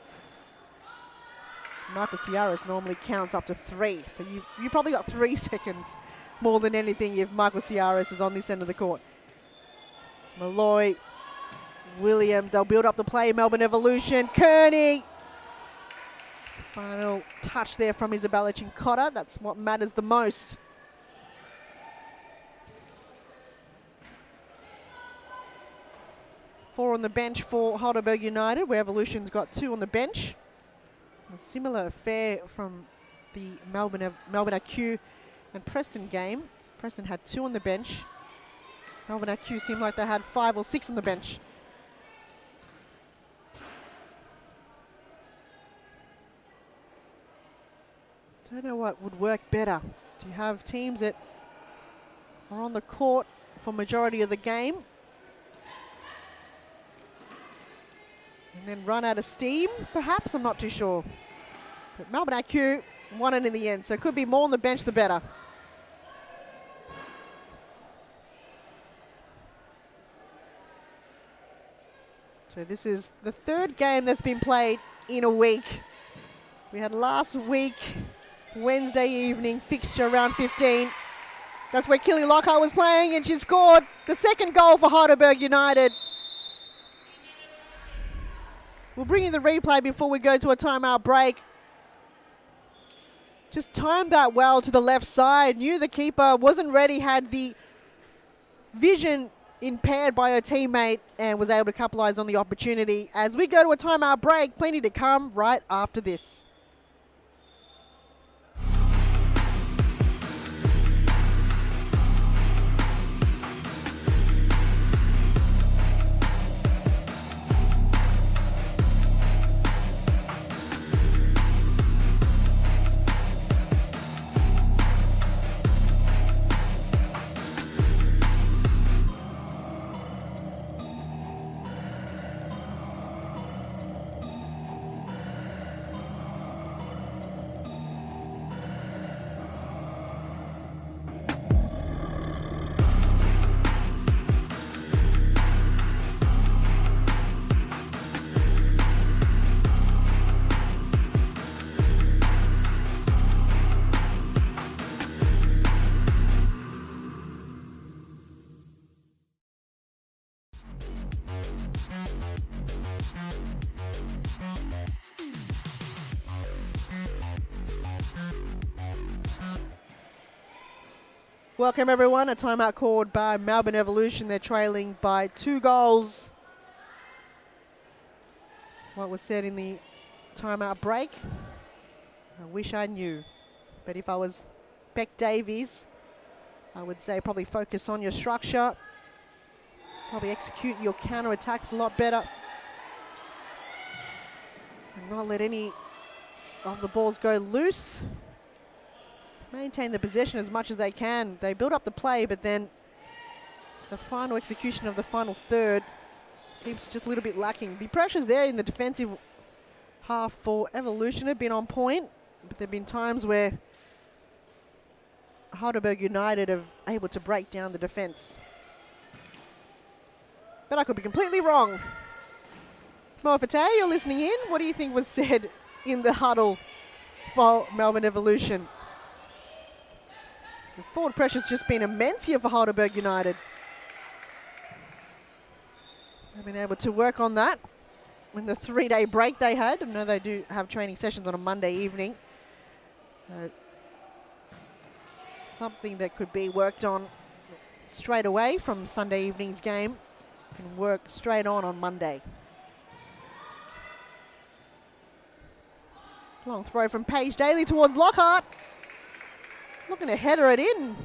Michael Ciaras normally counts up to 3, so you probably got 3 seconds more than anything if Michael Ciaras is on this end of the court. Malloy, Williams, they'll build up the play. Melbourne Evolution, Kearney. Final touch there from Isabella Chincotta. That's what matters the most. Four on the bench for Heidelberg United, where Evolution's got 2 on the bench. A similar affair from the Melbourne AQ and Preston game. Preston had 2 on the bench. Melbourne AQ seemed like they had 5 or 6 on the bench. Don't know what would work better. Do you have teams that are on the court for majority of the game and then run out of steam? Perhaps, I'm not too sure. But Melbourne AQ won it in the end, so it could be more on the bench the better. So this is the 3rd game that's been played in a week. We had last week, Wednesday evening, fixture round 15. That's where Keely Lockhart was playing, and she scored the 2nd goal for Heidelberg United. We'll bring you the replay before we go to a timeout break. Just timed that well to the left side. Knew the keeper wasn't ready, had the vision impaired by her teammate and was able to capitalise on the opportunity. As we go to a timeout break, plenty to come right after this. Welcome everyone, a timeout called by Melbourne Evolution. They're trailing by 2 goals. What was said in the timeout break, I wish I knew. But if I was Beck Davies, I would say probably focus on your structure, probably execute your counter-attacks a lot better, and not let any of the balls go loose. Maintain the possession as much as they can. They build up the play, but then the final execution of the final third seems just a little bit lacking. The pressures there in the defensive half for Evolution have been on point, but there have been times where Heidelberg United have able to break down the defence. But I could be completely wrong. Mo Fateh, you're listening in. What do you think was said in the huddle for Melbourne Evolution? The forward pressure's just been immense here for Heidelberg United. They've been able to work on that in the 3-day break they had. I know they do have training sessions on a Monday evening. Something that could be worked on straight away from Sunday evening's game can work straight on Monday. Long throw from Paige Daly towards Lockhart. Looking to header it in.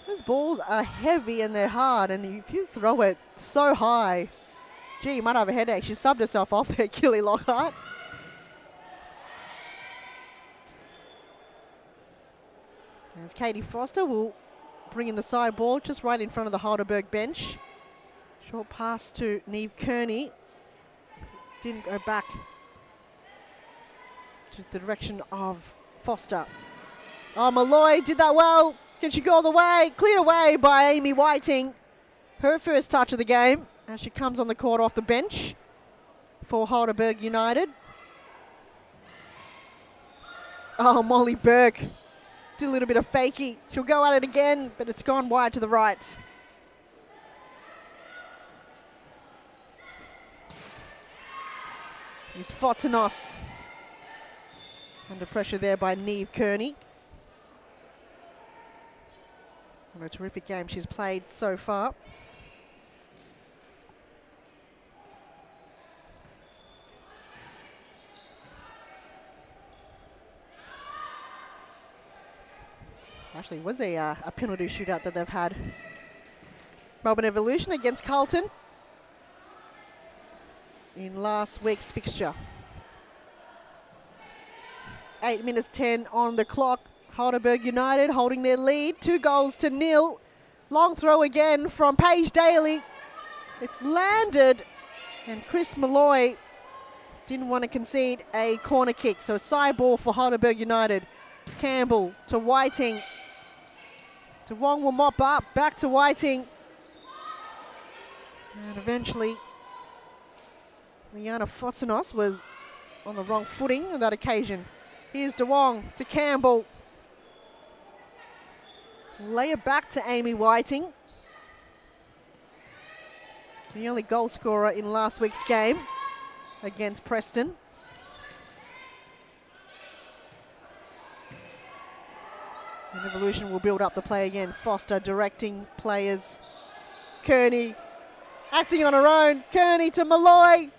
Those balls are heavy and they're hard, and if you throw it so high, gee, you might have a headache. She subbed herself off there, Killy Lockhart. As Katie Foster will bring in the side ball just right in front of the Heidelberg bench. Short pass to Neve Kearney. Didn't go back to the direction of Foster. Oh, Malloy did that well. Can she go all the way? Cleared away by Amy Whiting. Her first touch of the game as she comes on the court off the bench for Heidelberg United. Oh, Molly Burke did a little bit of fakey. She'll go at it again, but it's gone wide to the right. Here's Fotinos. Under pressure there by Neve Kearney. What a terrific game she's played so far. Actually, it was a penalty shootout that they've had. Melbourne Evolution against Carlton in last week's fixture. 8 minutes 10 on the clock. Heidelberg United holding their lead, 2-0. Long throw again from Paige Daly. It's landed, and Chris Malloy didn't want to concede a corner kick. So a side ball for Heidelberg United. Campbell to Whiting. De Wong will mop up, back to Whiting. And eventually, Liana Fotinos was on the wrong footing on that occasion. Here's De Wong to Campbell. Lay it back to Amy Whiting. The only goal scorer in last week's game against Evolution will build up the play again. Foster directing players. Kearney acting on her own. Kearney to Malloy.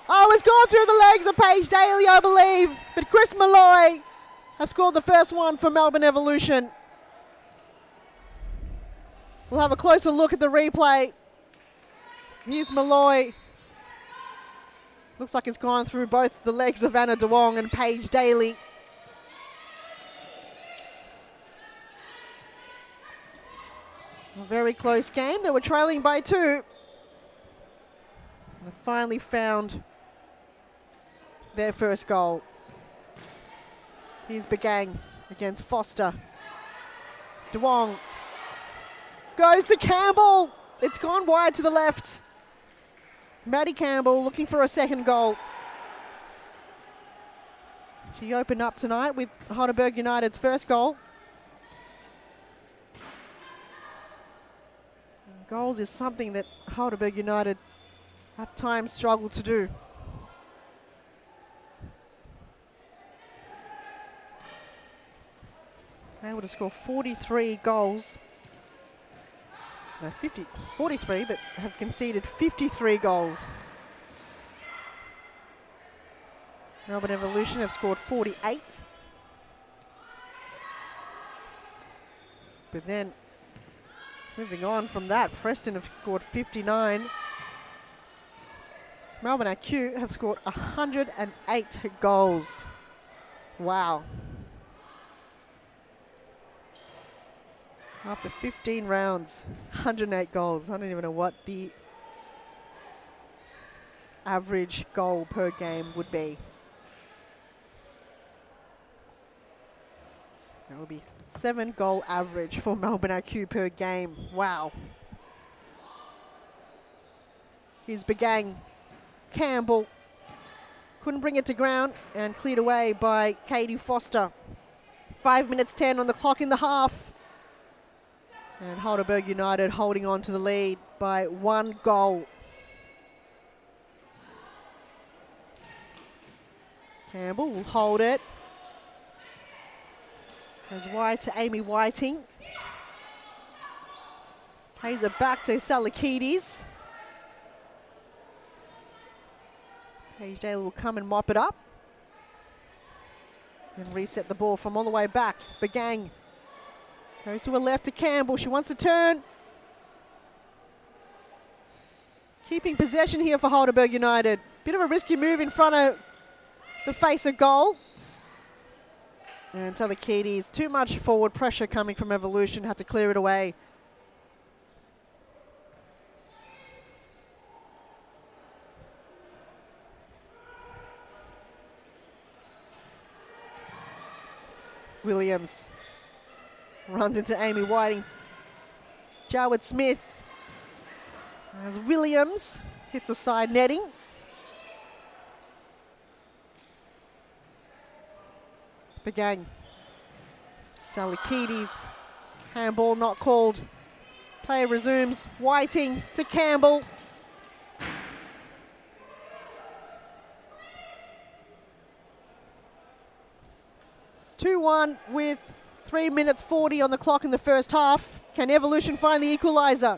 Oh, it's gone through the legs of Paige Daly, I believe. But Chris Malloy have scored the first one for Melbourne Evolution. We'll have a closer look at the replay. Here's Malloy. Looks like it's gone through both the legs of Anna DeWong and Paige Daly. A very close game. They were trailing by 2. And finally found their first goal. Here's Begang against Foster. DeWong goes to Campbell. It's gone wide to the left. Maddie Campbell looking for a second goal. She opened up tonight with Heidelberg United's first goal. And goals is something that Heidelberg United at times struggle to do. Able to score 43 goals. No, 43, but have conceded 53 goals. Melbourne Evolution have scored 48. But then, moving on from that, Preston have scored 59. Melbourne IQ have scored 108 goals. Wow. After 15 rounds, 108 goals. I don't even know what the average goal per game would be. That would be 7 goal average for Melbourne IQ per game. Wow. Here's Begang. Campbell couldn't bring it to ground and cleared away by Katie Foster. 5 minutes 10 on the clock in the half. And Heidelberg United holding on to the lead by 1 goal. Campbell will hold it. Goes wide to Amy Whiting. Plays it back to Salakidis. Paige Daly will come and mop it up. And reset the ball from all the way back. Begang. Goes to her left to Campbell. She wants to turn. Keeping possession here for Heidelberg United. Bit of a risky move in front of the face of goal. And Telekidis, too much forward pressure coming from Evolution. Had to clear it away. Williams runs into Amy Whiting. Jarwood Smith. As Williams hits a side netting. Begang. Salakidis. Handball not called. Play resumes. Whiting to Campbell. It's 2-1 with 3 minutes 40 on the clock in the first half. Can Evolution find the equaliser?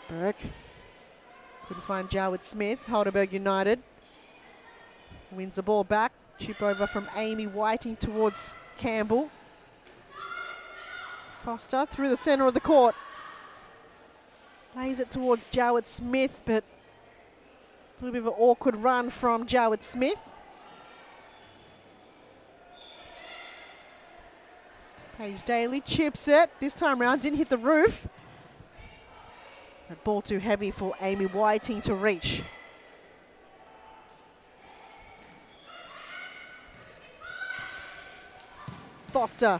Burke. Couldn't find Jarwood Smith. Heidelberg United wins the ball back. Chip over from Amy Whiting towards Campbell. Foster through the centre of the court. Plays it towards Jarwood Smith, but a little bit of an awkward run from Jarwood Smith. Paige Daly chips it. This time round didn't hit the roof. That ball too heavy for Amy Whiting to reach. Foster.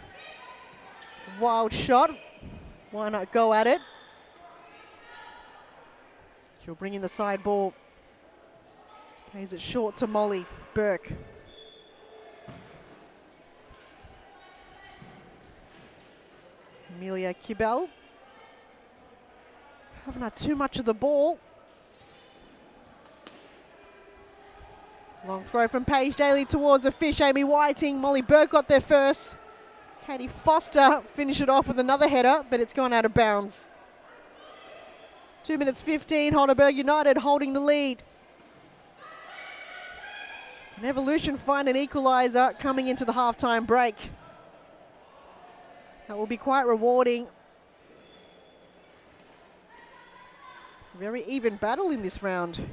Wild shot. Why not go at it? She'll bring in the side ball. Plays it short to Molly Burke. Amelia Kibel. Haven't had too much of the ball. Long throw from Paige Daly towards the fish. Amy Whiting, Molly Burke got there first. Katie Foster finished it off with another header, but it's gone out of bounds. 2 minutes 15, Heidelberg United holding the lead. Can Evolution find an equaliser coming into the halftime break? That will be quite rewarding. Very even battle in this round.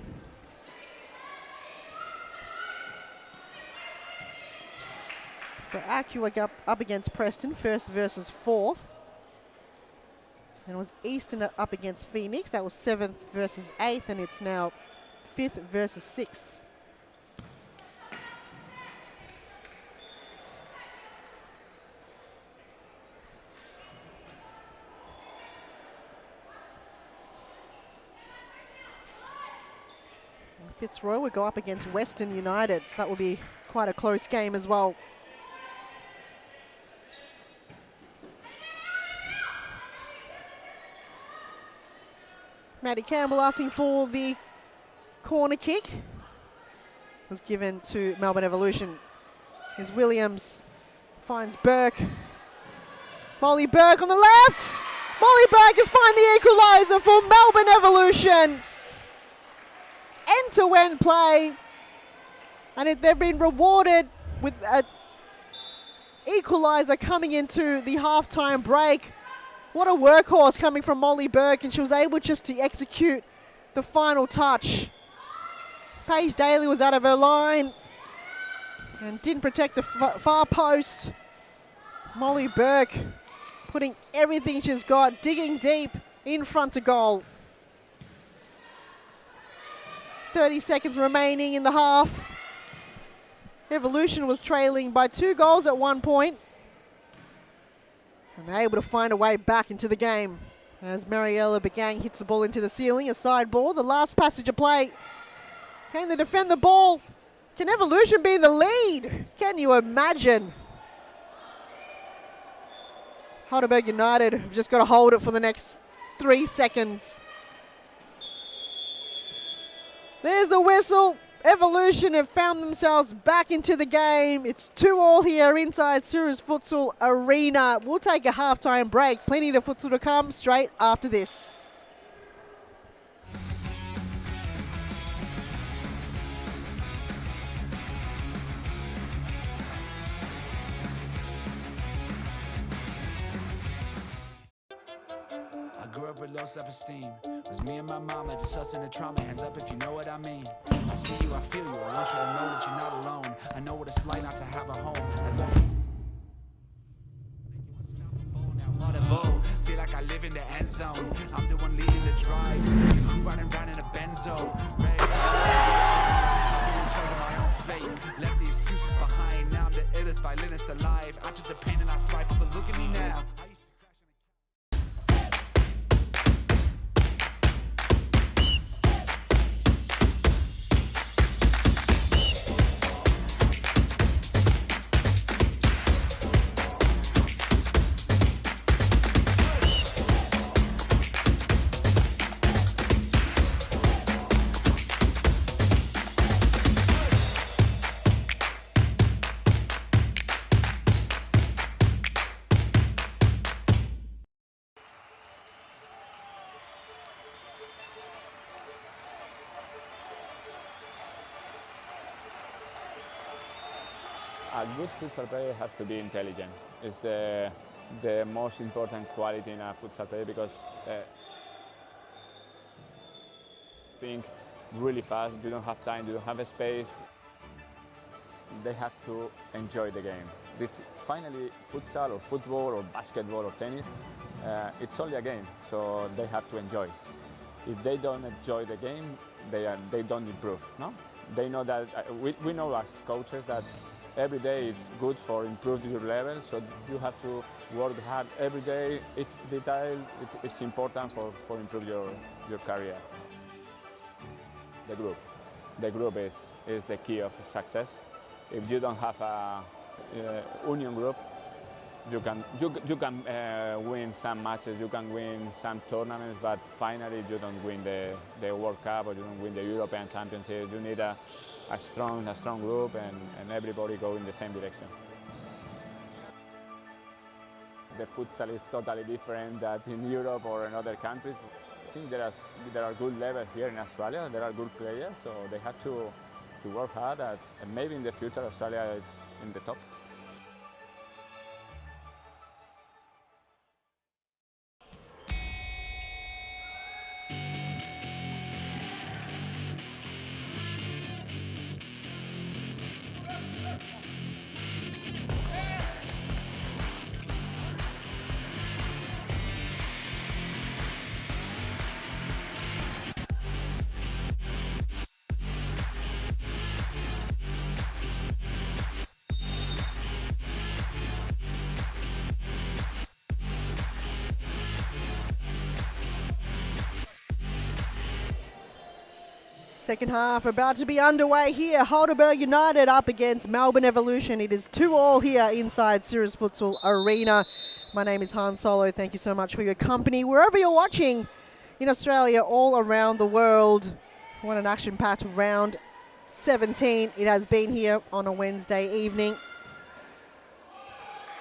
The Acua up against Preston, first versus fourth. And it was Eastern up against Phoenix. That was 7th versus 8th, and it's now 5th versus 6th. And Fitzroy will go up against Western United. So that will be quite a close game as well. Maddie Campbell asking for the corner kick. Was given to Melbourne Evolution. Here's Williams, finds Burke. Molly Burke on the left! Molly Burke has found the equaliser for Melbourne Evolution. End-to-end play. And they've been rewarded with an equaliser coming into the halftime break. What a workhorse coming from Molly Burke, and she was able just to execute the final touch. Paige Daly was out of her line and didn't protect the far post. Molly Burke putting everything she's got, digging deep in front of goal. 30 seconds remaining in the half. Evolution was trailing by 2 goals at one point. And they're able to find a way back into the game. As Mariella Begang hits the ball into the ceiling, a side ball, the last passage of play. Can they defend the ball? Can Evolution be in the lead? Can you imagine? Heidelberg United have just got to hold it for the next 3 seconds. There's the whistle. Evolution have found themselves back into the game. It's 2-2 here inside Suru's Futsal Arena. We'll take a halftime break. Plenty of futsal to come straight after this. I grew up with low self-esteem. It was me and my mama, just us in the trauma. Hands up if you know what I mean. I see you, I feel you. I want you to know that you're not alone. I know what it's like not to have a home. Feel like I live in the end zone. I'm the one leading the drives. The crew riding round in a benzo. Red I'm in charge of my own fate. Left the excuses behind. Now I'm the illest violinist alive. I took the pain and I thrive. But look at me now. A good futsal player has to be intelligent. It's the most important quality in a futsal player because think really fast, they don't have time, they don't have a space. They have to enjoy the game. This finally futsal or football or basketball or tennis, it's only a game, so they have to enjoy. If they don't enjoy the game, they don't improve. No? They know that we know as coaches that every day is good for improving your level, so you have to work hard every day. It's detail, it's important for improve your career. The group is the key of success. If you don't have a union group, you can win some matches, you can win some tournaments, but finally you don't win the World Cup or you don't win the European Championship. You need a strong group and everybody go in the same direction. The futsal is totally different than in Europe or in other countries. I think there are good levels here in Australia. There are good players, so they have to work hard. And maybe in the future Australia is in the top. Second half about to be underway here. Heidelberg United up against Melbourne Evolution. It is 2-2 here inside Cirrus Futsal Arena. My name is Han Solo. Thank you so much for your company. Wherever you're watching in Australia, all around the world, what an action-packed round 17 it has been here on a Wednesday evening.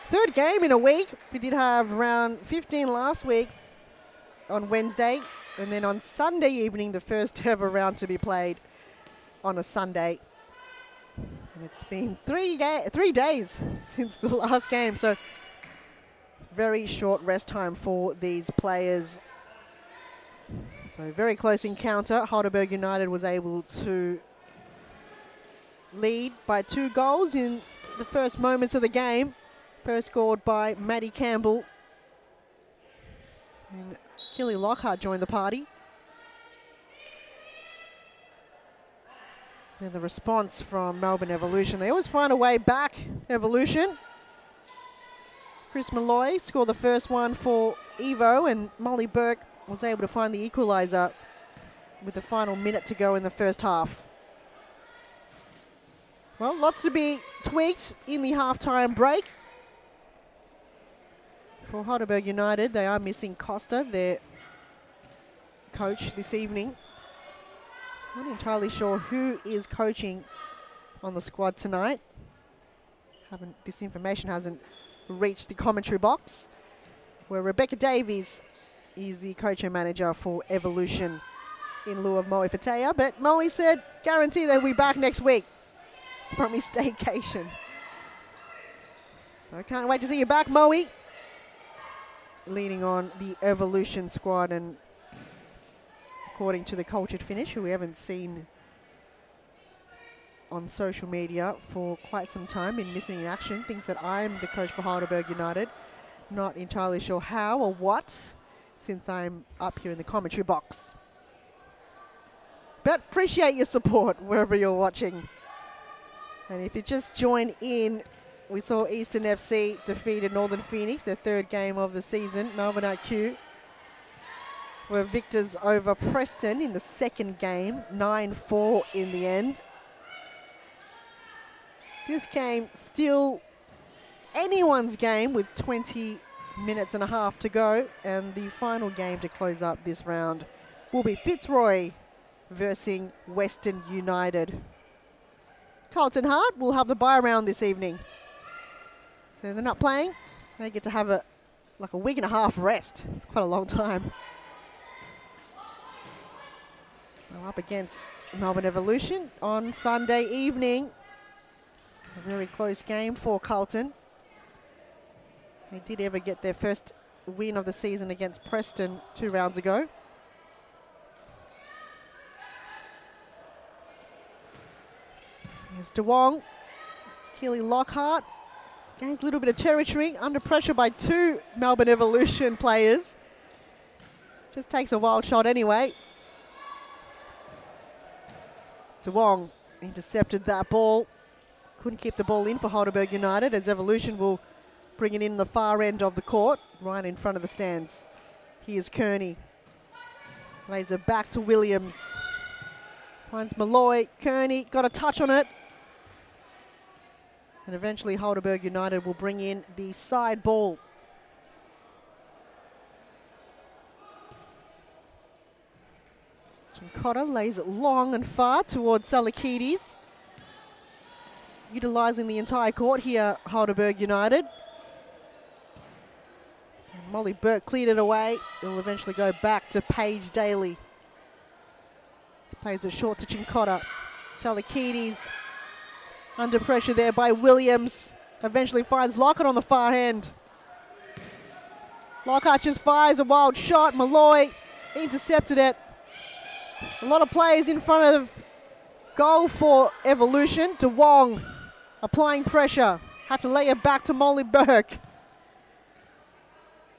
Third game in a week. We did have round 15 last week on Wednesday. And then on Sunday evening, the first ever round to be played on a Sunday. And it's been 3 days since the last game, so very short rest time for these players. So very close encounter. Heidelberg United was able to lead by 2 goals in the first moments of the game. First scored by Maddie Campbell. And Kelly Lockhart joined the party. And the response from Melbourne Evolution. They always find a way back, Evolution. Chris Malloy scored the first one for Evo, and Molly Burke was able to find the equaliser with the final minute to go in the first half. Well, lots to be tweaked in the halftime break. For Heidelberg United, they are missing Costa, their coach this evening. Not entirely sure who is coaching on the squad tonight. This information hasn't reached the commentary box, where Rebecca Davies is the coach and manager for Evolution in lieu of Moe Fatea. But Moe said, guarantee they'll be back next week from his staycation. So I can't wait to see you back, Moe. Leading on the Evolution squad, and according to the Cultured Finish, who we haven't seen on social media for quite some time, been missing in action, thinks that I'm the coach for Heidelberg United. Not entirely sure how or what, since I'm up here in the commentary box. But appreciate your support wherever you're watching. And if you just joined in, we saw Eastern FC defeated Northern Phoenix, their 3rd game of the season. Melbourne IQ were victors over Preston in the 2nd game, 9-4 in the end. This game still anyone's game with 20 minutes and a half to go, and the final game to close up this round will be Fitzroy versus Western United. Carlton Hart will have the bye round this evening. So they're not playing. They get to have a week and a half rest. It's quite a long time. Now up against Melbourne Evolution on Sunday evening. A very close game for Carlton. They did ever get their first win of the season against Preston 2 rounds ago. Here's DeWong. Keely Lockhart gains a little bit of territory, under pressure by 2 Melbourne Evolution players. Just takes a wild shot anyway. DeWong intercepted that ball. Couldn't keep the ball in for Heidelberg United, as Evolution will bring it in the far end of the court, right in front of the stands. Here's Kearney. Lays it back to Williams. Finds Malloy. Kearney got a touch on it. And eventually Heidelberg United will bring in the side ball. Cotter lays it long and far towards Salakides. Utilising the entire court here, Heidelberg United. And Molly Burke cleared it away. It'll eventually go back to Paige Daly. Plays it short to Chincotta. Salakides under pressure there by Williams. Eventually finds Lockhart on the far end. Lockhart just fires a wild shot. Malloy intercepted it. A lot of players in front of goal for Evolution. De Wong applying pressure. Had to lay it back to Molly Burke.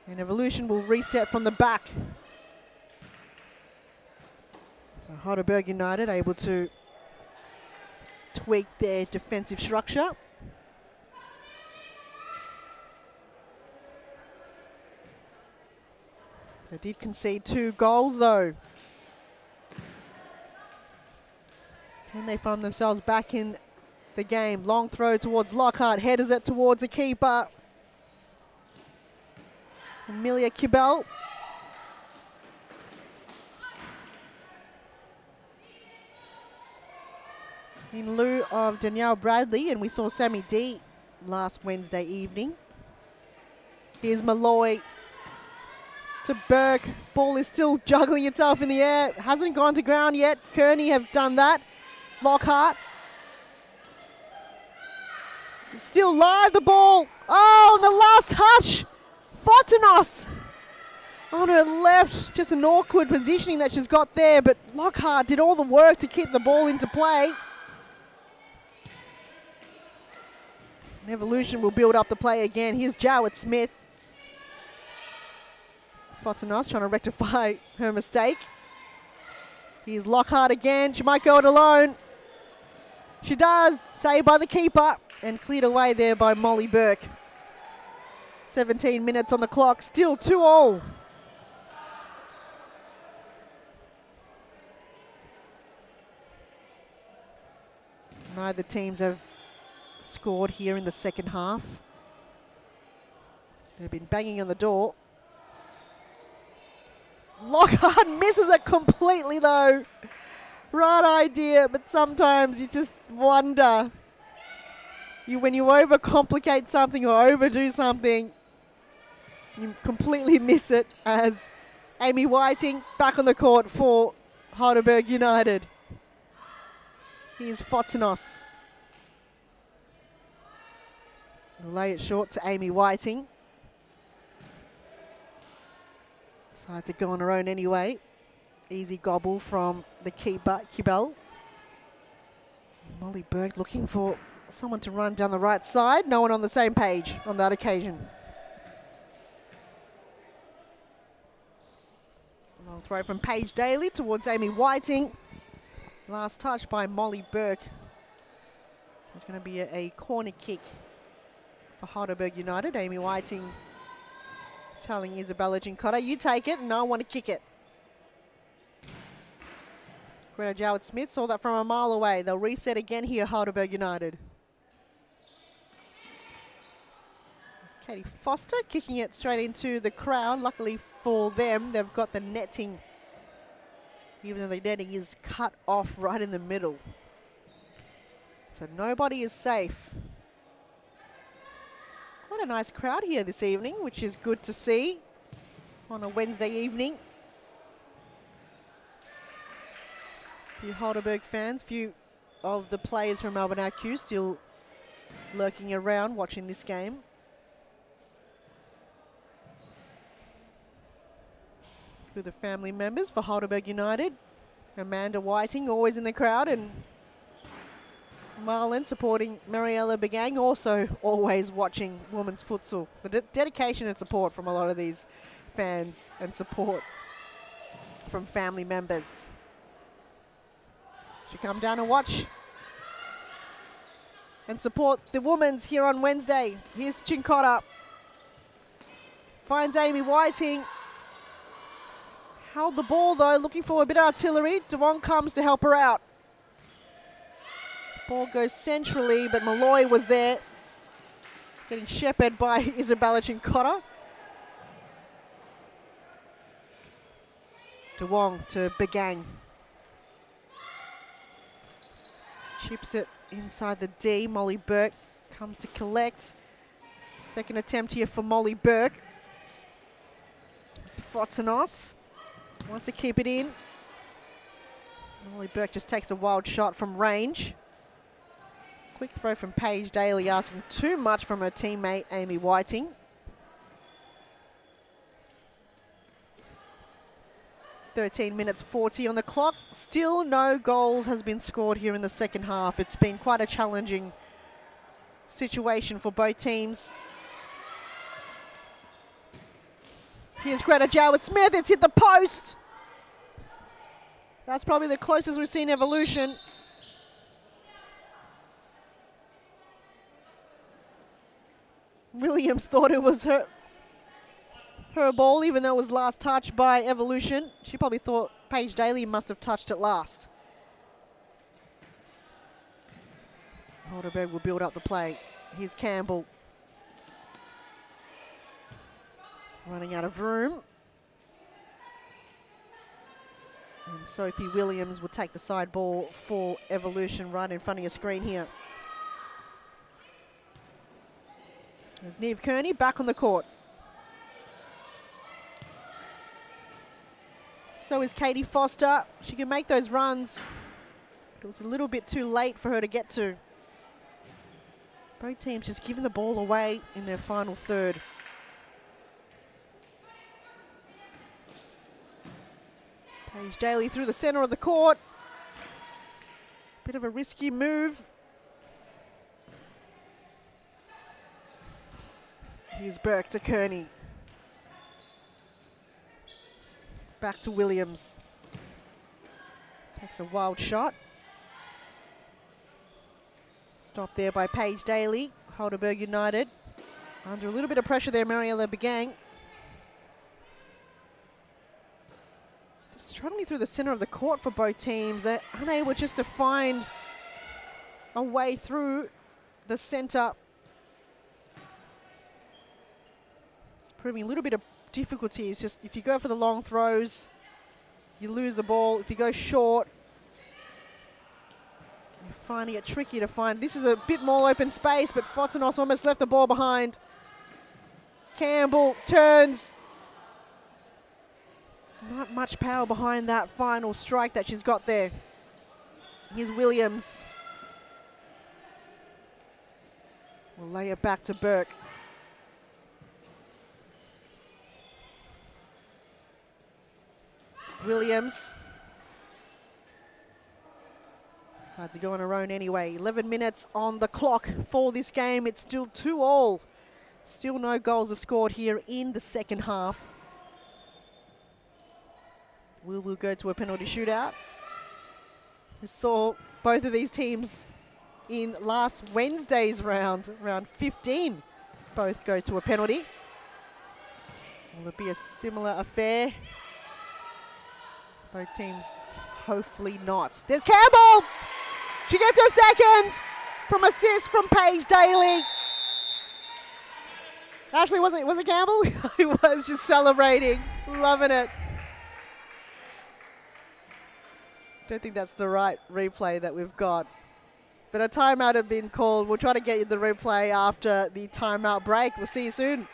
And Evolution will reset from the back. So Heidelberg United able to tweak their defensive structure. They did concede 2 goals though. And they find themselves back in the game. Long throw towards Lockhart. Headers it towards the keeper. Amelia Kibel. In lieu of Danielle Bradley, and we saw Sammy D last Wednesday evening. Here's Malloy to Burke. Ball is still juggling itself in the air. Hasn't gone to ground yet. Kearney have done that. Lockhart. Still live, the ball. Oh, the last touch. Fontenos on her left. Just an awkward positioning that she's got there, but Lockhart did all the work to keep the ball into play. And Evolution will build up the play again. Here's Jowett Smith. Fontenos trying to rectify her mistake. Here's Lockhart again. She might go it alone. She does. Saved by the keeper and cleared away there by Molly Burke. 17 minutes on the clock. Still 2-2. Neither teams have scored here in the second half. They've been banging on the door. Lockhart misses it completely though. Right idea, but sometimes you just wonder. When you overcomplicate something or overdo something, you completely miss it, as Amy Whiting back on the court for Heidelberg United. Here's Fontenos. Lay it short to Amy Whiting. Decided to go on her own anyway. Easy gobble from the keeper, Kibel. Molly Burke looking for someone to run down the right side. No one on the same page on that occasion. Long throw from Paige Daly towards Amy Whiting. Last touch by Molly Burke. It's going to be a corner kick for Heidelberg United. Amy Whiting telling Isabella Chincotta, you take it and I want to kick it. Greta Jowett-Smith saw that from a mile away. They'll reset again here, Heidelberg United. It's Katie Foster kicking it straight into the crowd. Luckily for them, they've got the netting, even though the netting is cut off right in the middle. So nobody is safe. Quite a nice crowd here this evening, which is good to see on a Wednesday evening. Few Heidelberg fans, few of the players from Melbourne IQ still lurking around watching this game. Few of the family members for Heidelberg United. Amanda Whiting always in the crowd, and Marlon supporting Mariella Begang, also always watching women's futsal. The dedication and support from a lot of these fans and support from family members. Should come down and watch and support the women's here on Wednesday. Here's Chincotta. Finds Amy Whiting. Held the ball though, looking for a bit of artillery. Devon comes to help her out. Ball goes centrally, but Malloy was there Getting shepherded by Isabella Chincotta. De Wong to Begang. Chips it inside the D. Molly Burke comes to collect. Second attempt here for Molly Burke. It's Fotsanos. Wants to keep it in. Molly Burke just takes a wild shot from range. Quick throw from Paige Daly, asking too much from her teammate Amy Whiting. (13 minutes 40 on the clock. Still no goals has been scored here in the second half. It's been quite a challenging situation for both teams. Here's Greta Jowett-Smith. It's hit the post. That's probably the closest we've seen Evolution. Williams thought it was her ball, even though it was last touched by Evolution. She probably thought Paige Daly must have touched it last. Holderberg will build up the play. Here's Campbell. Running out of room. And Sophie Williams will take the side ball for Evolution right in front of your screen here. There's Neve Kearney back on the court. So is Katie Foster. She can make those runs. It was a little bit too late for her to get to. Both teams just giving the ball away in their final third. Paige Daly through the center of the court. Bit of a risky move. Here's Burke to Kearney. Back to Williams. Takes a wild shot. Stopped there by Paige Daly. Heidelberg United under a little bit of pressure there, Mariella Begang. Struggling through the center of the court for both teams. They're unable just to find a way through the center. It's proving a little bit of difficulty. It's just if you go for the long throws, you lose the ball. If you go short, you're finding it tricky to find. This is a bit more open space, but Fotsanos almost left the ball behind. Campbell turns. Not much power behind that final strike that she's got there. Here's Williams. We'll lay it back to Burke. Williams. Had to go on her own anyway. 11 minutes on the clock for this game. It's still 2-2. Still no goals have scored here in the second half. We'll go to a penalty shootout. We saw both of these teams in last Wednesday's round 15, both go to a penalty. Will it be a similar affair? Both teams, hopefully not. There's Campbell! She gets her second from assist from Paige Daly. Actually, was it Campbell? He was just celebrating, loving it. Don't think that's the right replay that we've got. But a timeout had been called. We'll try to get you the replay after the timeout break. We'll see you soon.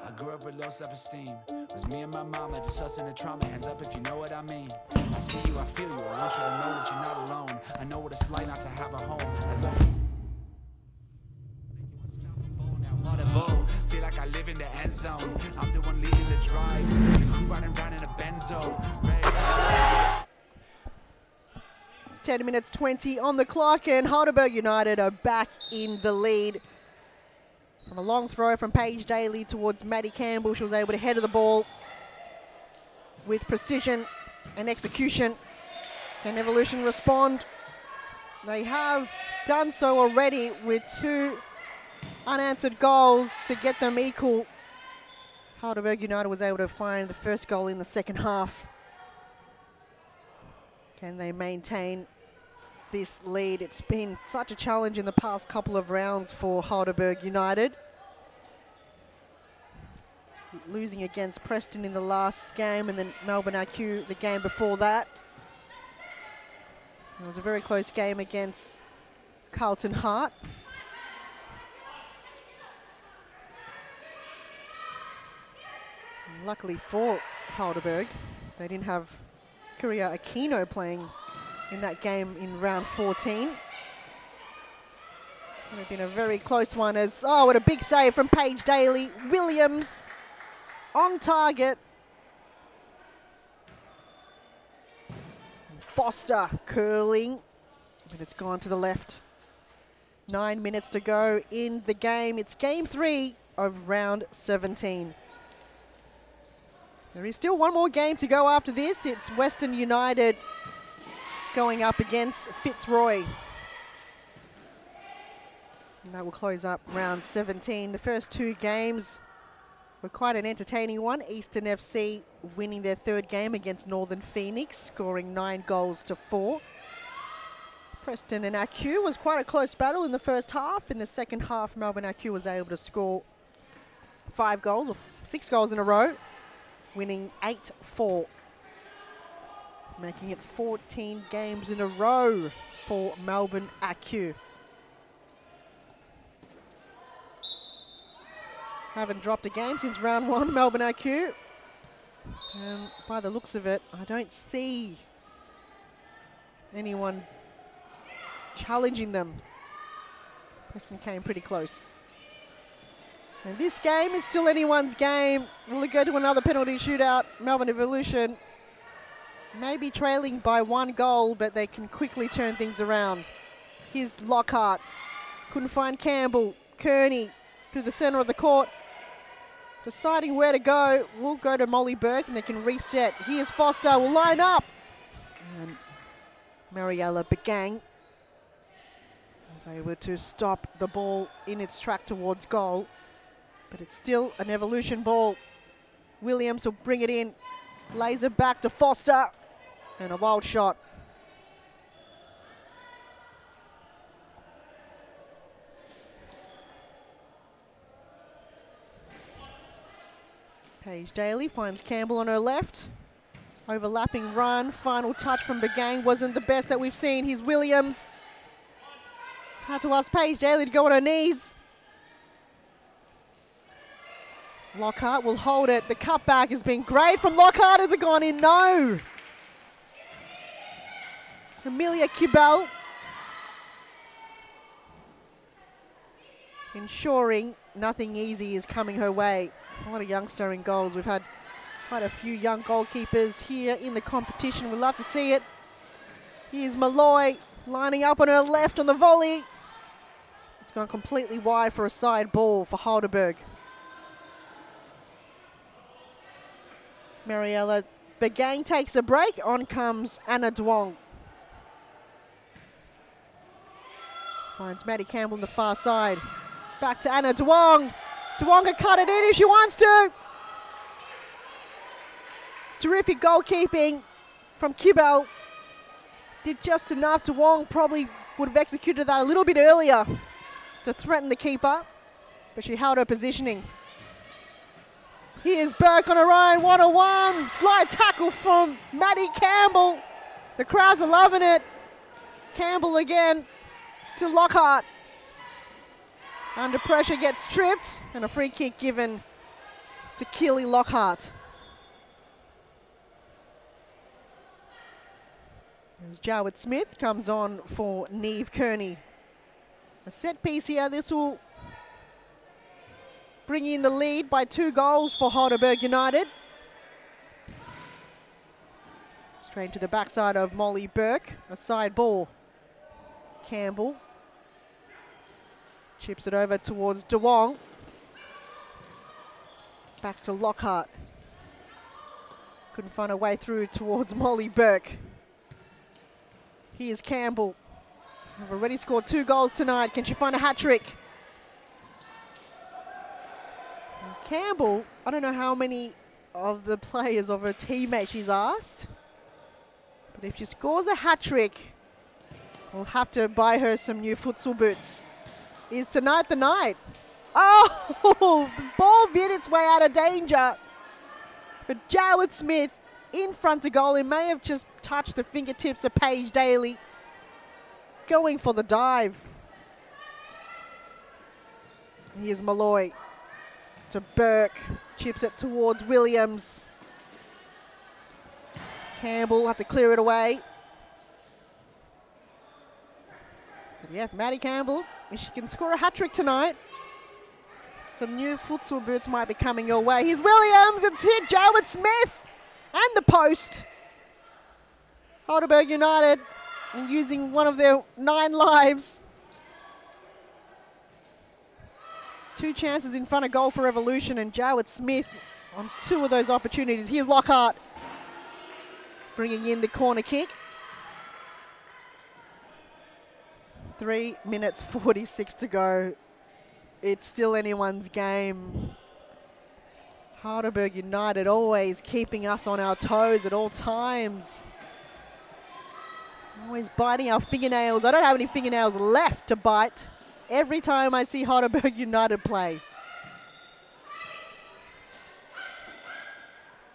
I grew up with low self-esteem. It was me and my mama, just us in the trauma. Hands up if you know what I mean. I see you, I feel you. I want you to know that you're not alone. I know what it's like not to have a home. I love you. audible. Feel like I live in the end zone. I'm the one leading the drives. The crew riding around in a benzo. 10 minutes 20 on the clock, and Heidelberg United are back in the lead. From a long throw from Paige Daly towards Maddie Campbell, she was able to head of the ball with precision and execution. Can Evolution respond? They have done so already with 2 unanswered goals to get them equal. Heidelberg United was able to find the first goal in the second half. Can they maintain this lead? It's been such a challenge in the past couple of rounds for Heidelberg United. Losing against Preston in the last game, and then Melbourne IQ the game before that. It was a very close game against Carlton Hart. And luckily for Heidelberg, they didn't have Kuria Aquino playing in that game in round 14. Would have been a very close one as, oh, what a big save from Paige Daly. Williams on target. Foster curling, but it's gone to the left. 9 minutes to go in the game. It's game 3 of round 17. There is still one more game to go after this. It's Western United going up against Fitzroy. And that will close up round 17. The first 2 games were quite an entertaining one. Eastern FC winning their 3rd game against Northern Phoenix, scoring 9 goals to 4. Preston and AQ was quite a close battle in the first half. In the second half, Melbourne AQ was able to score 5 goals, or 6 goals in a row, winning 8-4. Making it 14 games in a row for Melbourne AQ. Haven't dropped a game since round 1, Melbourne IQ. By the looks of it, I don't see anyone challenging them. Preston came pretty close. And this game is still anyone's game. Will it go to another penalty shootout? Melbourne Evolution may be trailing by 1 goal, but they can quickly turn things around. Here's Lockhart. Couldn't find Campbell. Kearney to the centre of the court. Deciding where to go. We'll go to Molly Burke and they can reset. Here's Foster. Will line up. And Mariella Begang was able to stop the ball in its track towards goal. But it's still an Evolution ball. Williams will bring it in. Lays it back to Foster. And a wild shot. Paige Daly finds Campbell on her left. Overlapping run. Final touch from Begang wasn't the best that we've seen. Here's Williams. Had to ask Paige Daly to go on her knees. Lockhart will hold it. The cutback has been great from Lockhart. Has it gone in? No. Amelia Kibel ensuring nothing easy is coming her way. What a youngster in goals. We've had quite a few young goalkeepers here in the competition. We'd love to see it. Here's Malloy lining up on her left on the volley. It's gone completely wide for a side ball for Heidelberg. Mariella Begang takes a break. On comes Anna Duong. Finds Maddie Campbell on the far side. Back to Anna Duong. Duong can cut it in if she wants to. Terrific goalkeeping from Kibel. Did just enough. Duong probably would have executed that a little bit earlier to threaten the keeper, but she held her positioning. Here's Burke on her own, 1-on-1. Slide tackle from Maddie Campbell. The crowds are loving it. Campbell again to Lockhart. Under pressure, gets tripped, and a free kick given to Keely Lockhart. As Jowett Smith comes on for Neve Kearney. A set piece here. This will bringing in the lead by 2 goals for Heidelberg United. Straight to the backside of Molly Burke. A side ball. Campbell chips it over towards De Wong. Back to Lockhart. Couldn't find a way through towards Molly Burke. Here's Campbell. We've already scored 2 goals tonight. Can she find a hat-trick? Campbell, I don't know how many of the players of her teammates she's asked, but if she scores a hat-trick, we'll have to buy her some new futsal boots. Is tonight the night? Oh, the ball veered its way out of danger. But Jowett Smith in front of goal. It may have just touched the fingertips of Paige Daly. Going for the dive. Here's Malloy to Burke. Chips it towards Williams. Campbell had to clear it away. But yeah, Maddie Campbell, if she can score a hat-trick tonight, some new futsal boots might be coming your way. Here's Williams. It's hit Jowett Smith and the post. Heidelberg United using one of their 9 lives. 2 chances in front of goal for Revolution, and Jowett Smith on 2 of those opportunities. Here's Lockhart bringing in the corner kick. 3 minutes 46 to go. It's still anyone's game. Heidelberg United always keeping us on our toes at all times. Always biting our fingernails. I don't have any fingernails left to bite every time I see Heidelberg United play.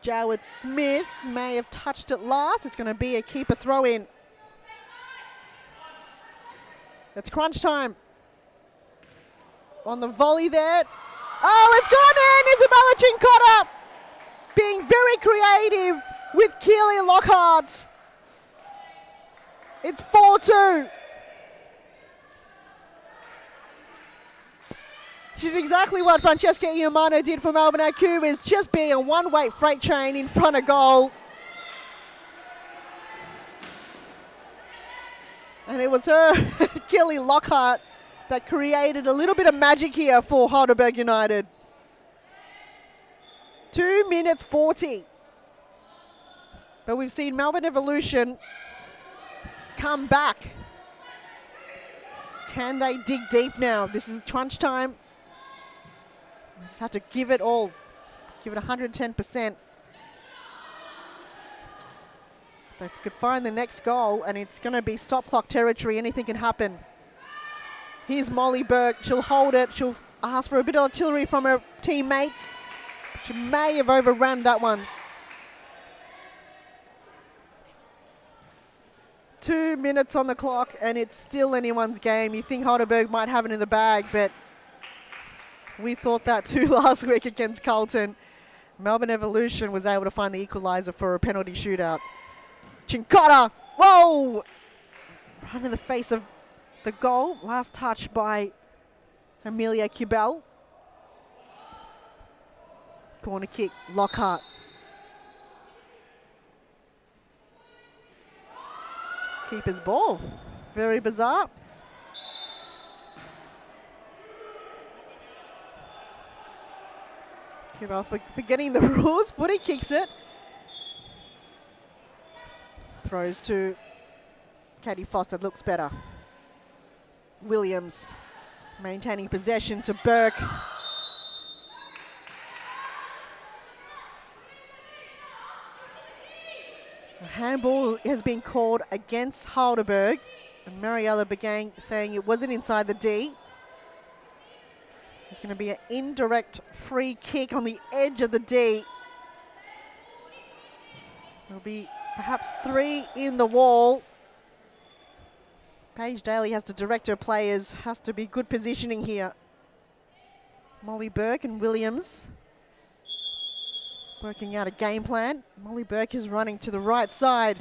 Jowett Smith may have touched it last. It's going to be a keeper throw-in. It's crunch time. On the volley there. Oh, it's gone in! Isabella Cincotta being very creative with Keely Lockhart. It's 4-2. She did exactly what Francesca Iomano did for Melbourne IQ, is just be a one-way freight train in front of goal. And it was her, Keely Lockhart, that created a little bit of magic here for Heidelberg United. 2 minutes 40. But we've seen Melbourne Evolution come back. Can they dig deep now? This is crunch time. They just have to give it all. Give it 110%. They could find the next goal, and it's going to be stop clock territory. Anything can happen. Here's Molly Burke. She'll hold it. She'll ask for a bit of artillery from her teammates. She may have overrun that one. 2 minutes on the clock, and it's still anyone's game. You think Heidelberg might have it in the bag, but we thought that too last week against Carlton. Melbourne Evolution was able to find the equaliser for a penalty shootout. Cincotta, whoa! Right in the face of the goal. Last touch by Amelia Kubel. Corner kick, Lockhart. Keeper's ball. Very bizarre. Kubel forgetting the rules. Footy kicks it. Throws to Katie Foster. Looks better. Williams maintaining possession to Burke. A handball has been called against Heidelberg, and Mariella Begang saying it wasn't inside the D. It's going to be an indirect free kick on the edge of the D. There'll be perhaps 3 in the wall. Paige Daly has to direct her players, has to be good positioning here. Molly Burke and Williams working out a game plan. Molly Burke is running to the right side.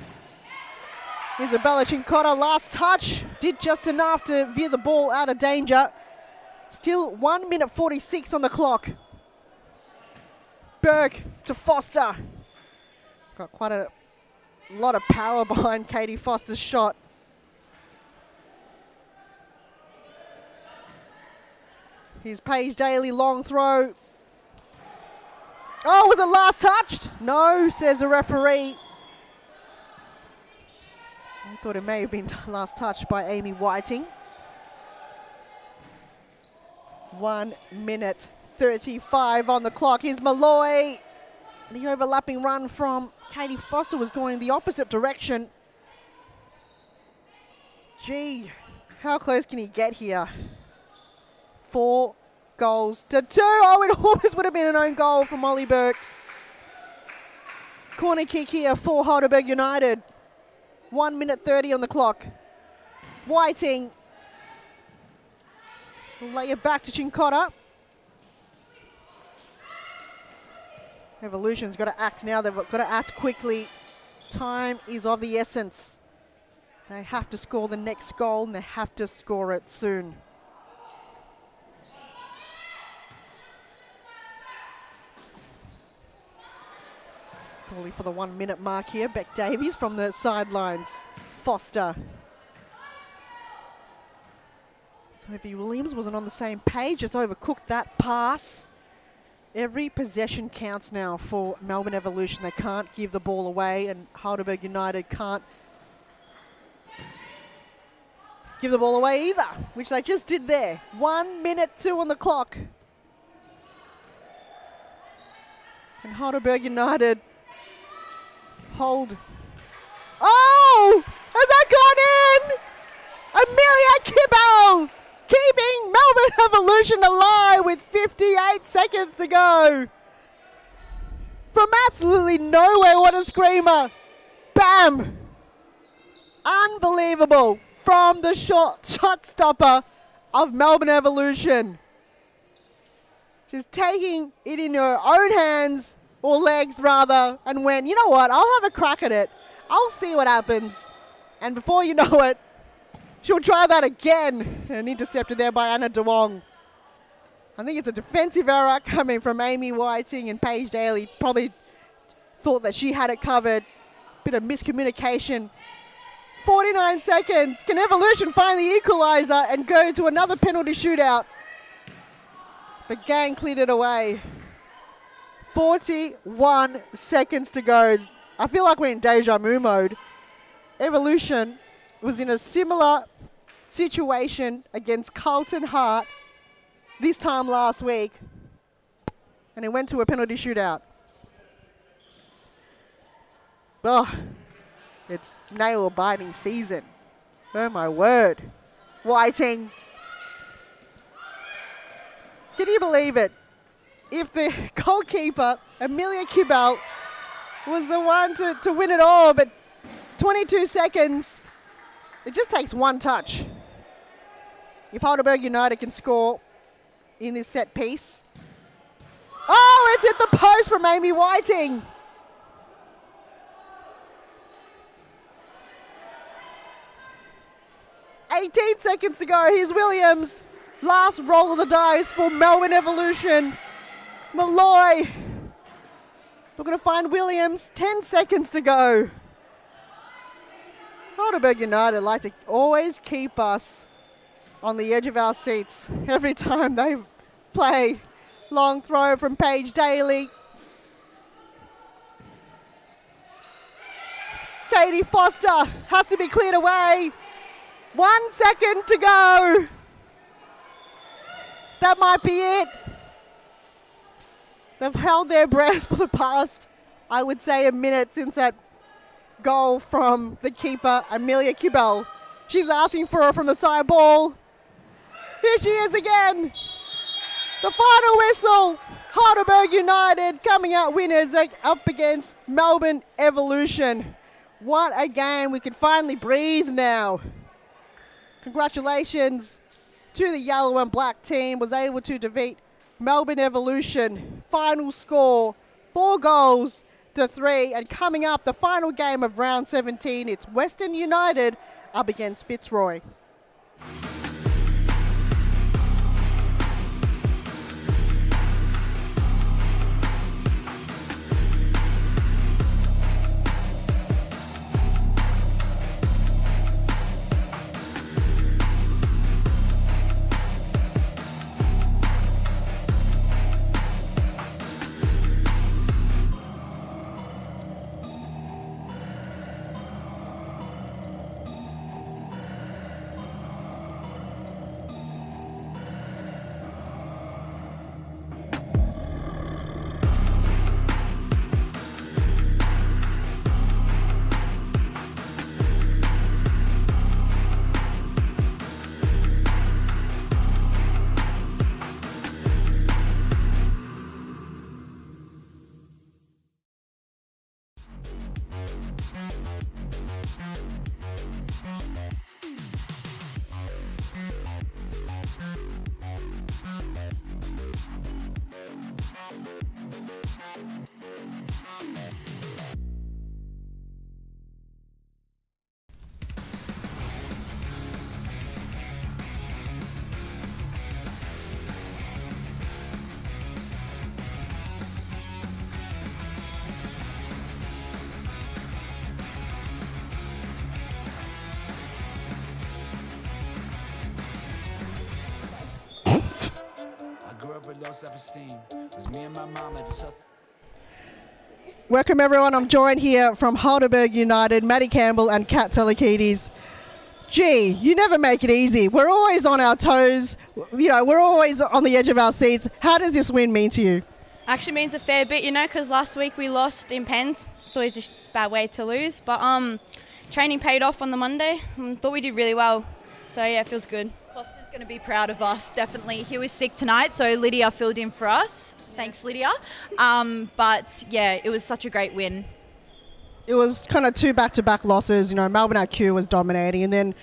Isabella Cincotta, last touch, did just enough to veer the ball out of danger. Still 1 minute 46 on the clock. Burke to Foster. Got quite a lot of power behind Katie Foster's shot. Here's Paige Daly, long throw. Oh, was it last touched? No, says the referee. I thought it may have been last touched by Amy Whiting. 1 minute 35 on the clock. Here's Malloy. The overlapping run from Katie Foster was going the opposite direction. Gee, how close can he get here? 4 goals to 2. Oh, it almost would have been an own goal from Molly Burke. Corner kick here for Heidelberg United. 1 minute 30 on the clock. Whiting will lay it back to Chincotta. Evolution's got to act now. They've got to act quickly. Time is of the essence. They have to score the next goal, and they have to score it soon. Calling for the 1 minute mark here. Beck Davies from the sidelines. Foster. Sophie Williams wasn't on the same page, just overcooked that pass. Every possession counts now for Melbourne Evolution. They can't give the ball away, and Heidelberg United can't give the ball away either, which they just did there. 1 minute 2 on the clock. And Heidelberg United hold. Oh! Has that gone in? Amelia Kibble keeping Melbourne Evolution alive with 58 seconds to go. From absolutely nowhere, what a screamer. Bam! Unbelievable from the shot stopper of Melbourne Evolution. She's taking it in her own hands, or legs rather, and went, you know what, I'll have a crack at it. I'll see what happens. And before you know it, she'll try that again. And intercepted there by Anna DeWong. I think it's a defensive error coming from Amy Whiting, and Paige Daly probably thought that she had it covered. Bit of miscommunication. 49 seconds. Can Evolution find the equaliser and go to another penalty shootout? But Gang cleared it away. 41 seconds to go. I feel like we're in deja vu mode. Evolution was in a similar situation against Carlton Hart this time last week, and it went to a penalty shootout. Oh, it's nail-biting season. Oh my word. Whiting. Can you believe it? If the goalkeeper, Amelia Kibble, was the one to win it all, but 22 seconds, it just takes one touch. If Heidelberg United can score in this set piece. Oh, it's hit the post from Amy Whiting. "18 seconds to go. Here's Williams. Last roll of the dice for Melbourne Evolution. Malloy. We're going to find Williams. 10 seconds to go. Heidelberg United like to always keep us on the edge of our seats every time they play. Long throw from Paige Daly. Katie Foster has to be cleared away. 1 second to go. That might be it. They've held their breath for the past, I would say, a minute since that goal from the keeper, Amelia Kibble. She's asking for it from the side ball. Here she is again. The final whistle. Heidelberg United coming out winners up against Melbourne Evolution. What a game. We can finally breathe now. Congratulations to the yellow and black team. Was able to defeat Melbourne Evolution. Final score, 4-3. And coming up, the final game of round 17, it's Western United up against Fitzroy. I grew up with low self-esteem. It was me and my mama just us. Welcome everyone. I'm joined here from Heidelberg United, Maddie Campbell and Kat Telekides. Gee, you never make it easy. We're always on our toes. You know, we're always on the edge of our seats. How does this win mean to you? Actually means a fair bit, you know, because last week we lost in pens. It's always a bad way to lose. But training paid off on the Monday. Thought we did really well. So, yeah, it feels good. Costa's going to be proud of us, definitely. He was sick tonight, so Lydia filled in for us. Thanks, Lydia. But, yeah, it was such a great win. It was kind of two back-to-back losses. You know, Melbourne IQ was dominating, and then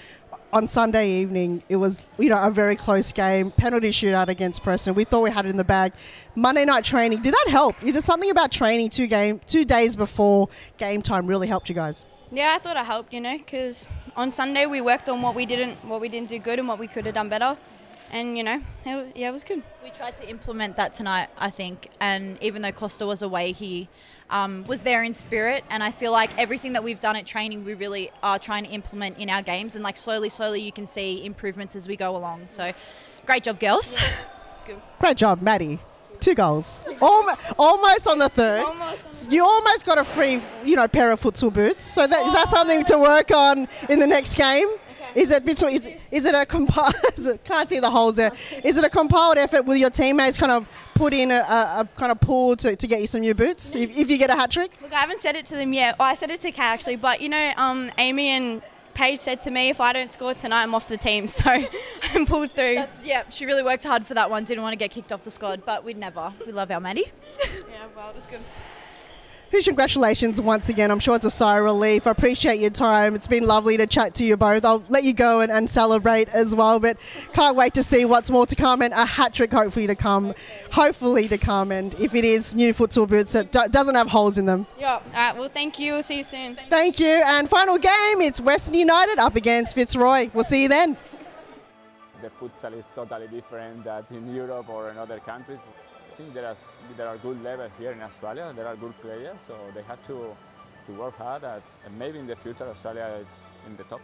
on Sunday evening, it was, you know, a very close game, penalty shootout against Preston. We thought we had it in the bag. Monday night training, did that help? Is there something about training 2 days before game time really helped you guys? Yeah, I thought it helped, you know, because on Sunday we worked on what we didn't do good and what we could have done better. And, you know, it was good. We tried to implement that tonight, I think. And even though Costa was away, he was there in spirit. And I feel like everything that we've done at training, we really are trying to implement in our games. And, like, slowly you can see improvements as we go along. So, great job, girls. It's good. Great job, Maddie. 2 goals. Almost on the third. You almost got a free, you know, pair of futsal boots. So is that something to work on in the next game? Is it a compiled? Can't see the holes there. Is it a compiled effort with your teammates? Kind of put in a kind of pool to get you some new boots if you get a hat trick. Look, I haven't said it to them yet. I said it to Kat actually, but you know, Amy and Paige said to me, if I don't score tonight, I'm off the team. So I pulled through. She really worked hard for that one. Didn't want to get kicked off the squad, but we'd never. We love our Maddie. Yeah, well, it was good. Huge congratulations once again. I'm sure it's a sigh of relief. I appreciate your time. It's been lovely to chat to you both. I'll let you go and celebrate as well, but can't wait to see what's more to come and a hat trick hopefully to come. And if it is, new futsal boots that doesn't have holes in them. Yeah, all right, well, thank you. We'll see you soon. Thank you. And final game, it's Western United up against Fitzroy. We'll see you then. The futsal is totally different than in Europe or in other countries. I think there are good levels here in Australia. There are good players, so they have to work hard. And maybe in the future Australia is in the top.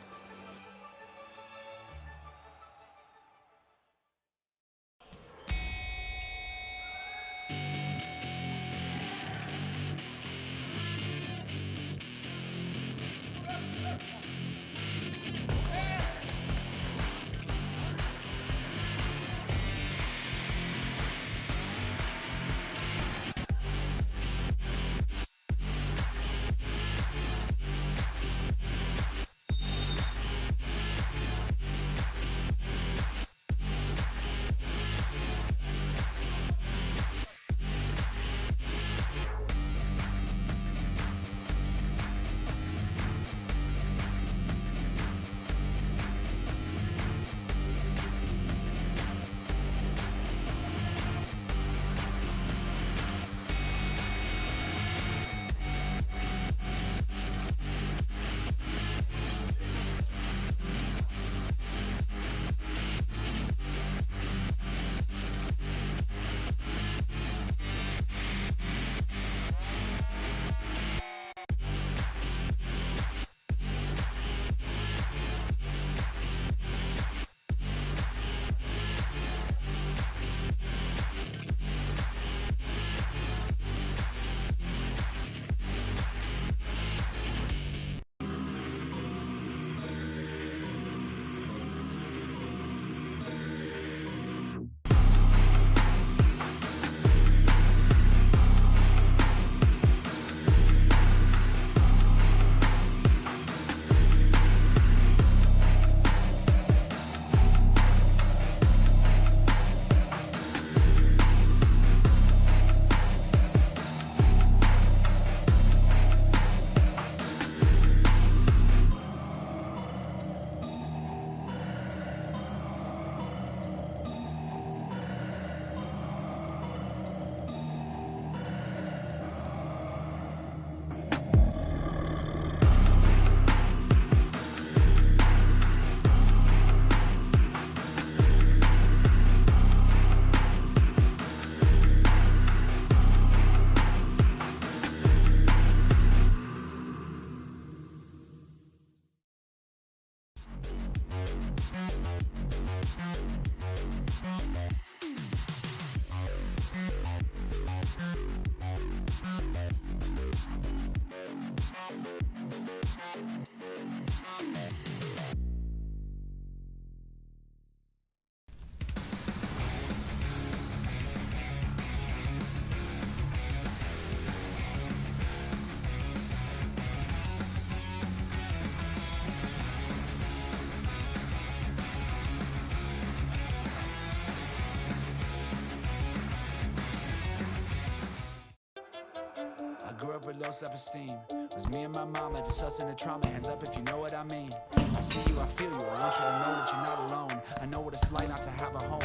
super low self-esteem. Was me and my mama, just us in the trauma. Hands up if you know what I mean. I see you, I feel you. I want you to know that you're not alone. I know what it's like not to have a home.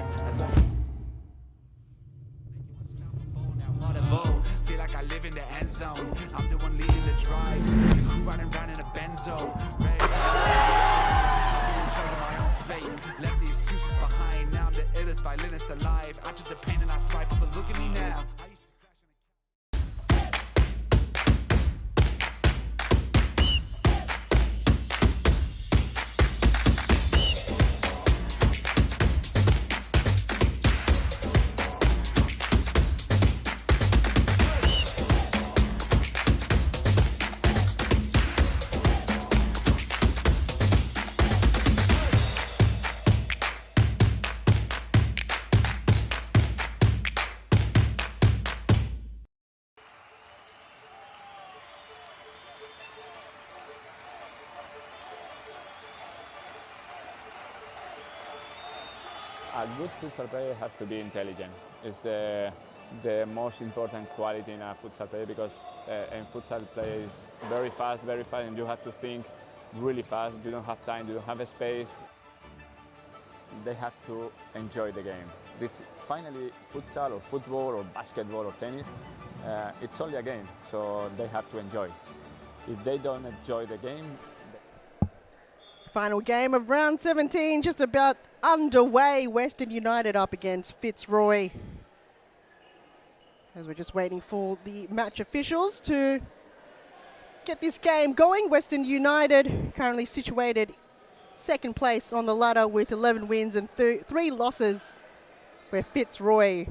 Feel like I live in the end zone. I'm the one leading the drives. The crew riding round in a benzo. Red I'm in charge of my own fate. Left the excuses behind. Now I'm the illest violinist alive. I took the pain and I thrive, but look at me now. A good futsal player has to be intelligent. It's the most important quality in a futsal player because in futsal play is very fast, and you have to think really fast. You don't have time, you don't have space. They have to enjoy the game. This finally, futsal or football or basketball or tennis, it's only a game, so they have to enjoy. If they don't enjoy the game, Final game of round 17, just about underway. Western United up against Fitzroy. As we're just waiting for the match officials to get this game going. Western United currently situated second place on the ladder with 11 wins and 3 losses, where Fitzroy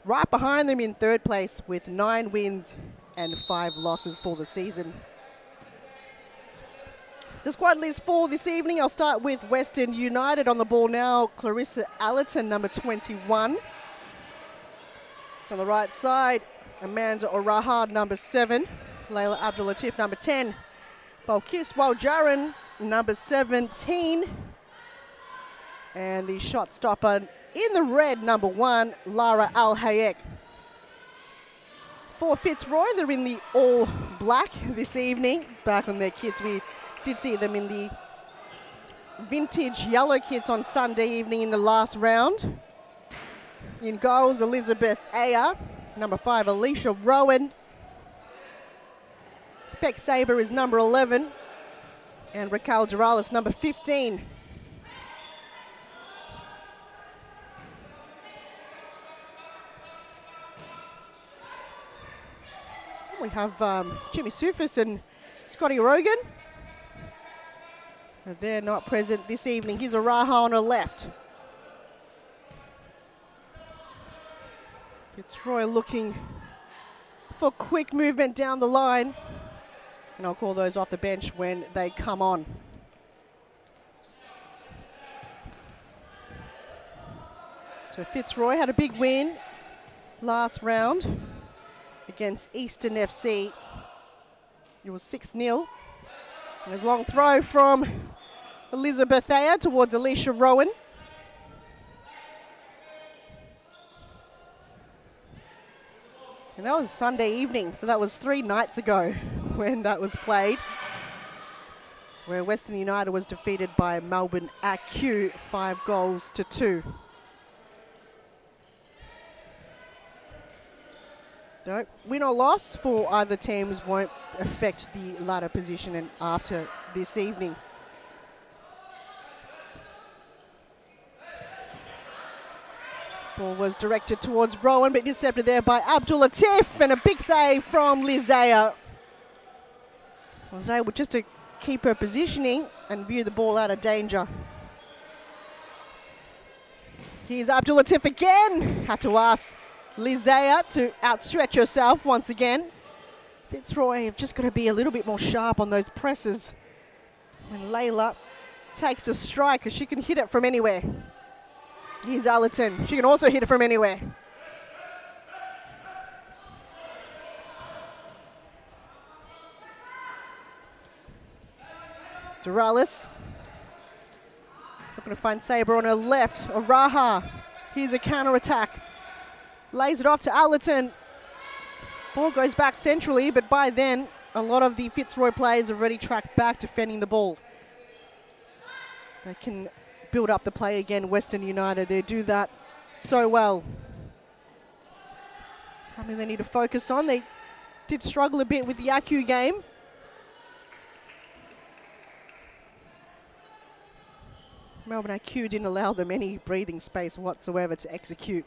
right behind them in third place with 9 wins and 5 losses for the season. The squad list for this evening, I'll start with Western United. On the ball now, Clarissa Allerton, number 21. On the right side, Amanda Orahad, number 7. Layla Abdul-Latif, number 10. Balkis Waljaran, number 17. And the shot stopper in the red, number 1, Lara Al-Hayek. For Fitzroy, they're in the all black this evening. Back on their kits, we did see them in the vintage yellow kits on Sunday evening in the last round. In goals, Elizabeth Ayer, number 5, Alicia Rowan. Beck Saber is number 11, and Raquel Duralis, number 15. We have Jimmy Sufis and Scotty Rogan. They're not present this evening. Here's Araha on her left. Fitzroy looking for quick movement down the line. And I'll call those off the bench when they come on. So Fitzroy had a big win last round against Eastern FC. It was 6-0. There's a long throw from Elizabeth Thayer towards Alicia Rowan. And that was Sunday evening, so that was 3 nights ago when that was played, where Western United was defeated by Melbourne AQ 5-2. No, win or loss for either teams won't affect the ladder position and after this evening. Ball was directed towards Rowan, but intercepted there by Abdul-Latif, and a big save from Lizea. Was able just to keep her positioning and view the ball out of danger. Here's Abdul-Latif again. Had to ask Lizea to outstretch herself once again. Fitzroy have just got to be a little bit more sharp on those presses. When Layla takes a strike, because she can hit it from anywhere. Here's Allerton. She can also hit it from anywhere. Duralis. Looking to find Sabre on her left. Araha. Here's a counter attack. Lays it off to Allerton. Ball goes back centrally, but by then, a lot of the Fitzroy players have already tracked back defending the ball. They can build up the play again, Western United. They do that so well. Something they need to focus on. They did struggle a bit with the Aku game. Melbourne Aku didn't allow them any breathing space whatsoever to execute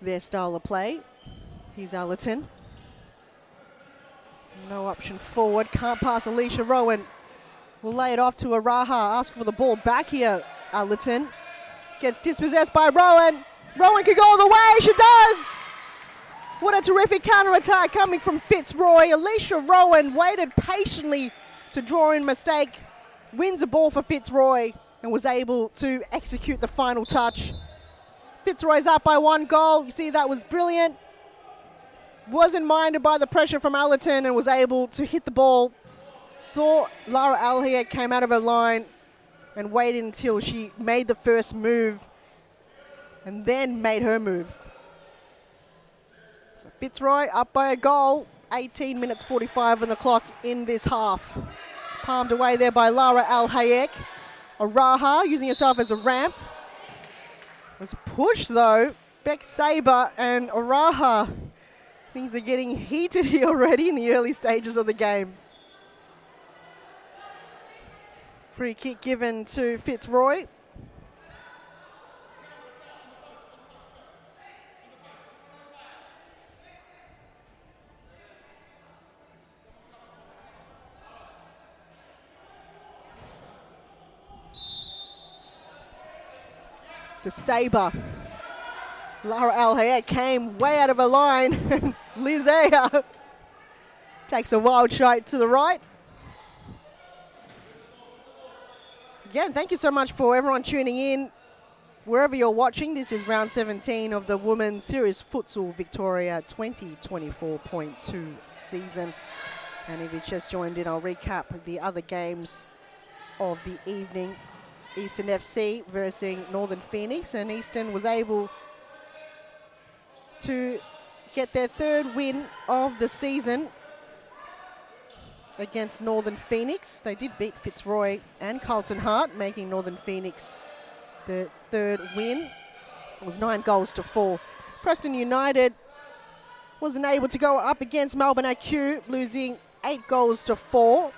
their style of play. Here's Allerton. No option forward. Can't pass Alicia Rowan. Will lay it off to Araha. Ask for the ball back here. Allerton gets dispossessed by Rowan. Rowan can go all the way. She does. What a terrific counter-attack coming from Fitzroy. Alicia Rowan waited patiently to draw in mistake. Wins a ball for Fitzroy and was able to execute the final touch. Fitzroy's up by 1 goal. You see, that was brilliant. Wasn't minded by the pressure from Allerton and was able to hit the ball. Saw Lara Alhia came out of her line and waited until she made the first move and then made her move. So Fitzroy up by a goal. 18 minutes 45 on the clock in this half. Palmed away there by Lara Al-Hayek. Araha using herself as a ramp. Was pushed though. Beck Saber and Araha. Things are getting heated here already in the early stages of the game. Free kick given to Fitzroy. To Saber. Lara Al-Hayek came way out of her line. Lizea takes a wild shot to the right. Again, thank you so much for everyone tuning in. Wherever you're watching, this is round 17 of the Women's Series Futsal Victoria 2024.2 season. And if you just joined in, I'll recap the other games of the evening. Eastern FC versus Northern Phoenix, and Eastern was able to get their 3rd win of the season against Northern Phoenix. They did beat Fitzroy and Carlton Hart, making Northern Phoenix the 3rd win. It was 9 goals to 4. Preston United wasn't able to go up against Melbourne Aku, losing 8 goals to 4.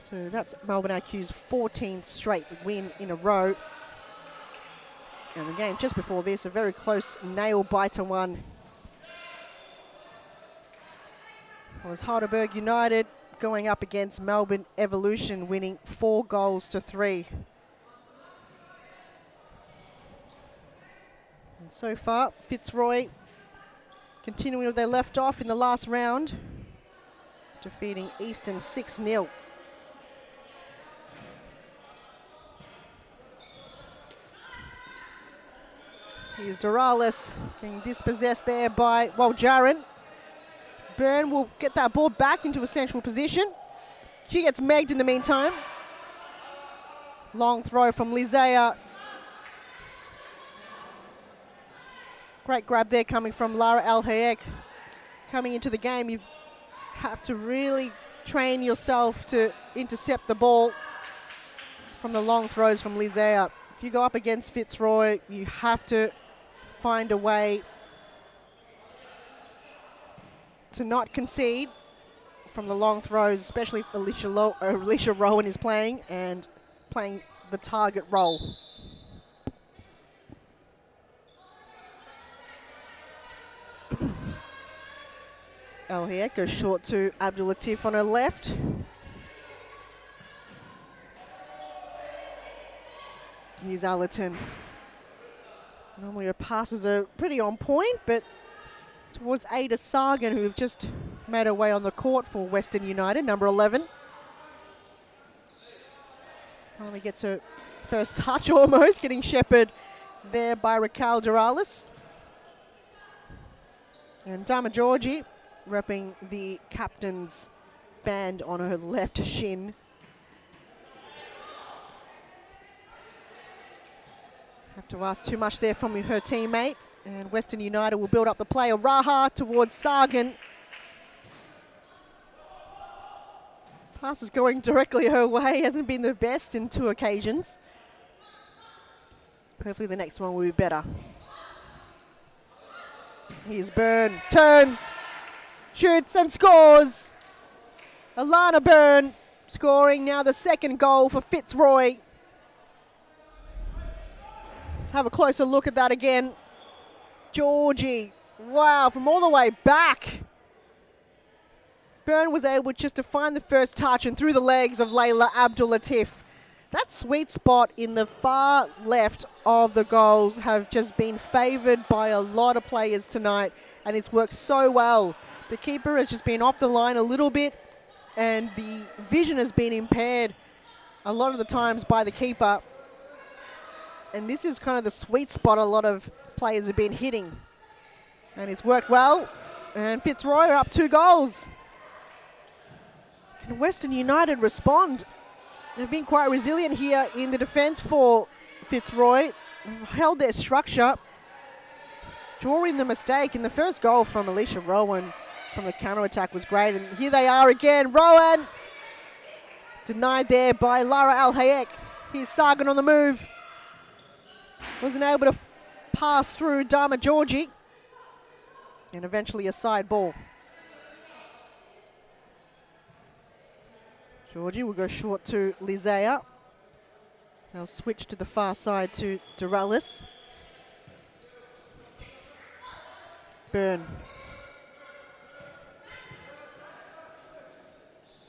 So that's Melbourne Aku's 14th straight win in a row. And the game just before this, a very close nail-biter one, was Heidelberg United going up against Melbourne Evolution, winning 4 goals to 3. And so far, Fitzroy continuing where they left off in the last round, defeating Eastern 6-0. Here's Doralis getting dispossessed there by Jaron. Byrne will get that ball back into a central position. She gets megged in the meantime. Long throw from Lizea. Great grab there coming from Lara Al-Hayek. Coming into the game, you have to really train yourself to intercept the ball from the long throws from Lizea. If you go up against Fitzroy, you have to find a way to not concede from the long throws, especially if Alicia Rowan is playing and playing the target role. Al-Hayek goes short to Abdul Latif on her left. Here's Allerton. Normally her passes are pretty on point, but towards Ada Sargan, who have just made her way on the court for Western United, number 11. Finally gets her first touch almost, getting shepherded there by Raquel Doralis. And Dama Georgie repping the captain's band on her left shin. Have to ask too much there from her teammate. And Western United will build up the play. Raha towards Sargan. Pass is going directly her way. Hasn't been the best in 2 occasions. Hopefully the next one will be better. Here's Byrne. Turns. Shoots and scores. Alana Byrne scoring now the 2nd goal for Fitzroy. Let's have a closer look at that again. Georgie. Wow, from all the way back. Byrne was able just to find the first touch and through the legs of Layla Abdul-Latif. That sweet spot in the far left of the goals have just been favoured by a lot of players tonight, and it's worked so well. The keeper has just been off the line a little bit, and the vision has been impaired a lot of the times by the keeper. And this is kind of the sweet spot a lot of players have been hitting. And it's worked well, and Fitzroy are up 2 goals. Can Western United respond? They've been quite resilient here in the defence for Fitzroy. Held their structure, drawing the mistake. And the first goal from Alicia Rowan from the counter-attack was great. And here they are again. Rowan denied there by Lara Al-Hayek. Here's Sargan on the move. Wasn't able to pass through Dharma Georgie. And eventually a side ball. Georgie will go short to Lizea. They'll switch to the far side to Duralis. Byrne.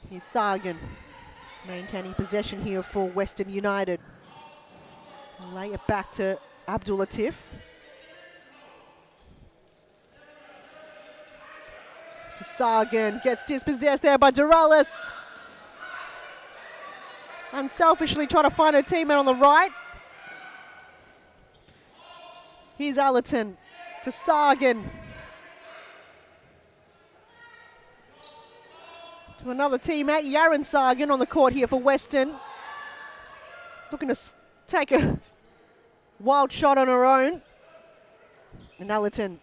Here's Sargan. Maintaining possession here for Western United. Lay it back to Abdul-Latif. To Sargan. Gets dispossessed there by Duralis. Unselfishly trying to find her teammate on the right. Here's Allerton to Sargan. To another teammate, Yaren Sargan on the court here for Western. Looking to take a wild shot on her own. And Allerton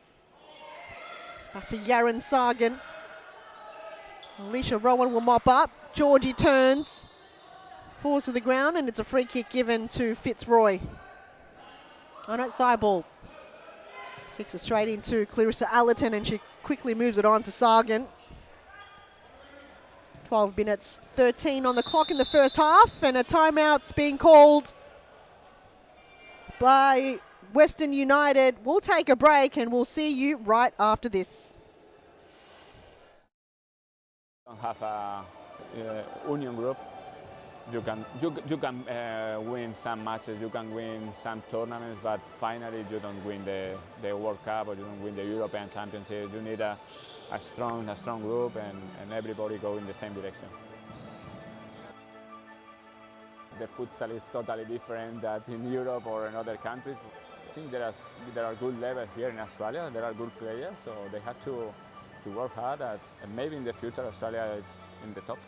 back to Yaren Sargan. Alicia Rowan will mop up. Georgie turns. Falls to the ground, and it's a free kick given to Fitzroy. Oh no, side ball. Kicks it straight into Clarissa Allerton, and she quickly moves it on to Sargan. 12 minutes, 13 on the clock in the first half, and a timeout's being called by Western United. We'll take a break, and we'll see you right after this. Don't have a union group. You can win some matches, you can win some tournaments, but finally you don't win the World Cup or you don't win the European Championship. You need a strong group and everybody go in the same direction. The futsal is totally different than in Europe or in other countries. I think there are good levels here in Australia. There are good players, so they have to work hard. And maybe in the future Australia is in the top.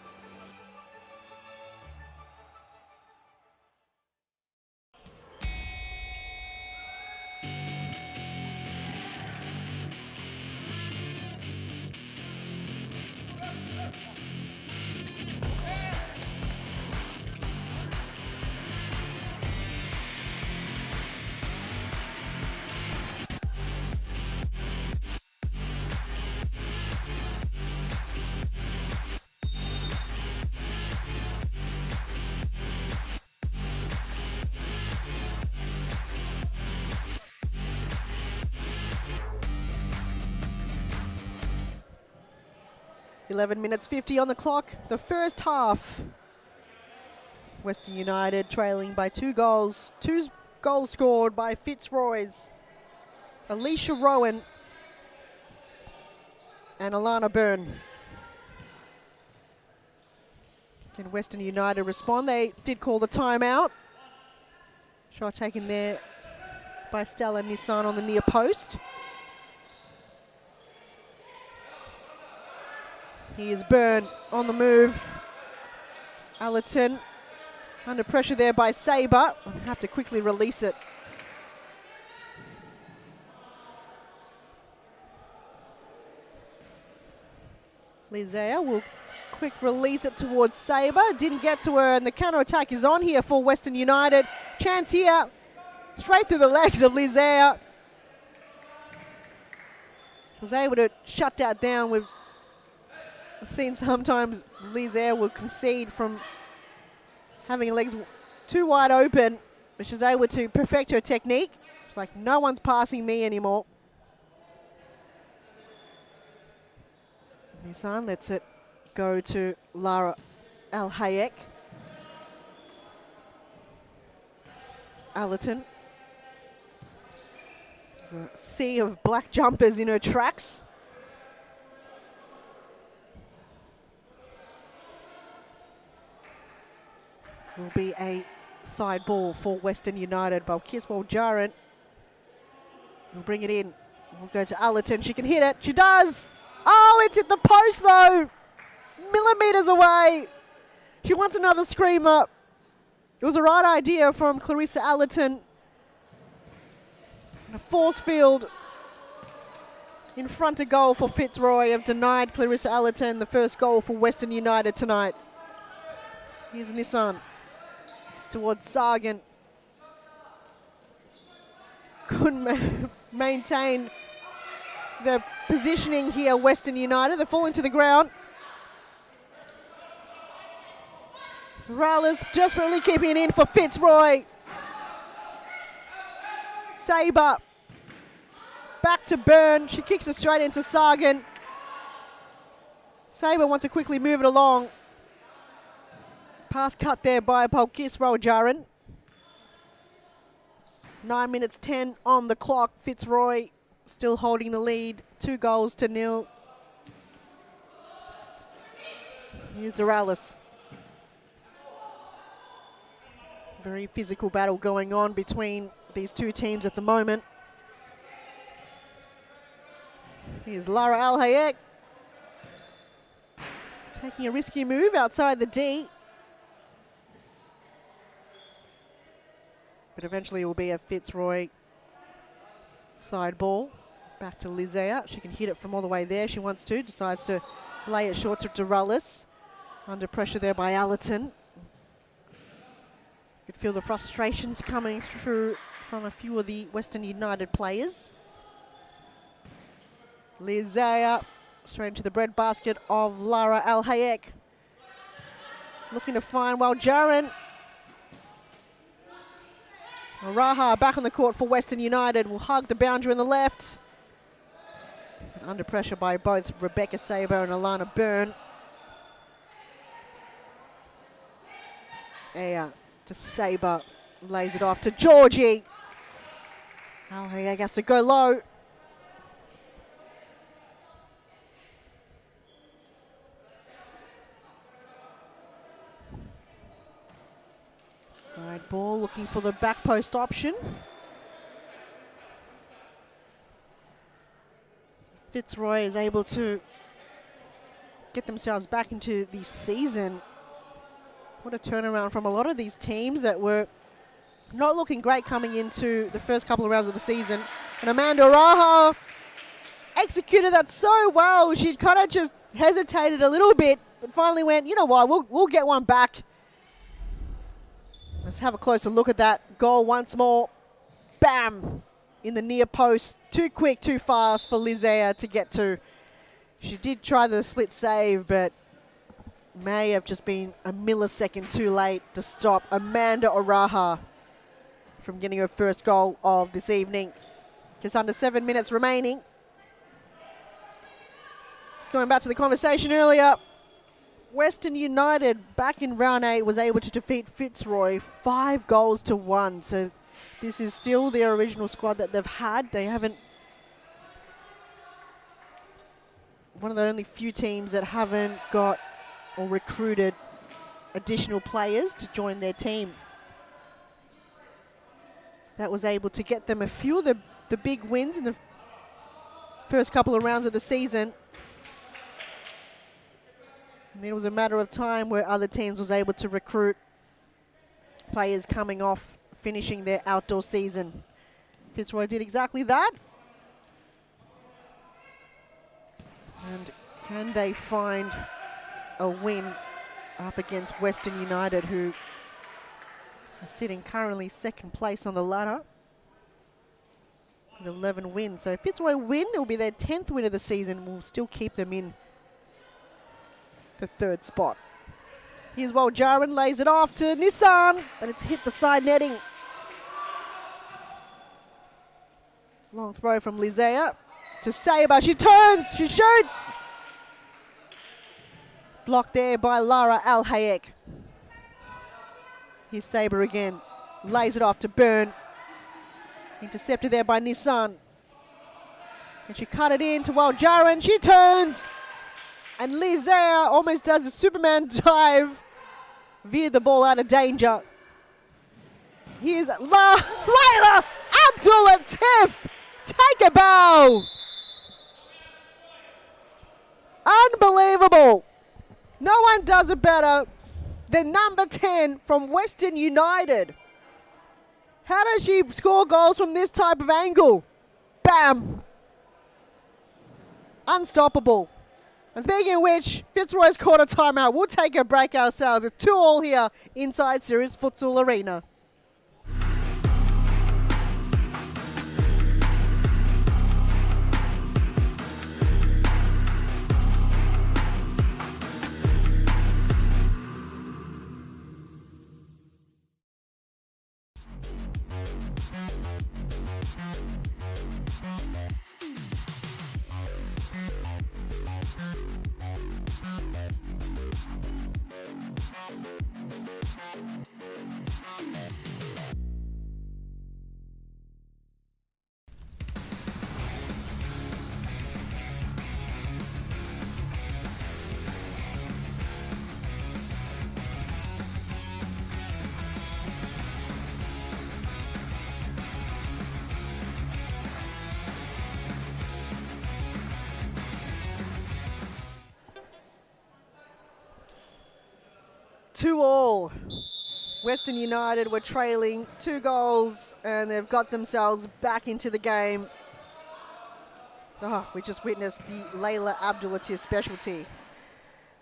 $11:50 on the clock. The first half. Western United trailing by 2 goals. 2 goals scored by Fitzroy's Alicia Rowan and Alana Byrne. Can Western United respond? They did call the timeout. Shot taken there by Stella Nissan on the near post. Here's Byrne on the move. Allerton under pressure there by Sabre. Have to quickly release it. Lizea will quick release it towards Sabre. Didn't get to her, and the counter-attack is on here for Western United. Chance here, straight through the legs of Lizea. She was able to shut that down. We've seen sometimes Lizea will concede from having her legs too wide open, but she's able to perfect her technique. She's like, no one's passing me anymore. Nissan lets it go to Lara Al-Hayek. Allerton. There's a sea of black jumpers in her tracks. Will be a side ball for Western United. Balkiswal Jaran will bring it in. We'll go to Allerton. She can hit it. She does. Oh, it's hit the post though. Millimeters away. She wants another screamer. It was the right idea from Clarissa Allerton. And a force field in front of goal for Fitzroy have denied Clarissa Allerton the first goal for Western United tonight. Here's Nissan towards Sargent. Couldn't maintain the positioning here, Western United. They're falling to the ground. Rallis desperately keeping it in for Fitzroy. Sabre back to Byrne. She kicks it straight into Sargent. Sabre wants to quickly move it along. Pass cut there by Balkiswal Jaran. 9 minutes 10 on the clock. Fitzroy still holding the lead, 2-0. Here's Doralis. Very physical battle going on between these two teams at the moment. Here's Lara Al-Hayek. Taking a risky move outside the D. But eventually it will be a Fitzroy side ball. Back to Lizea. She can hit it from all the way there. She wants to. Decides to lay it short to Doralis. Under pressure there by Allerton. Could feel the frustrations coming through from a few of the Western United players. Lizea straight into the breadbasket of Lara Al-Hayek. Looking to find Jaran. Raha back on the court for Western United. Will hug the boundary on the left. Under pressure by both Rebecca Sabre and Alana Byrne. To Sabre. Lays it off to Georgie. Al-Hayek has to go low. Side ball, looking for the back post option. Fitzroy is able to get themselves back into the season. What a turnaround from a lot of these teams that were not looking great coming into the first couple of rounds of the season. And Amanda Raha executed that so well. She kind of just hesitated a little bit, but finally went, you know what, we'll get one back. Let's have a closer look at that goal once more. Bam! In the near post. Too quick, too fast for Lizea to get to. She did try the split save, but may have just been a millisecond too late to stop Amanda Oraha from getting her first goal of this evening. Just under 7 minutes remaining. Just going back to the conversation earlier. Western United, back in round 8, was able to defeat Fitzroy 5-1. So this is still their original squad that they've had. They haven't... One of the only few teams that haven't got or recruited additional players to join their team. So that was able to get them a few of the big wins in the first couple of rounds of the season. And then it was a matter of time where other teams was able to recruit players coming off, finishing their outdoor season. Fitzroy did exactly that. And Can they find a win up against Western United, who are sitting currently second place on the ladder with 11 wins? So if Fitzroy win, it'll be their 10th win of the season. We'll still keep them in the third spot. Here's Waljaran, lays it off to Nissan, but it's hit the side netting. Long throw from Lizea to Saber. She turns, she shoots. Blocked there by Lara Al Hayek. Here's Saber again. Lays it off to Byrne. Intercepted there by Nissan. Can she cut it in to Waljaran? She turns. And Lizea almost does a Superman dive. Veered the ball out of danger. Here's Layla Abdul-Latif. Take a bow. Unbelievable. No one does it better than number 10 from Western United. How does she score goals from this type of angle? Bam. Unstoppable. And speaking of which, Fitzroy's caught a timeout. We'll take a break ourselves. It's 2-2 here inside Sirius Futsal Arena. Two all. Western United were trailing 2 goals and they've got themselves back into the game. Oh, we just witnessed the Layla Abdul-Latif specialty.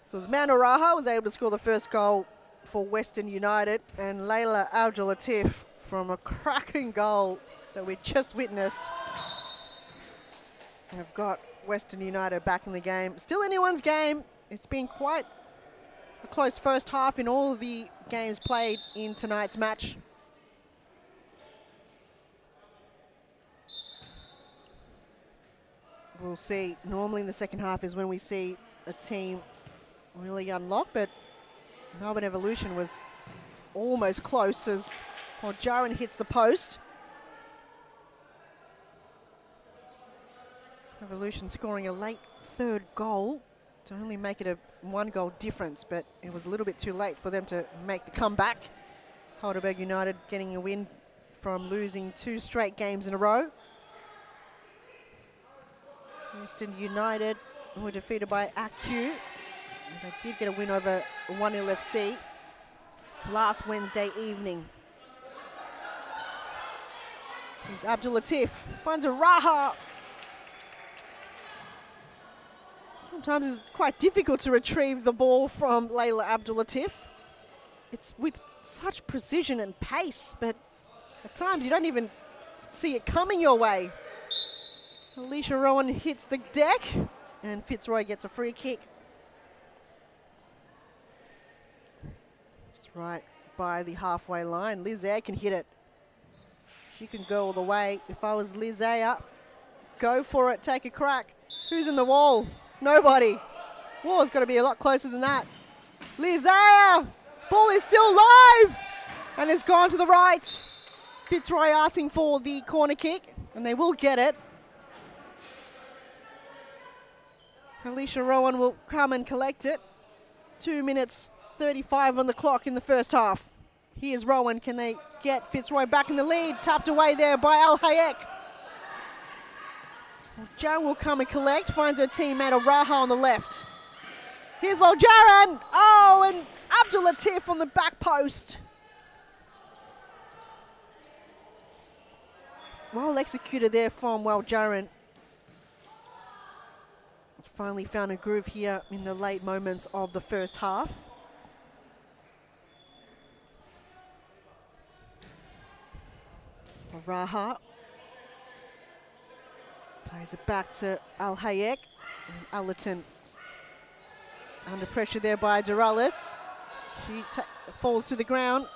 So as Manoraha was able to score the first goal for Western United, and Layla Abdul-Latif from a cracking goal that we just witnessed have got Western United back in the game. Still anyone's game. It's been quite a close first half in all of the games played in tonight's match. We'll see. Normally in the second half is when we see a team really unlock, but Melbourne Evolution was almost close as Jaron hits the post. Evolution scoring a late third goal to only make it a 1-goal difference, but it was a little bit too late for them to make the comeback. Heidelberg United getting a win from losing 2 straight games in a row. Western United were defeated by AQ. They did get a win over 1-0 FC last Wednesday evening. Here's Abdul-Latif, finds a Raha. Sometimes it's quite difficult to retrieve the ball from Layla Abdul-Latif. It's with such precision and pace, but at times you don't even see it coming your way. Alicia Rowan hits the deck, and Fitzroy gets a free kick. Just right by the halfway line. Liz Ayer can hit it. She can go all the way. If I was Liz Ayer, go for it, take a crack. Who's in the wall? Nobody. Wall's got to be a lot closer than that. Liz Ayer! Ball is still live! And it's gone to the right. Fitzroy asking for the corner kick, and they will get it. Alicia Rowan will come and collect it. 2 minutes 35 on the clock in the first half. Here's Rowan. Can they get Fitzroy back in the lead? Tapped away there by Al Hayek. Joan will come and collect. Finds her teammate Raha on the left. Here's Waljaran. Oh, and Abdul-Latif on the back post. Well executed there from Waljaran. finally found a groove here in the late moments of the first half. Raha plays it back to Al Hayek and Allerton. Under pressure there by Duralis. She falls to the ground.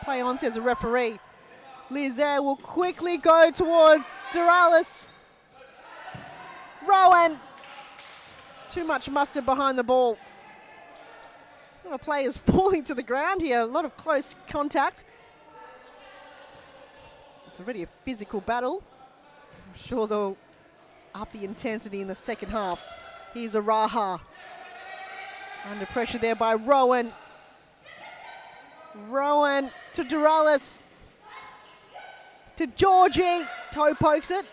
Play on, says a referee. Lizaire will quickly go towards Duralis. Rowan. Too much mustard behind the ball. A lot of players falling to the ground here. A lot of close contact. It's already a physical battle. I'm sure they'll up the intensity in the second half. Here's a Raha. Under pressure there by Rowan. Rowan to Duralis. To Georgie. Toe pokes it.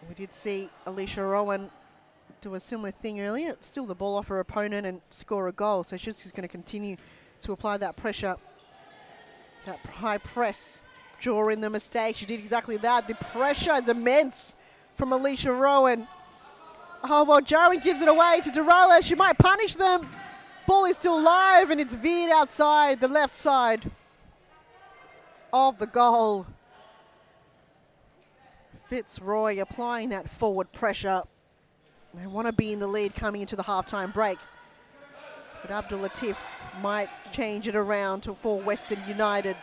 We did see Alicia Rowan do a similar thing earlier. Steal the ball off her opponent and score a goal. So she's just going to continue to apply that pressure. That high press. Draw in the mistake. She did exactly that. The pressure is immense from Alicia Rowan. Oh, well, Jarwin gives it away to Duralis. She might punish them. Ball is still live and it's veered outside the left side of the goal. Fitzroy applying that forward pressure. They want to be in the lead coming into the halftime break. But Abdul Latif might change it around for Western United.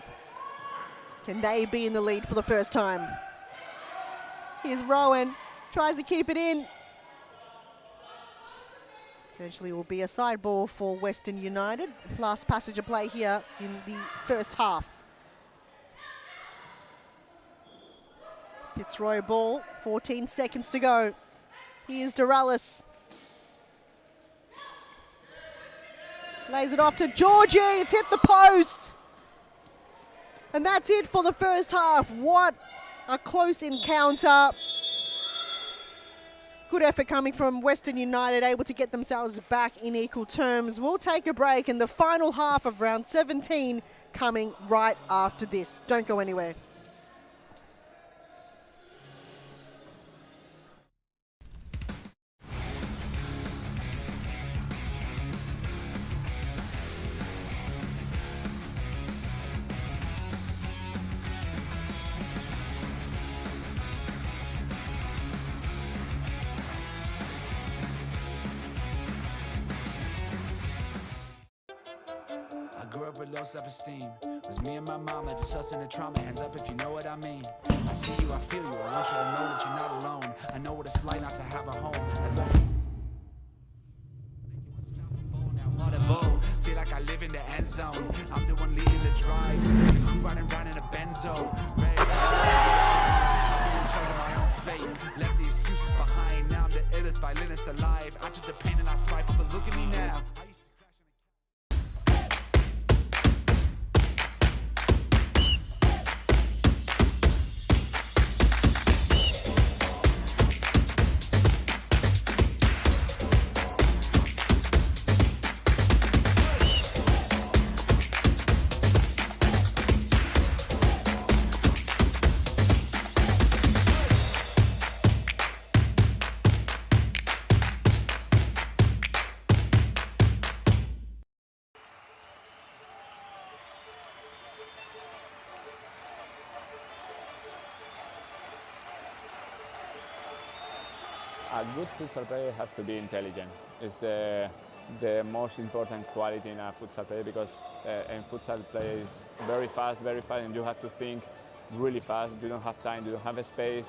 Can they be in the lead for the first time? Here's Rowan, tries to keep it in. Eventually will be a side ball for Western United. Last passage of play here in the first half. Fitzroy ball, 14 seconds to go. Here's Duralis. Lays it off to Georgie, it's hit the post. And that's it for the first half. What a close encounter. Good effort coming from Western United, able to get themselves back in equal terms. We'll take a break in the final half of round 17 coming right after this. Don't go anywhere. Grew up with low self-esteem. Was me and my mama, just us in the trauma. Hands up if you know what I mean. I see you, I feel you. I want you to know that you're not alone. I know what it's like not to have a home. Like what a bowl. Feel like I live in the end zone. I'm the one leading the drives. The crew riding around in a benzo. Red I'm in charge of my own fate. Left the excuses behind. Now I'm the illest violinist alive. I took the pain and I thrive, but look at me now. A good futsal player has to be intelligent. It's the most important quality in a futsal player because in futsal play is very fast, and you have to think really fast. You don't have time, you don't have a space.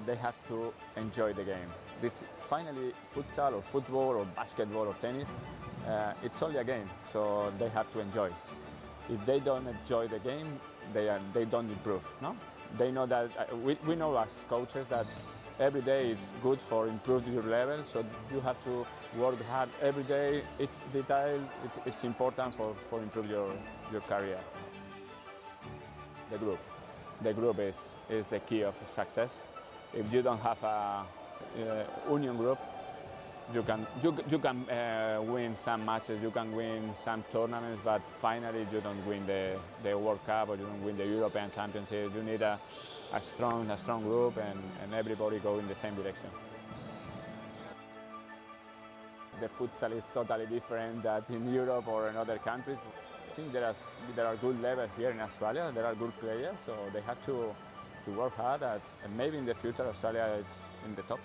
They have to enjoy the game. This finally futsal or football or basketball or tennis, it's only a game, so they have to enjoy. If they don't enjoy the game, they don't improve. No, they know that we know as coaches that every day is good for improving your level, so you have to work hard every day. It's detail, it's important for improve your career. The group is the key of success. If you don't have a union group, you can win some matches, you can win some tournaments, but finally you don't win the World Cup or you don't win the European Championship. You need a strong group and everybody go in the same direction. The futsal is totally different than in Europe or in other countries. I think there are good levels here in Australia. There are good players, so they have to work hard. And maybe in the future Australia is in the top.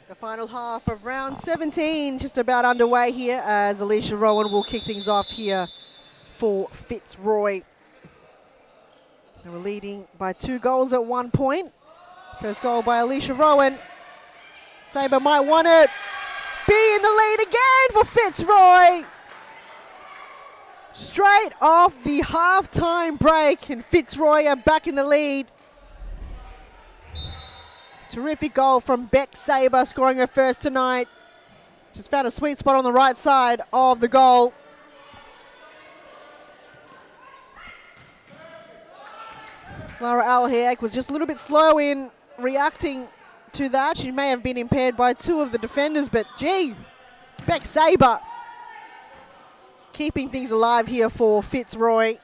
The final half of round 17 just about underway here as Alicia Rowan will kick things off here for Fitzroy. They were leading by 2 goals at one point. First goal by Alicia Rowan. Sabre might want to be in the lead again for Fitzroy. Straight off the half-time break, and Fitzroy are back in the lead. Terrific goal from Beck Sabre, scoring her first tonight. Just found a sweet spot on the right side of the goal. Lara Alhayak was just a little bit slow in reacting to that. She may have been impaired by 2 of the defenders, but gee, Beck Sabre keeping things alive here for Fitzroy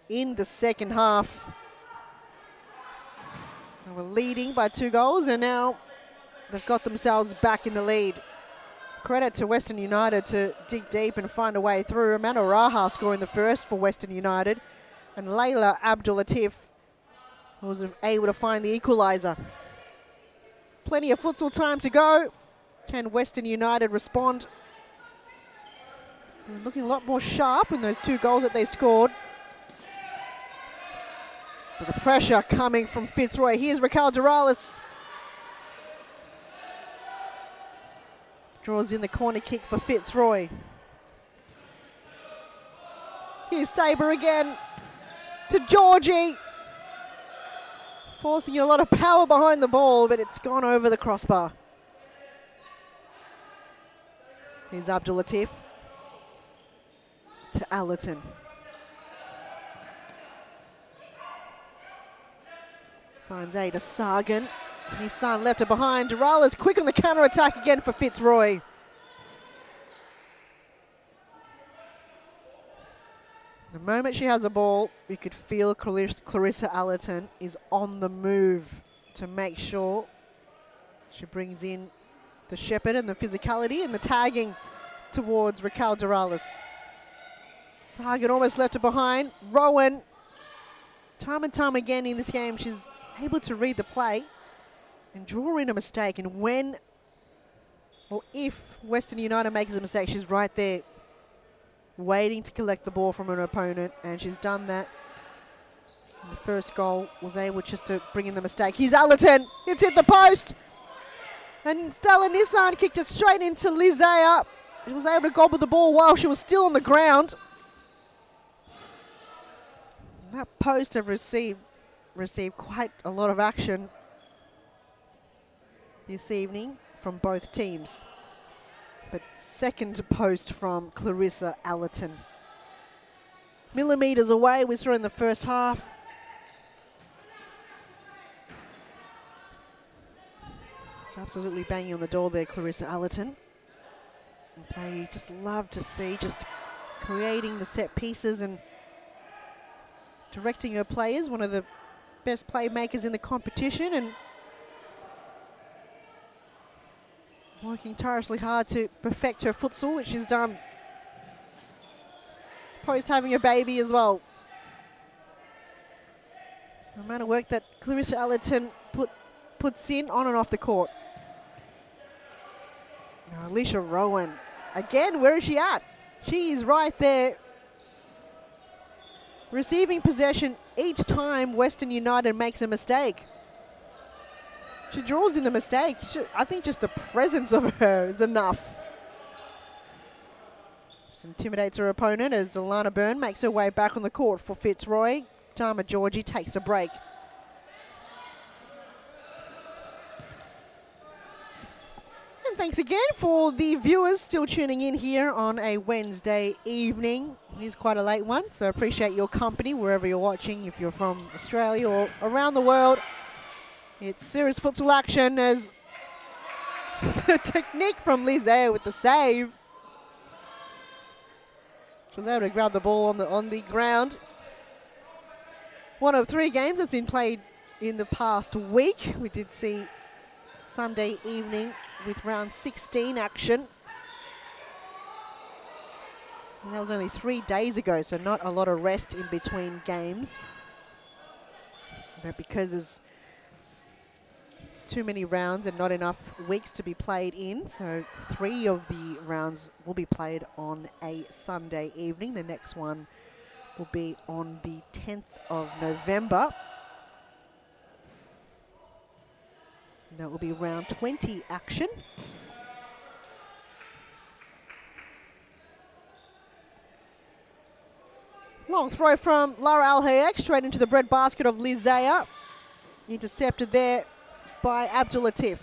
in the second half. They were leading by 2 goals, and now they've got themselves back in the lead. Credit to Western United to dig deep and find a way through. Amanda Raha scoring the first for Western United, and Layla Abdul-Latif was able to find the equaliser. Plenty of futsal time to go. Can Western United respond? They're looking a lot more sharp in those 2 goals that they scored. But the pressure coming from Fitzroy. Here's Raquel Doralis. Draws in the corner kick for Fitzroy. Here's Sabre again to Georgie. Forcing a lot of power behind the ball, but it's gone over the crossbar. Here's Abdul-Latif to Allerton. Finds Ada Sargan. His son left her behind. Doralis quick on the counter-attack again for Fitzroy. The moment she has a ball, you could feel Clarissa Allerton is on the move to make sure she brings in the shepherd and the physicality and the tagging towards Raquel Doralis. Sargan almost left her behind. Rowan, time and time again in this game, she's able to read the play and draw in a mistake. And when or if Western United makes a mistake, she's right there waiting to collect the ball from an opponent, and she's done that. And the first goal was able just to bring in the mistake. Here's Allerton. It's hit the post. And Stella Nissan kicked it straight into Lizea. She was able to gobble the ball while she was still on the ground. That post have received quite a lot of action this evening from both teams. But second post from Clarissa Allerton. Millimetres away, we saw in the first half. It's absolutely banging on the door there, Clarissa Allerton. And play you just love to see, just creating the set pieces and directing her players, one of the best playmakers in the competition, and working tirelessly hard to perfect her futsal, which she's done. post having a baby as well. The amount of work that Clarissa Allerton puts in on and off the court. Now Alicia Rowan. Again, where is she at? She is right there. Receiving possession each time Western United makes a mistake. She draws in the mistake. I think just the presence of her is enough. Just intimidates her opponent as Alana Byrne makes her way back on the court for Fitzroy. Dharma Georgie takes a break. And thanks again for the viewers still tuning in here on a Wednesday evening. It is quite a late one, so I appreciate your company wherever you're watching. If you're from Australia or around the world, it's serious futsal action as the technique from Lizea with the save. She was able to grab the ball on the ground. One of 3 games that's been played in the past week. We did see Sunday evening with round 16 action. So that was only 3 days ago, so not a lot of rest in between games. But because there's too many rounds and not enough weeks to be played in, so 3 of the rounds will be played on a Sunday evening. The next one will be on the 10th of November. And that will be round 20 action. Long throw from Lara Al-Hayek straight into the breadbasket of Lizea. Intercepted there by Abdul Latif.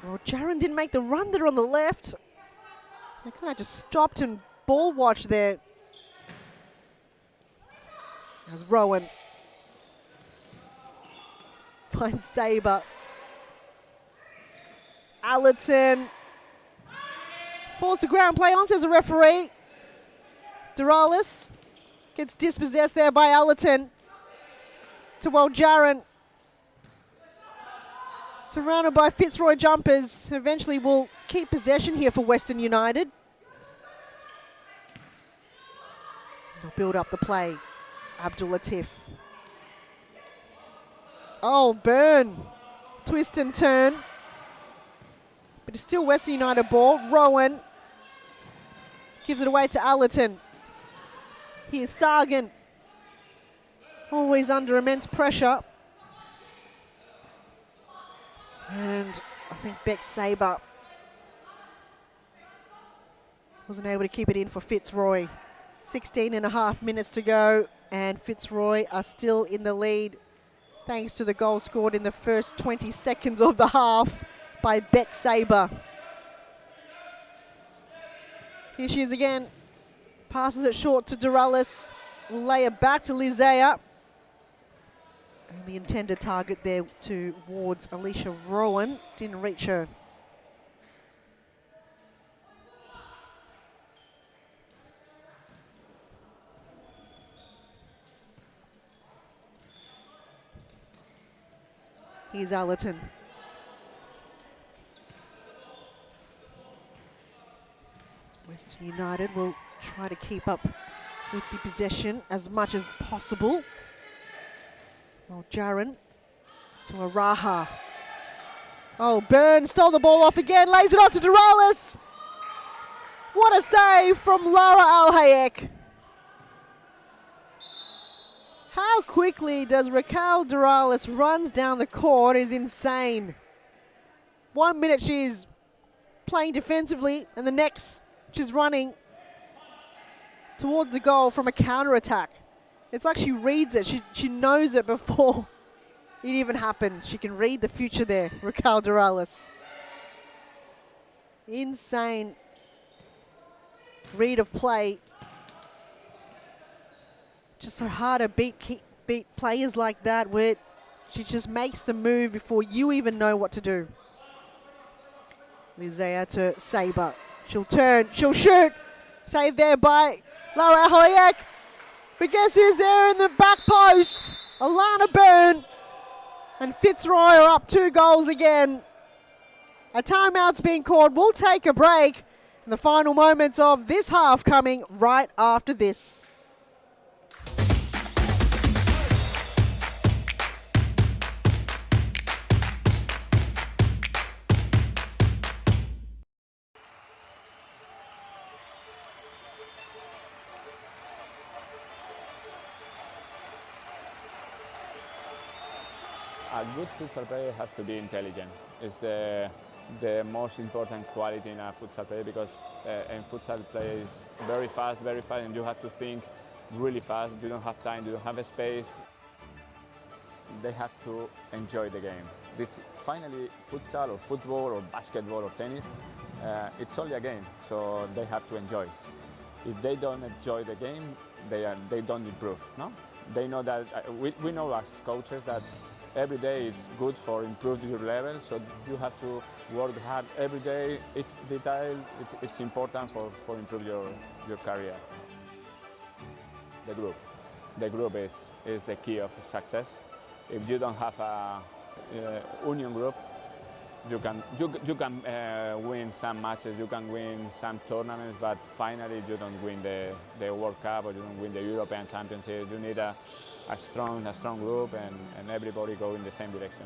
Well, Jaron didn't make the run there on the left. They kind of just stopped and ball watched there. As Rowan finds Sabre. Allerton falls to ground play on, says the referee. Duralis gets dispossessed there by Allerton to Jaron. Surrounded by Fitzroy jumpers, eventually will keep possession here for Western United. They'll build up the play. Abdul Latif. Oh, Byrne. Twist and turn. But it's still Western United ball. Rowan gives it away to Allerton. Here's Sargent. Always under immense pressure. And I think Beck Sabre wasn't able to keep it in for Fitzroy. 16.5 minutes to go, and Fitzroy are still in the lead thanks to the goal scored in the first 20 seconds of the half by Beck Sabre. Here she is again. Passes it short to Duralis. Will lay it back to Lizea. And the intended target there towards Alicia Rowan. Didn't reach her. Here's Allerton. Western United will try to keep up with the possession as much as possible. Oh, Jaron to Araha. Oh, Byrne stole the ball off again, lays it off to Duralis. What a save from Lara Al-Hayek. How quickly does Raquel Duralis runs down the court is insane. 1 minute she's playing defensively, and the next she's running towards the goal from a counter-attack. It's like she reads it. She knows it before it even happens. She can read the future there, Raquel Duralis. Insane read of play. Just so hard to beat players like that, where she just makes the move before you even know what to do. Lizea to Sabre. She'll turn, she'll shoot. Saved there by Lara Hayek. But guess who's there in the back post? Alana Byrne. And Fitzroy are up 2 goals again. A timeout's being called. We'll take a break. And the final moments of this half coming right after this. A good futsal player has to be intelligent. It's the most important quality in a futsal player because in futsal play is very fast, and you have to think really fast. You don't have time, you don't have a space. They have to enjoy the game. This finally futsal or football or basketball or tennis, it's only a game, so they have to enjoy. If they don't enjoy the game, they don't improve. No, they know that we know as coaches that every day is good for improving your level, so you have to work hard every day. It's detail, it's important for improve your career. The group is the key of success. If you don't have a union group, you can win some matches, you can win some tournaments, but finally you don't win the World Cup or you don't win the European Championship. You need a strong group and everybody go in the same direction.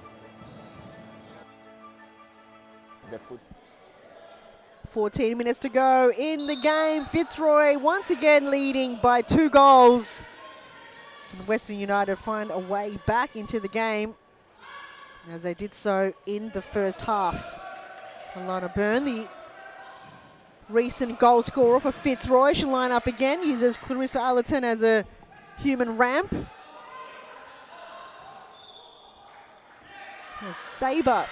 14 minutes to go in the game. Fitzroy once again leading by 2 goals. Can Western United find a way back into the game as they did so in the first half. Alana Byrne, the recent goal scorer for Fitzroy, she'll line up again, uses Clarissa Allerton as a human ramp. Sabre.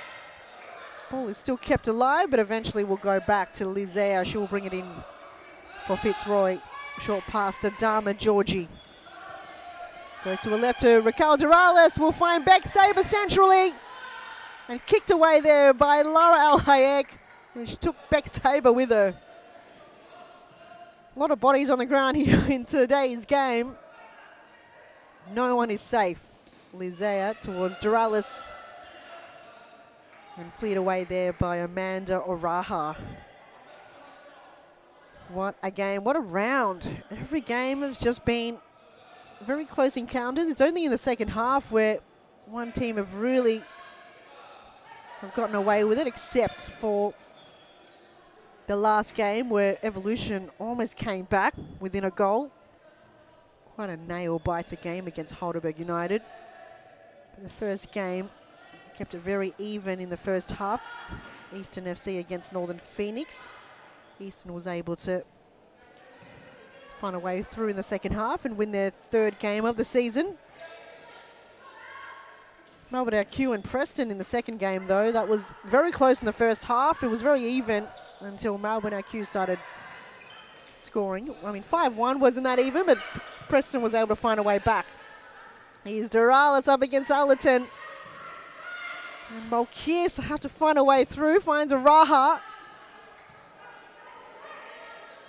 Ball is still kept alive, but eventually will go back to Lizea. She will bring it in for Fitzroy. Short pass to Dama Georgie. Goes to a left to Raquel Durales. Will find Beck Sabre centrally. And kicked away there by Lara Al-Hayek. She took Beck Sabre with her. A lot of bodies on the ground here in today's game. No one is safe. Lizea towards Durales. And cleared away there by Amanda Oraha. What a game, what a round. Every game has just been very close encounters. It's only in the second half where one team have really gotten away with it, except for the last game where Evolution almost came back within a goal. Quite a nail-biter game against Heidelberg United. But the first game kept it very even in the first half. Eastern FC against Northern Phoenix. Eastern was able to find a way through in the second half and win their 3rd game of the season. Melbourne IQ and Preston in the second game, though. That was very close in the first half. It was very even until Melbourne IQ started scoring. I mean, 5-1 wasn't that even, but Preston was able to find a way back. Here's Durales up against Allerton. And Malkiers have to find a way through, finds a Raha.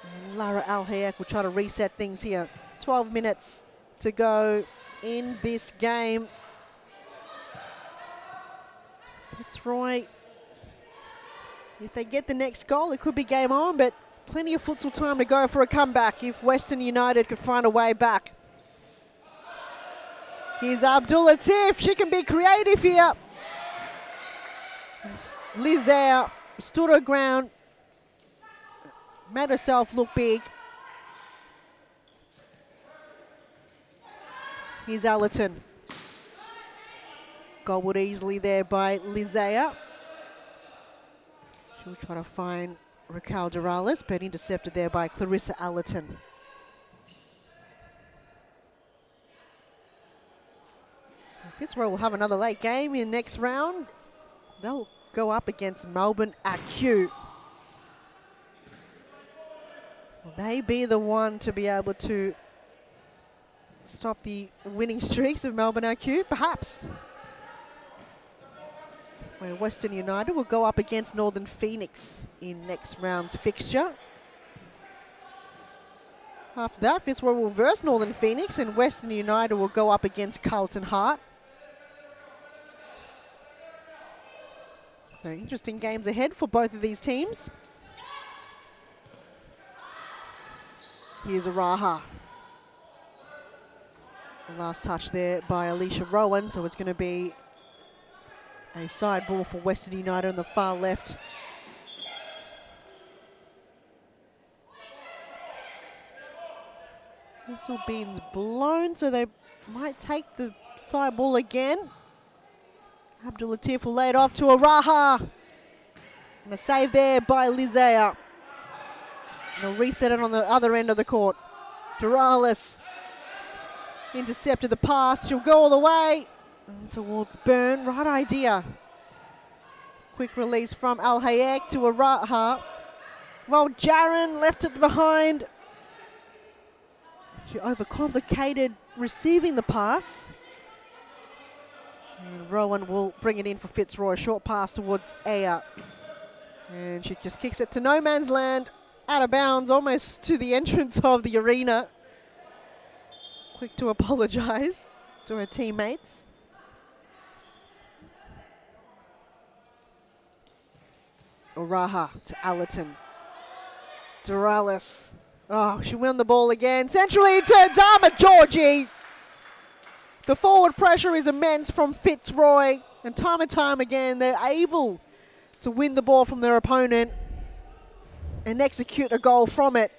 And Lara Al-Hayek will try to reset things here. 12 minutes to go in this game. Fitzroy, if they get the next goal, it could be game on, but plenty of futsal time to go for a comeback if Western United could find a way back. Here's Abdul Latif. She can be creative here. Lizea stood her ground, made herself look big. Here's Allerton. Gobbled easily there by Lizea. She'll try to find Raquel Durales, but intercepted there by Clarissa Allerton. Fitzroy will have another late game in next round. They'll go up against Melbourne IQ. Will they be the one to be able to stop the winning streaks of Melbourne IQ? Perhaps. Where Western United will go up against Northern Phoenix in next round's fixture. After that, Fitzroy will verse Northern Phoenix and Western United will go up against Carlton Hart. So interesting games ahead for both of these teams. Here's Araha. The last touch there by Alicia Rowan, so it's going to be a side ball for Western United on the far left. Whistle being blown, so they might take the side ball again. Abdul Latif will lay it off to Araha. And a save there by Lizea. They'll reset it on the other end of the court. Dorales intercepted the pass. She'll go all the way towards Byrne. Right idea. Quick release from Al Hayek to Araha. Well, Jaron left it behind. She overcomplicated receiving the pass. And Rowan will bring it in for Fitzroy. Short pass towards Aya. And she just kicks it to no man's land. Out of bounds, almost to the entrance of the arena. Quick to apologise to her teammates. Araha to Allerton. Dorales. Oh, she won the ball again. Centrally to Dharma Georgie. The forward pressure is immense from Fitzroy. And time again, they're able to win the ball from their opponent and execute a goal from it.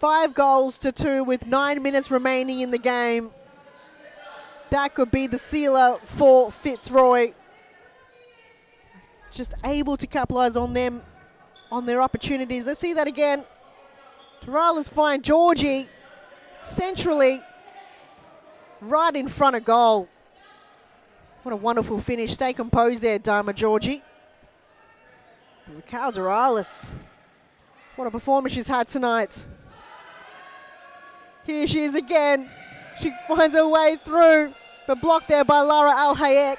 5-2 with 9 minutes remaining in the game. That could be the sealer for Fitzroy. Just able to capitalise on them, on their opportunities. Let's see that again. Torala's fine. Georgie centrally right in front of goal. What a wonderful finish. Stay composed there, Dharma Georgie. Raquel Dorales. What a performance she's had tonight. Here she is again. She finds her way through, but blocked there by Lara Al Hayek.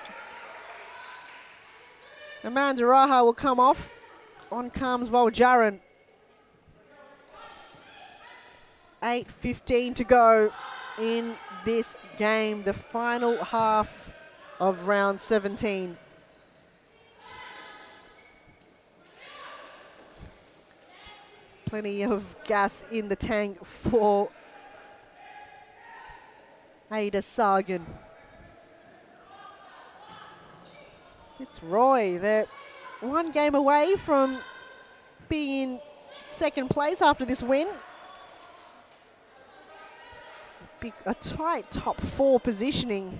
Amanda Raha will come off. On comes Voljaran. 8:15 to go in this game, the final half of round 17. Plenty of gas in the tank for Ada Sagan. Fitzroy, they're one game away from being in second place after this win. A tight top 4 positioning.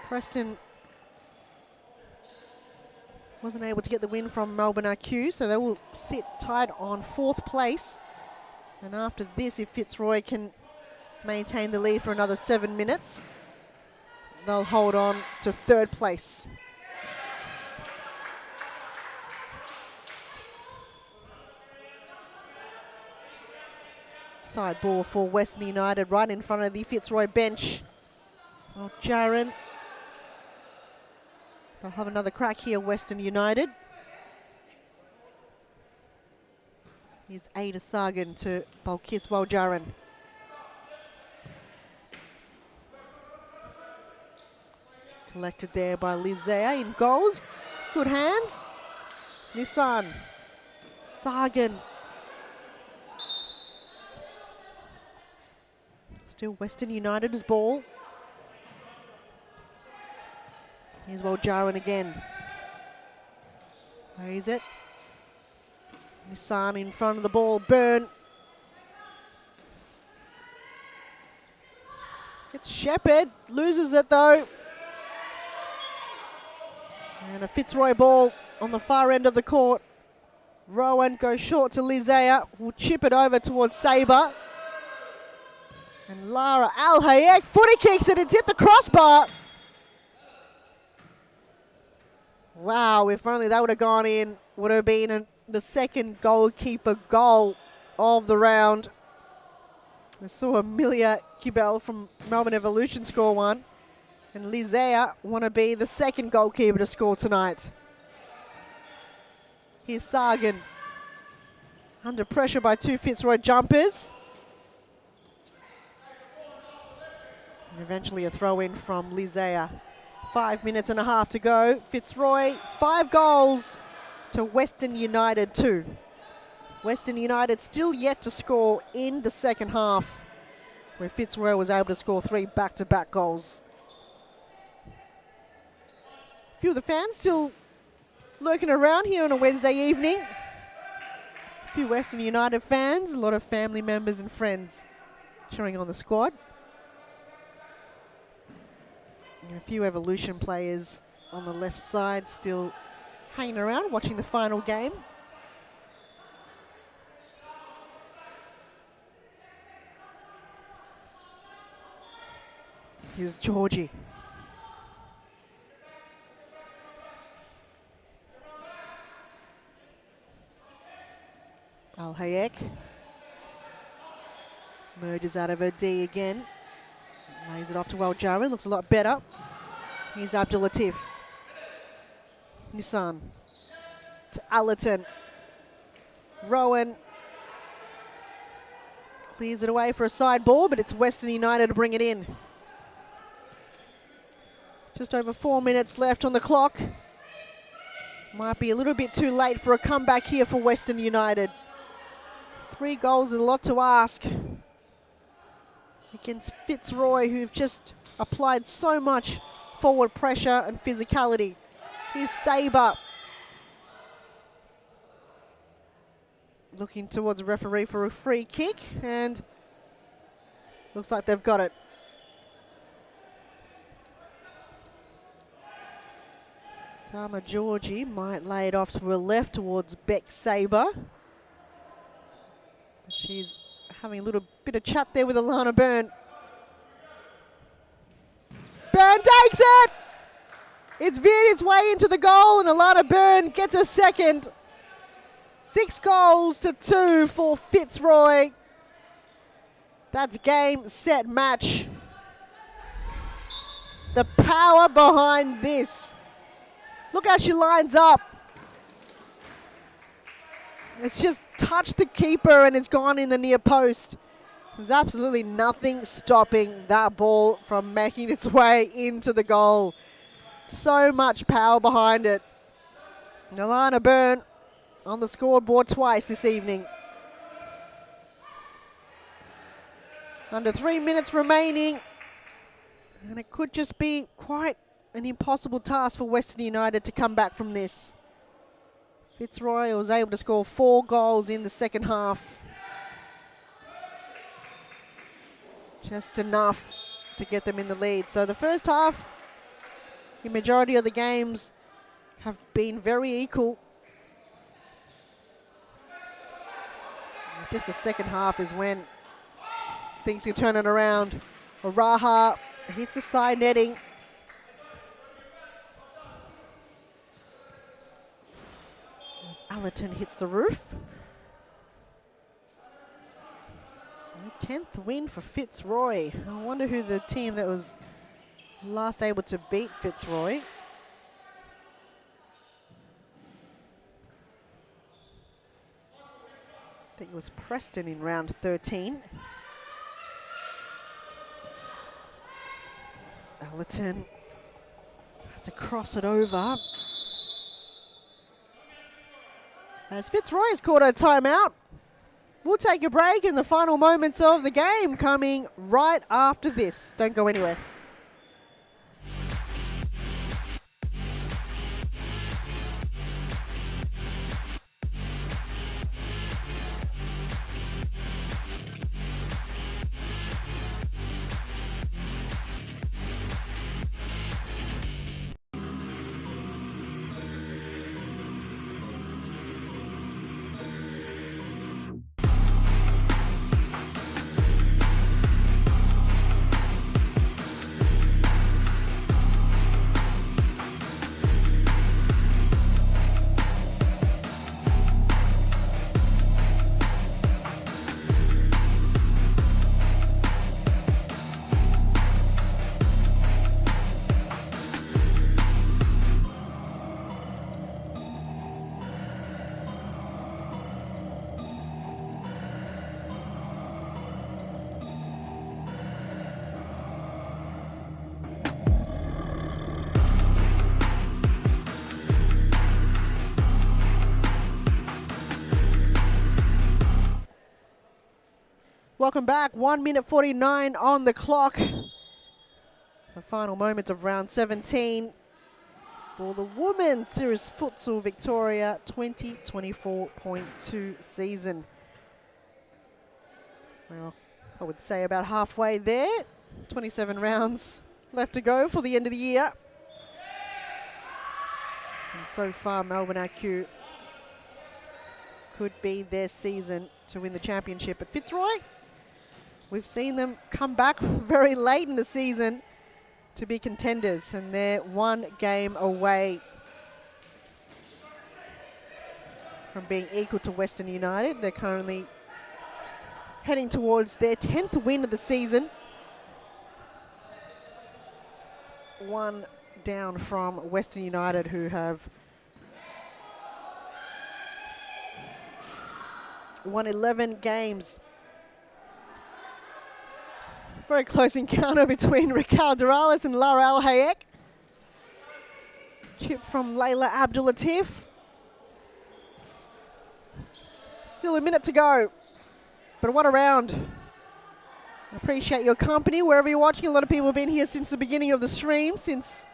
Preston wasn't able to get the win from Melbourne RQ, so they will sit tied on 4th place. And after this, if Fitzroy can maintain the lead for another 7 minutes, they'll hold on to 3rd place. Side ball for Western United right in front of the Fitzroy bench. Well, Jaron. They'll have another crack here, Western United. Here's Ada Sagan to Balkis Waljaran. Collected there by Lizea in goals. Good hands. Nissan. Sagan. Still Western United's ball. Here's Waljaran again. Plays it. Nissan in front of the ball. Byrne. Gets Shepherd. Loses it though. And a Fitzroy ball on the far end of the court. Rowan goes short to Lizea. Will chip it over towards Sabre. And Lara Al Hayek footy kicks it. It's hit the crossbar. Wow, if only that would have gone in, would have been the second goalkeeper goal of the round. We saw Amelia Kibel from Melbourne Evolution score one. And Lizea want to be the second goalkeeper to score tonight. Here's Sagan. Under pressure by 2 Fitzroy jumpers. And eventually a throw in from Lizea. 5 minutes and a half to go. Fitzroy, 5 goals to Western United 2. Western United still yet to score in the second half, where Fitzroy was able to score 3 back-to-back goals. A few of the fans still lurking around here on a Wednesday evening. A few Western United fans, a lot of family members and friends cheering on the squad. And a few Evolution players on the left side still hanging around watching the final game. Here's Georgie. Al Hayek merges out of her D again. Lays it off to Al Jarrah. Looks a lot better. Here's Abdul Latif. Nissan to Allerton. Rowan clears it away for a side ball, but it's Western United to bring it in. Just over 4 minutes left on the clock. Might be a little bit too late for a comeback here for Western United. 3 goals is a lot to ask against Fitzroy, who've just applied so much forward pressure and physicality. Here's Sabre. Looking towards the referee for a free kick, and looks like they've got it. Tama Georgie might lay it off to her left towards Beck Sabre. She's having a little bit of chat there with Alana Byrne. Byrne takes it! It's veered its way into the goal, and Alana Byrne gets her second. 6 goals to 2 for Fitzroy. That's game, set, match. The power behind this. Look how she lines up. It's just touched the keeper and it's gone in the near post. There's absolutely nothing stopping that ball from making its way into the goal. So much power behind it. Alana Byrne on the scoreboard twice this evening. Under 3 minutes remaining. And it could just be quite an impossible task for Western United to come back from this. Fitzroy was able to score 4 goals in the second half. Just enough to get them in the lead. So the first half, the majority of the games have been very equal. Just the second half is when things can turn it around. Araha hits the side netting. Allerton hits the roof. 10th win for Fitzroy. I wonder who the team that was last able to beat Fitzroy. I think it was Preston in round 13. Allerton had to cross it over. As Fitzroy has caught a timeout. We'll take a break in the final moments of the game coming right after this. Don't go anywhere. Welcome back. 1 minute 49 on the clock. The final moments of round 17 for the Women's Series Futsal Victoria 2024.2 season. Well, I would say about halfway there. 27 rounds left to go for the end of the year. And so far, Melbourne IQ could be their season to win the championship. At Fitzroy, we've seen them come back very late in the season to be contenders, and they're one game away from being equal to Western United. They're currently heading towards their 10th win of the season. One down from Western United, who have won 11 games. Very close encounter between Raquel Durales and Lara Al Hayek. Chip from Layla Abdul Latif. Still a minute to go, but what a round. I appreciate your company wherever you're watching. A lot of people have been here since the beginning of the stream, since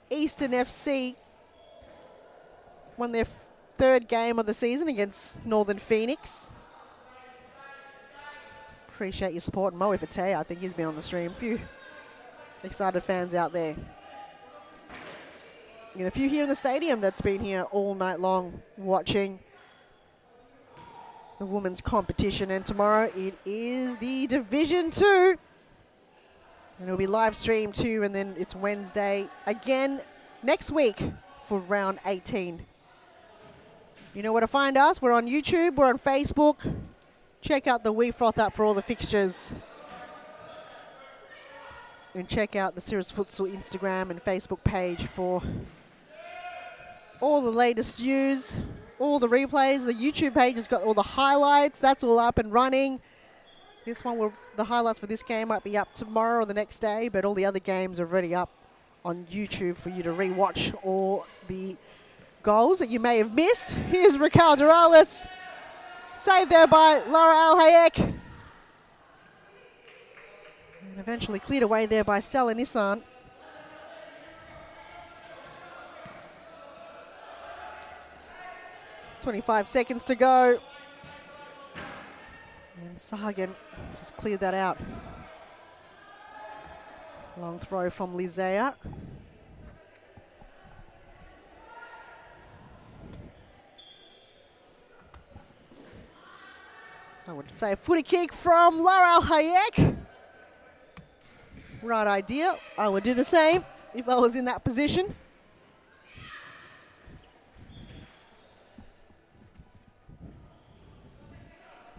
Eastern FC won their third game of the season against Northern Phoenix. Appreciate your support. Mo Ifate, I think he's been on the stream. A few excited fans out there. And a few here in the stadium that's been here all night long watching the women's competition. And tomorrow it is the Division 2. And it'll be live stream too, and then it's Wednesday again next week for round 18. You know where to find us. We're on YouTube, we're on Facebook. Check out the WeFroth app for all the fixtures. And check out the Series Futsal Instagram and Facebook page for all the latest news, all the replays. The YouTube page has got all the highlights. That's all up and running. This one, the highlights for this game might be up tomorrow or the next day, but all the other games are already up on YouTube for you to rewatch all the goals that you may have missed. Here's Raquel Durales. Saved there by Lara Al Hayek. And eventually cleared away there by Stella Nissan. .25 seconds to go. And Sagan just cleared that out. Long throw from Lizea. I would say a footy kick from Lara Al Hayek. Right idea. I would do the same if I was in that position.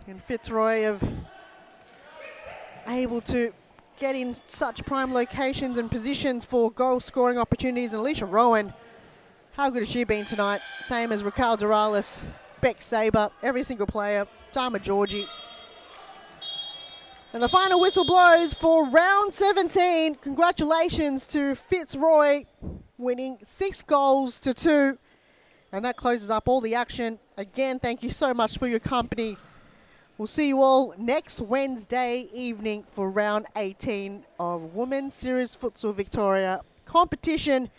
And Fitzroy have able to get in such prime locations and positions for goal scoring opportunities. And Alicia Rowan, how good has she been tonight? Same as Raquel Durales, Beck Saber, every single player. Dama Georgie. And the final whistle blows for round 17. Congratulations to Fitzroy, winning 6-2. And that closes up all the action. Again, thank you so much for your company. We'll see you all next Wednesday evening for round 18 of Women's Series Futsal Victoria competition.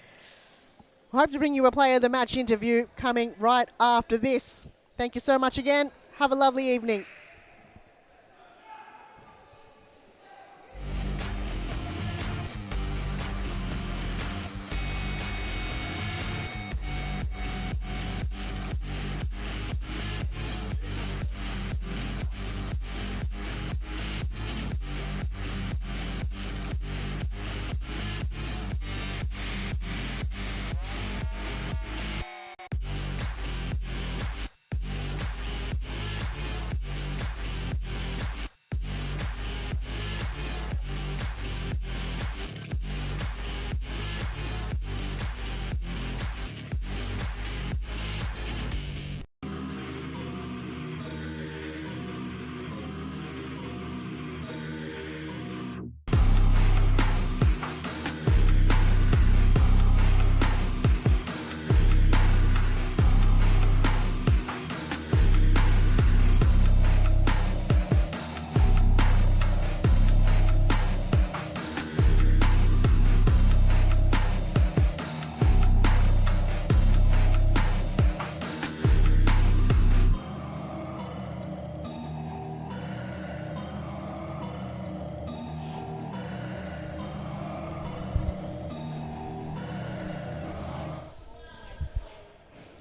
I hope to bring you a player of the match interview coming right after this. Thank you so much again. Have a lovely evening.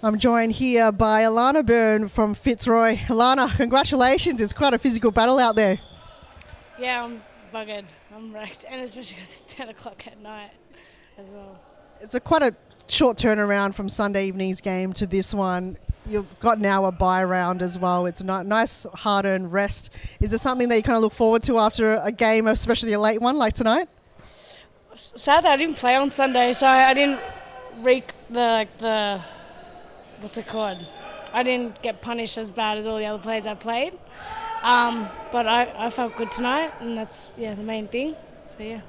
I'm joined here by Alana Byrne from Fitzroy. Alana, congratulations. It's quite a physical battle out there. Yeah, I'm buggered. I'm wrecked. And especially because it's 10 o'clock at night as well. It's quite a short turnaround from Sunday evening's game to this one. You've got now a bye round as well. It's a nice hard-earned rest. Is there something that you kind of look forward to after a game, especially a late one like tonight? Sad that I didn't play on Sunday, so I didn't the what's it called? I didn't get punished as bad as all the other players I played. But I felt good tonight, and that's the main thing. So yeah.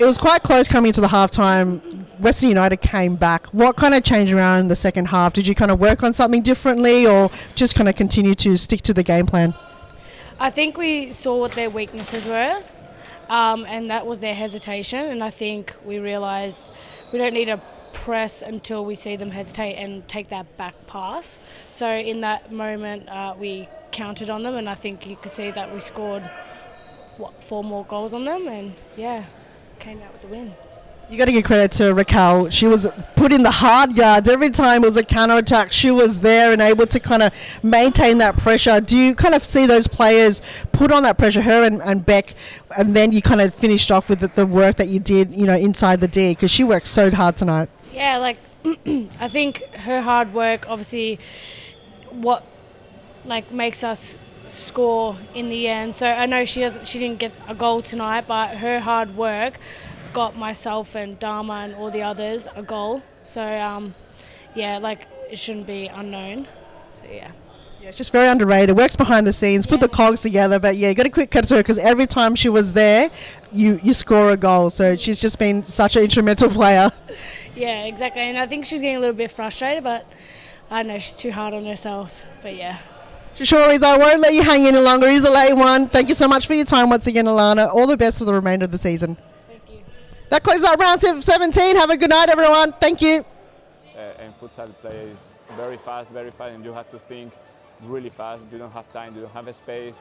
It was quite close coming into the halftime. Western United came back. What kind of changed around in the second half? Did you kind of work on something differently, or just kind of continue to stick to the game plan? I think we saw what their weaknesses were, and that was their hesitation. And I think we realised we don't need to press until we see them hesitate and take that back pass. So in that moment, we counted on them, and I think you could see that we scored 4 more goals on them, and came out with the win. You got to give credit to Raquel. She was put in the hard yards every time it was a counter attack. She was there and able to kind of maintain that pressure. Do you kind of see those players put on that pressure, her and Beck, and then you kind of finished off with the work that you did, inside the D, because she worked so hard tonight? Yeah, I think her hard work, obviously, what makes us score in the end. So I know she didn't get a goal tonight, but her hard work got myself and Dharma and all the others a goal. So it shouldn't be unknown. So yeah, it's just very underrated. Works behind the scenes, put the cogs together. But you got to quick credit to her, because every time she was there, you score a goal. So she's just been such an instrumental player. Yeah, exactly. And I think she's getting a little bit frustrated, but I know she's too hard on herself. But yeah. She sure is. I won't let you hang any longer. He's a late one. Thank you so much for your time once again, Alana. All the best for the remainder of the season. Thank you. That closes out round 17. Have a good night, everyone. Thank you. And futsal play is very fast, and you have to think really fast. You don't have time, you don't have a space.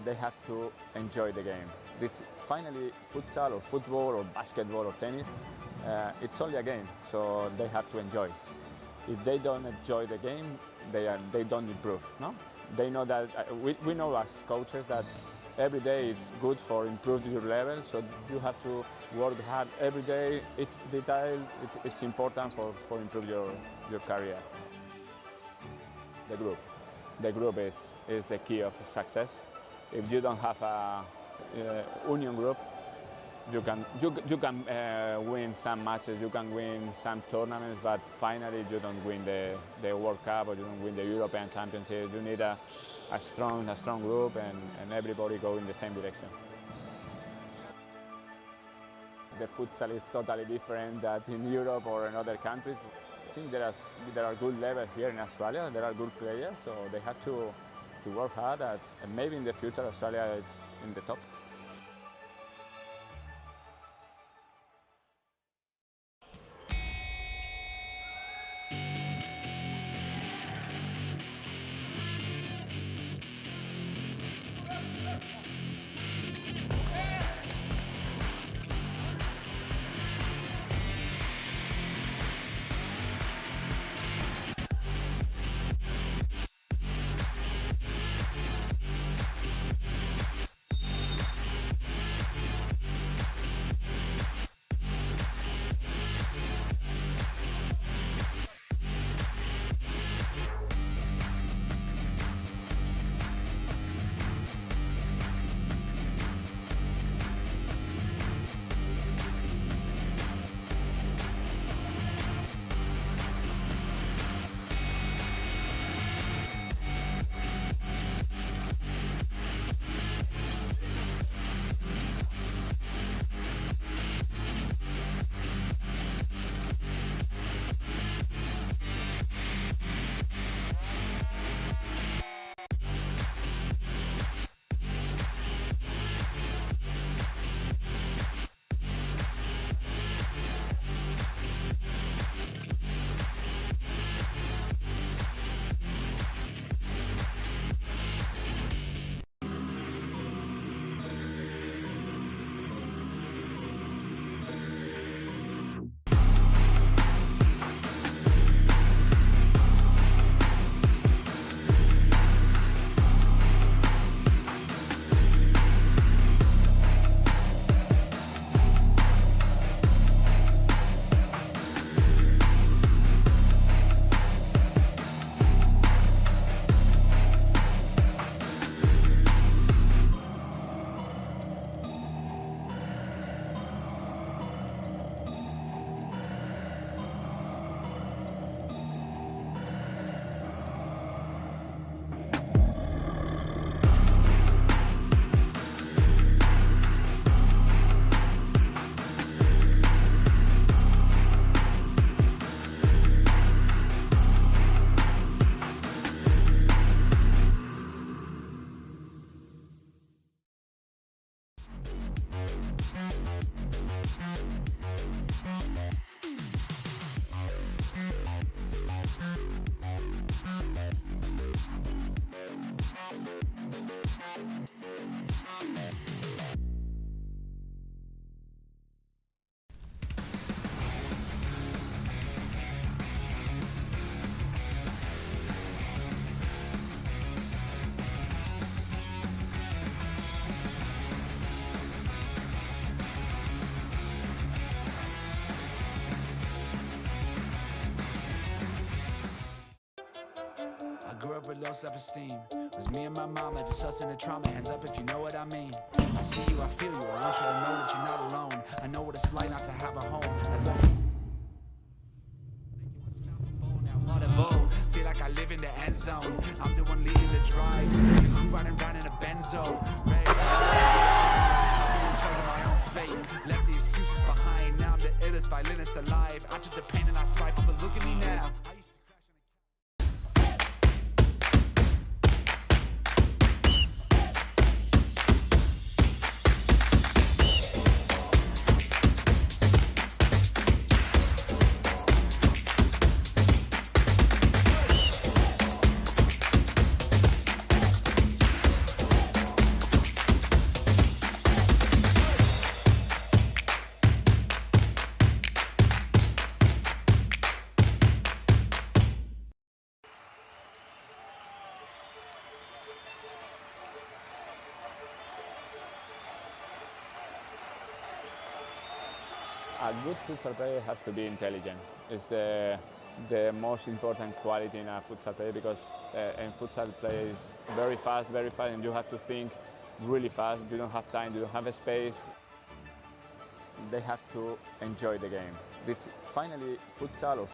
They have to enjoy the game. This finally, futsal or football or basketball or tennis, it's only a game, so they have to enjoy. If they don't enjoy the game, they don't improve. No, they know that we know as coaches that every day is good for improving your level. So you have to work hard every day. It's detail. It's important for improve your career. The group is the key of success. If you don't have a union group, you can win some matches, you can win some tournaments, but finally you don't win the World Cup or you don't win the European Championship. You need a strong group and everybody go in the same direction. The futsal is totally different than in Europe or in other countries. I think there are good levels here in Australia. There are good players, so they have to work hard. And maybe in the future Australia is in the top. I grew up with low self-esteem. It was me and my mama, just us in the trauma. Hands up if you know what I mean. I see you, I feel you. I want you to know that you're not alone. I know what it's like not to have a home. Feel like I live in the end zone. I'm the one leading the drives. The crew riding round in a Benzo. Right? I'll be in charge of my own fate. Left the excuses behind. Now I'm the illest violinist alive. I took the pain and I thrive, but look at me now. A good futsal player has to be intelligent. It's the most important quality in a futsal player because in futsal play is very fast, and you have to think really fast. You don't have time, you don't have a space. They have to enjoy the game. This finally futsal or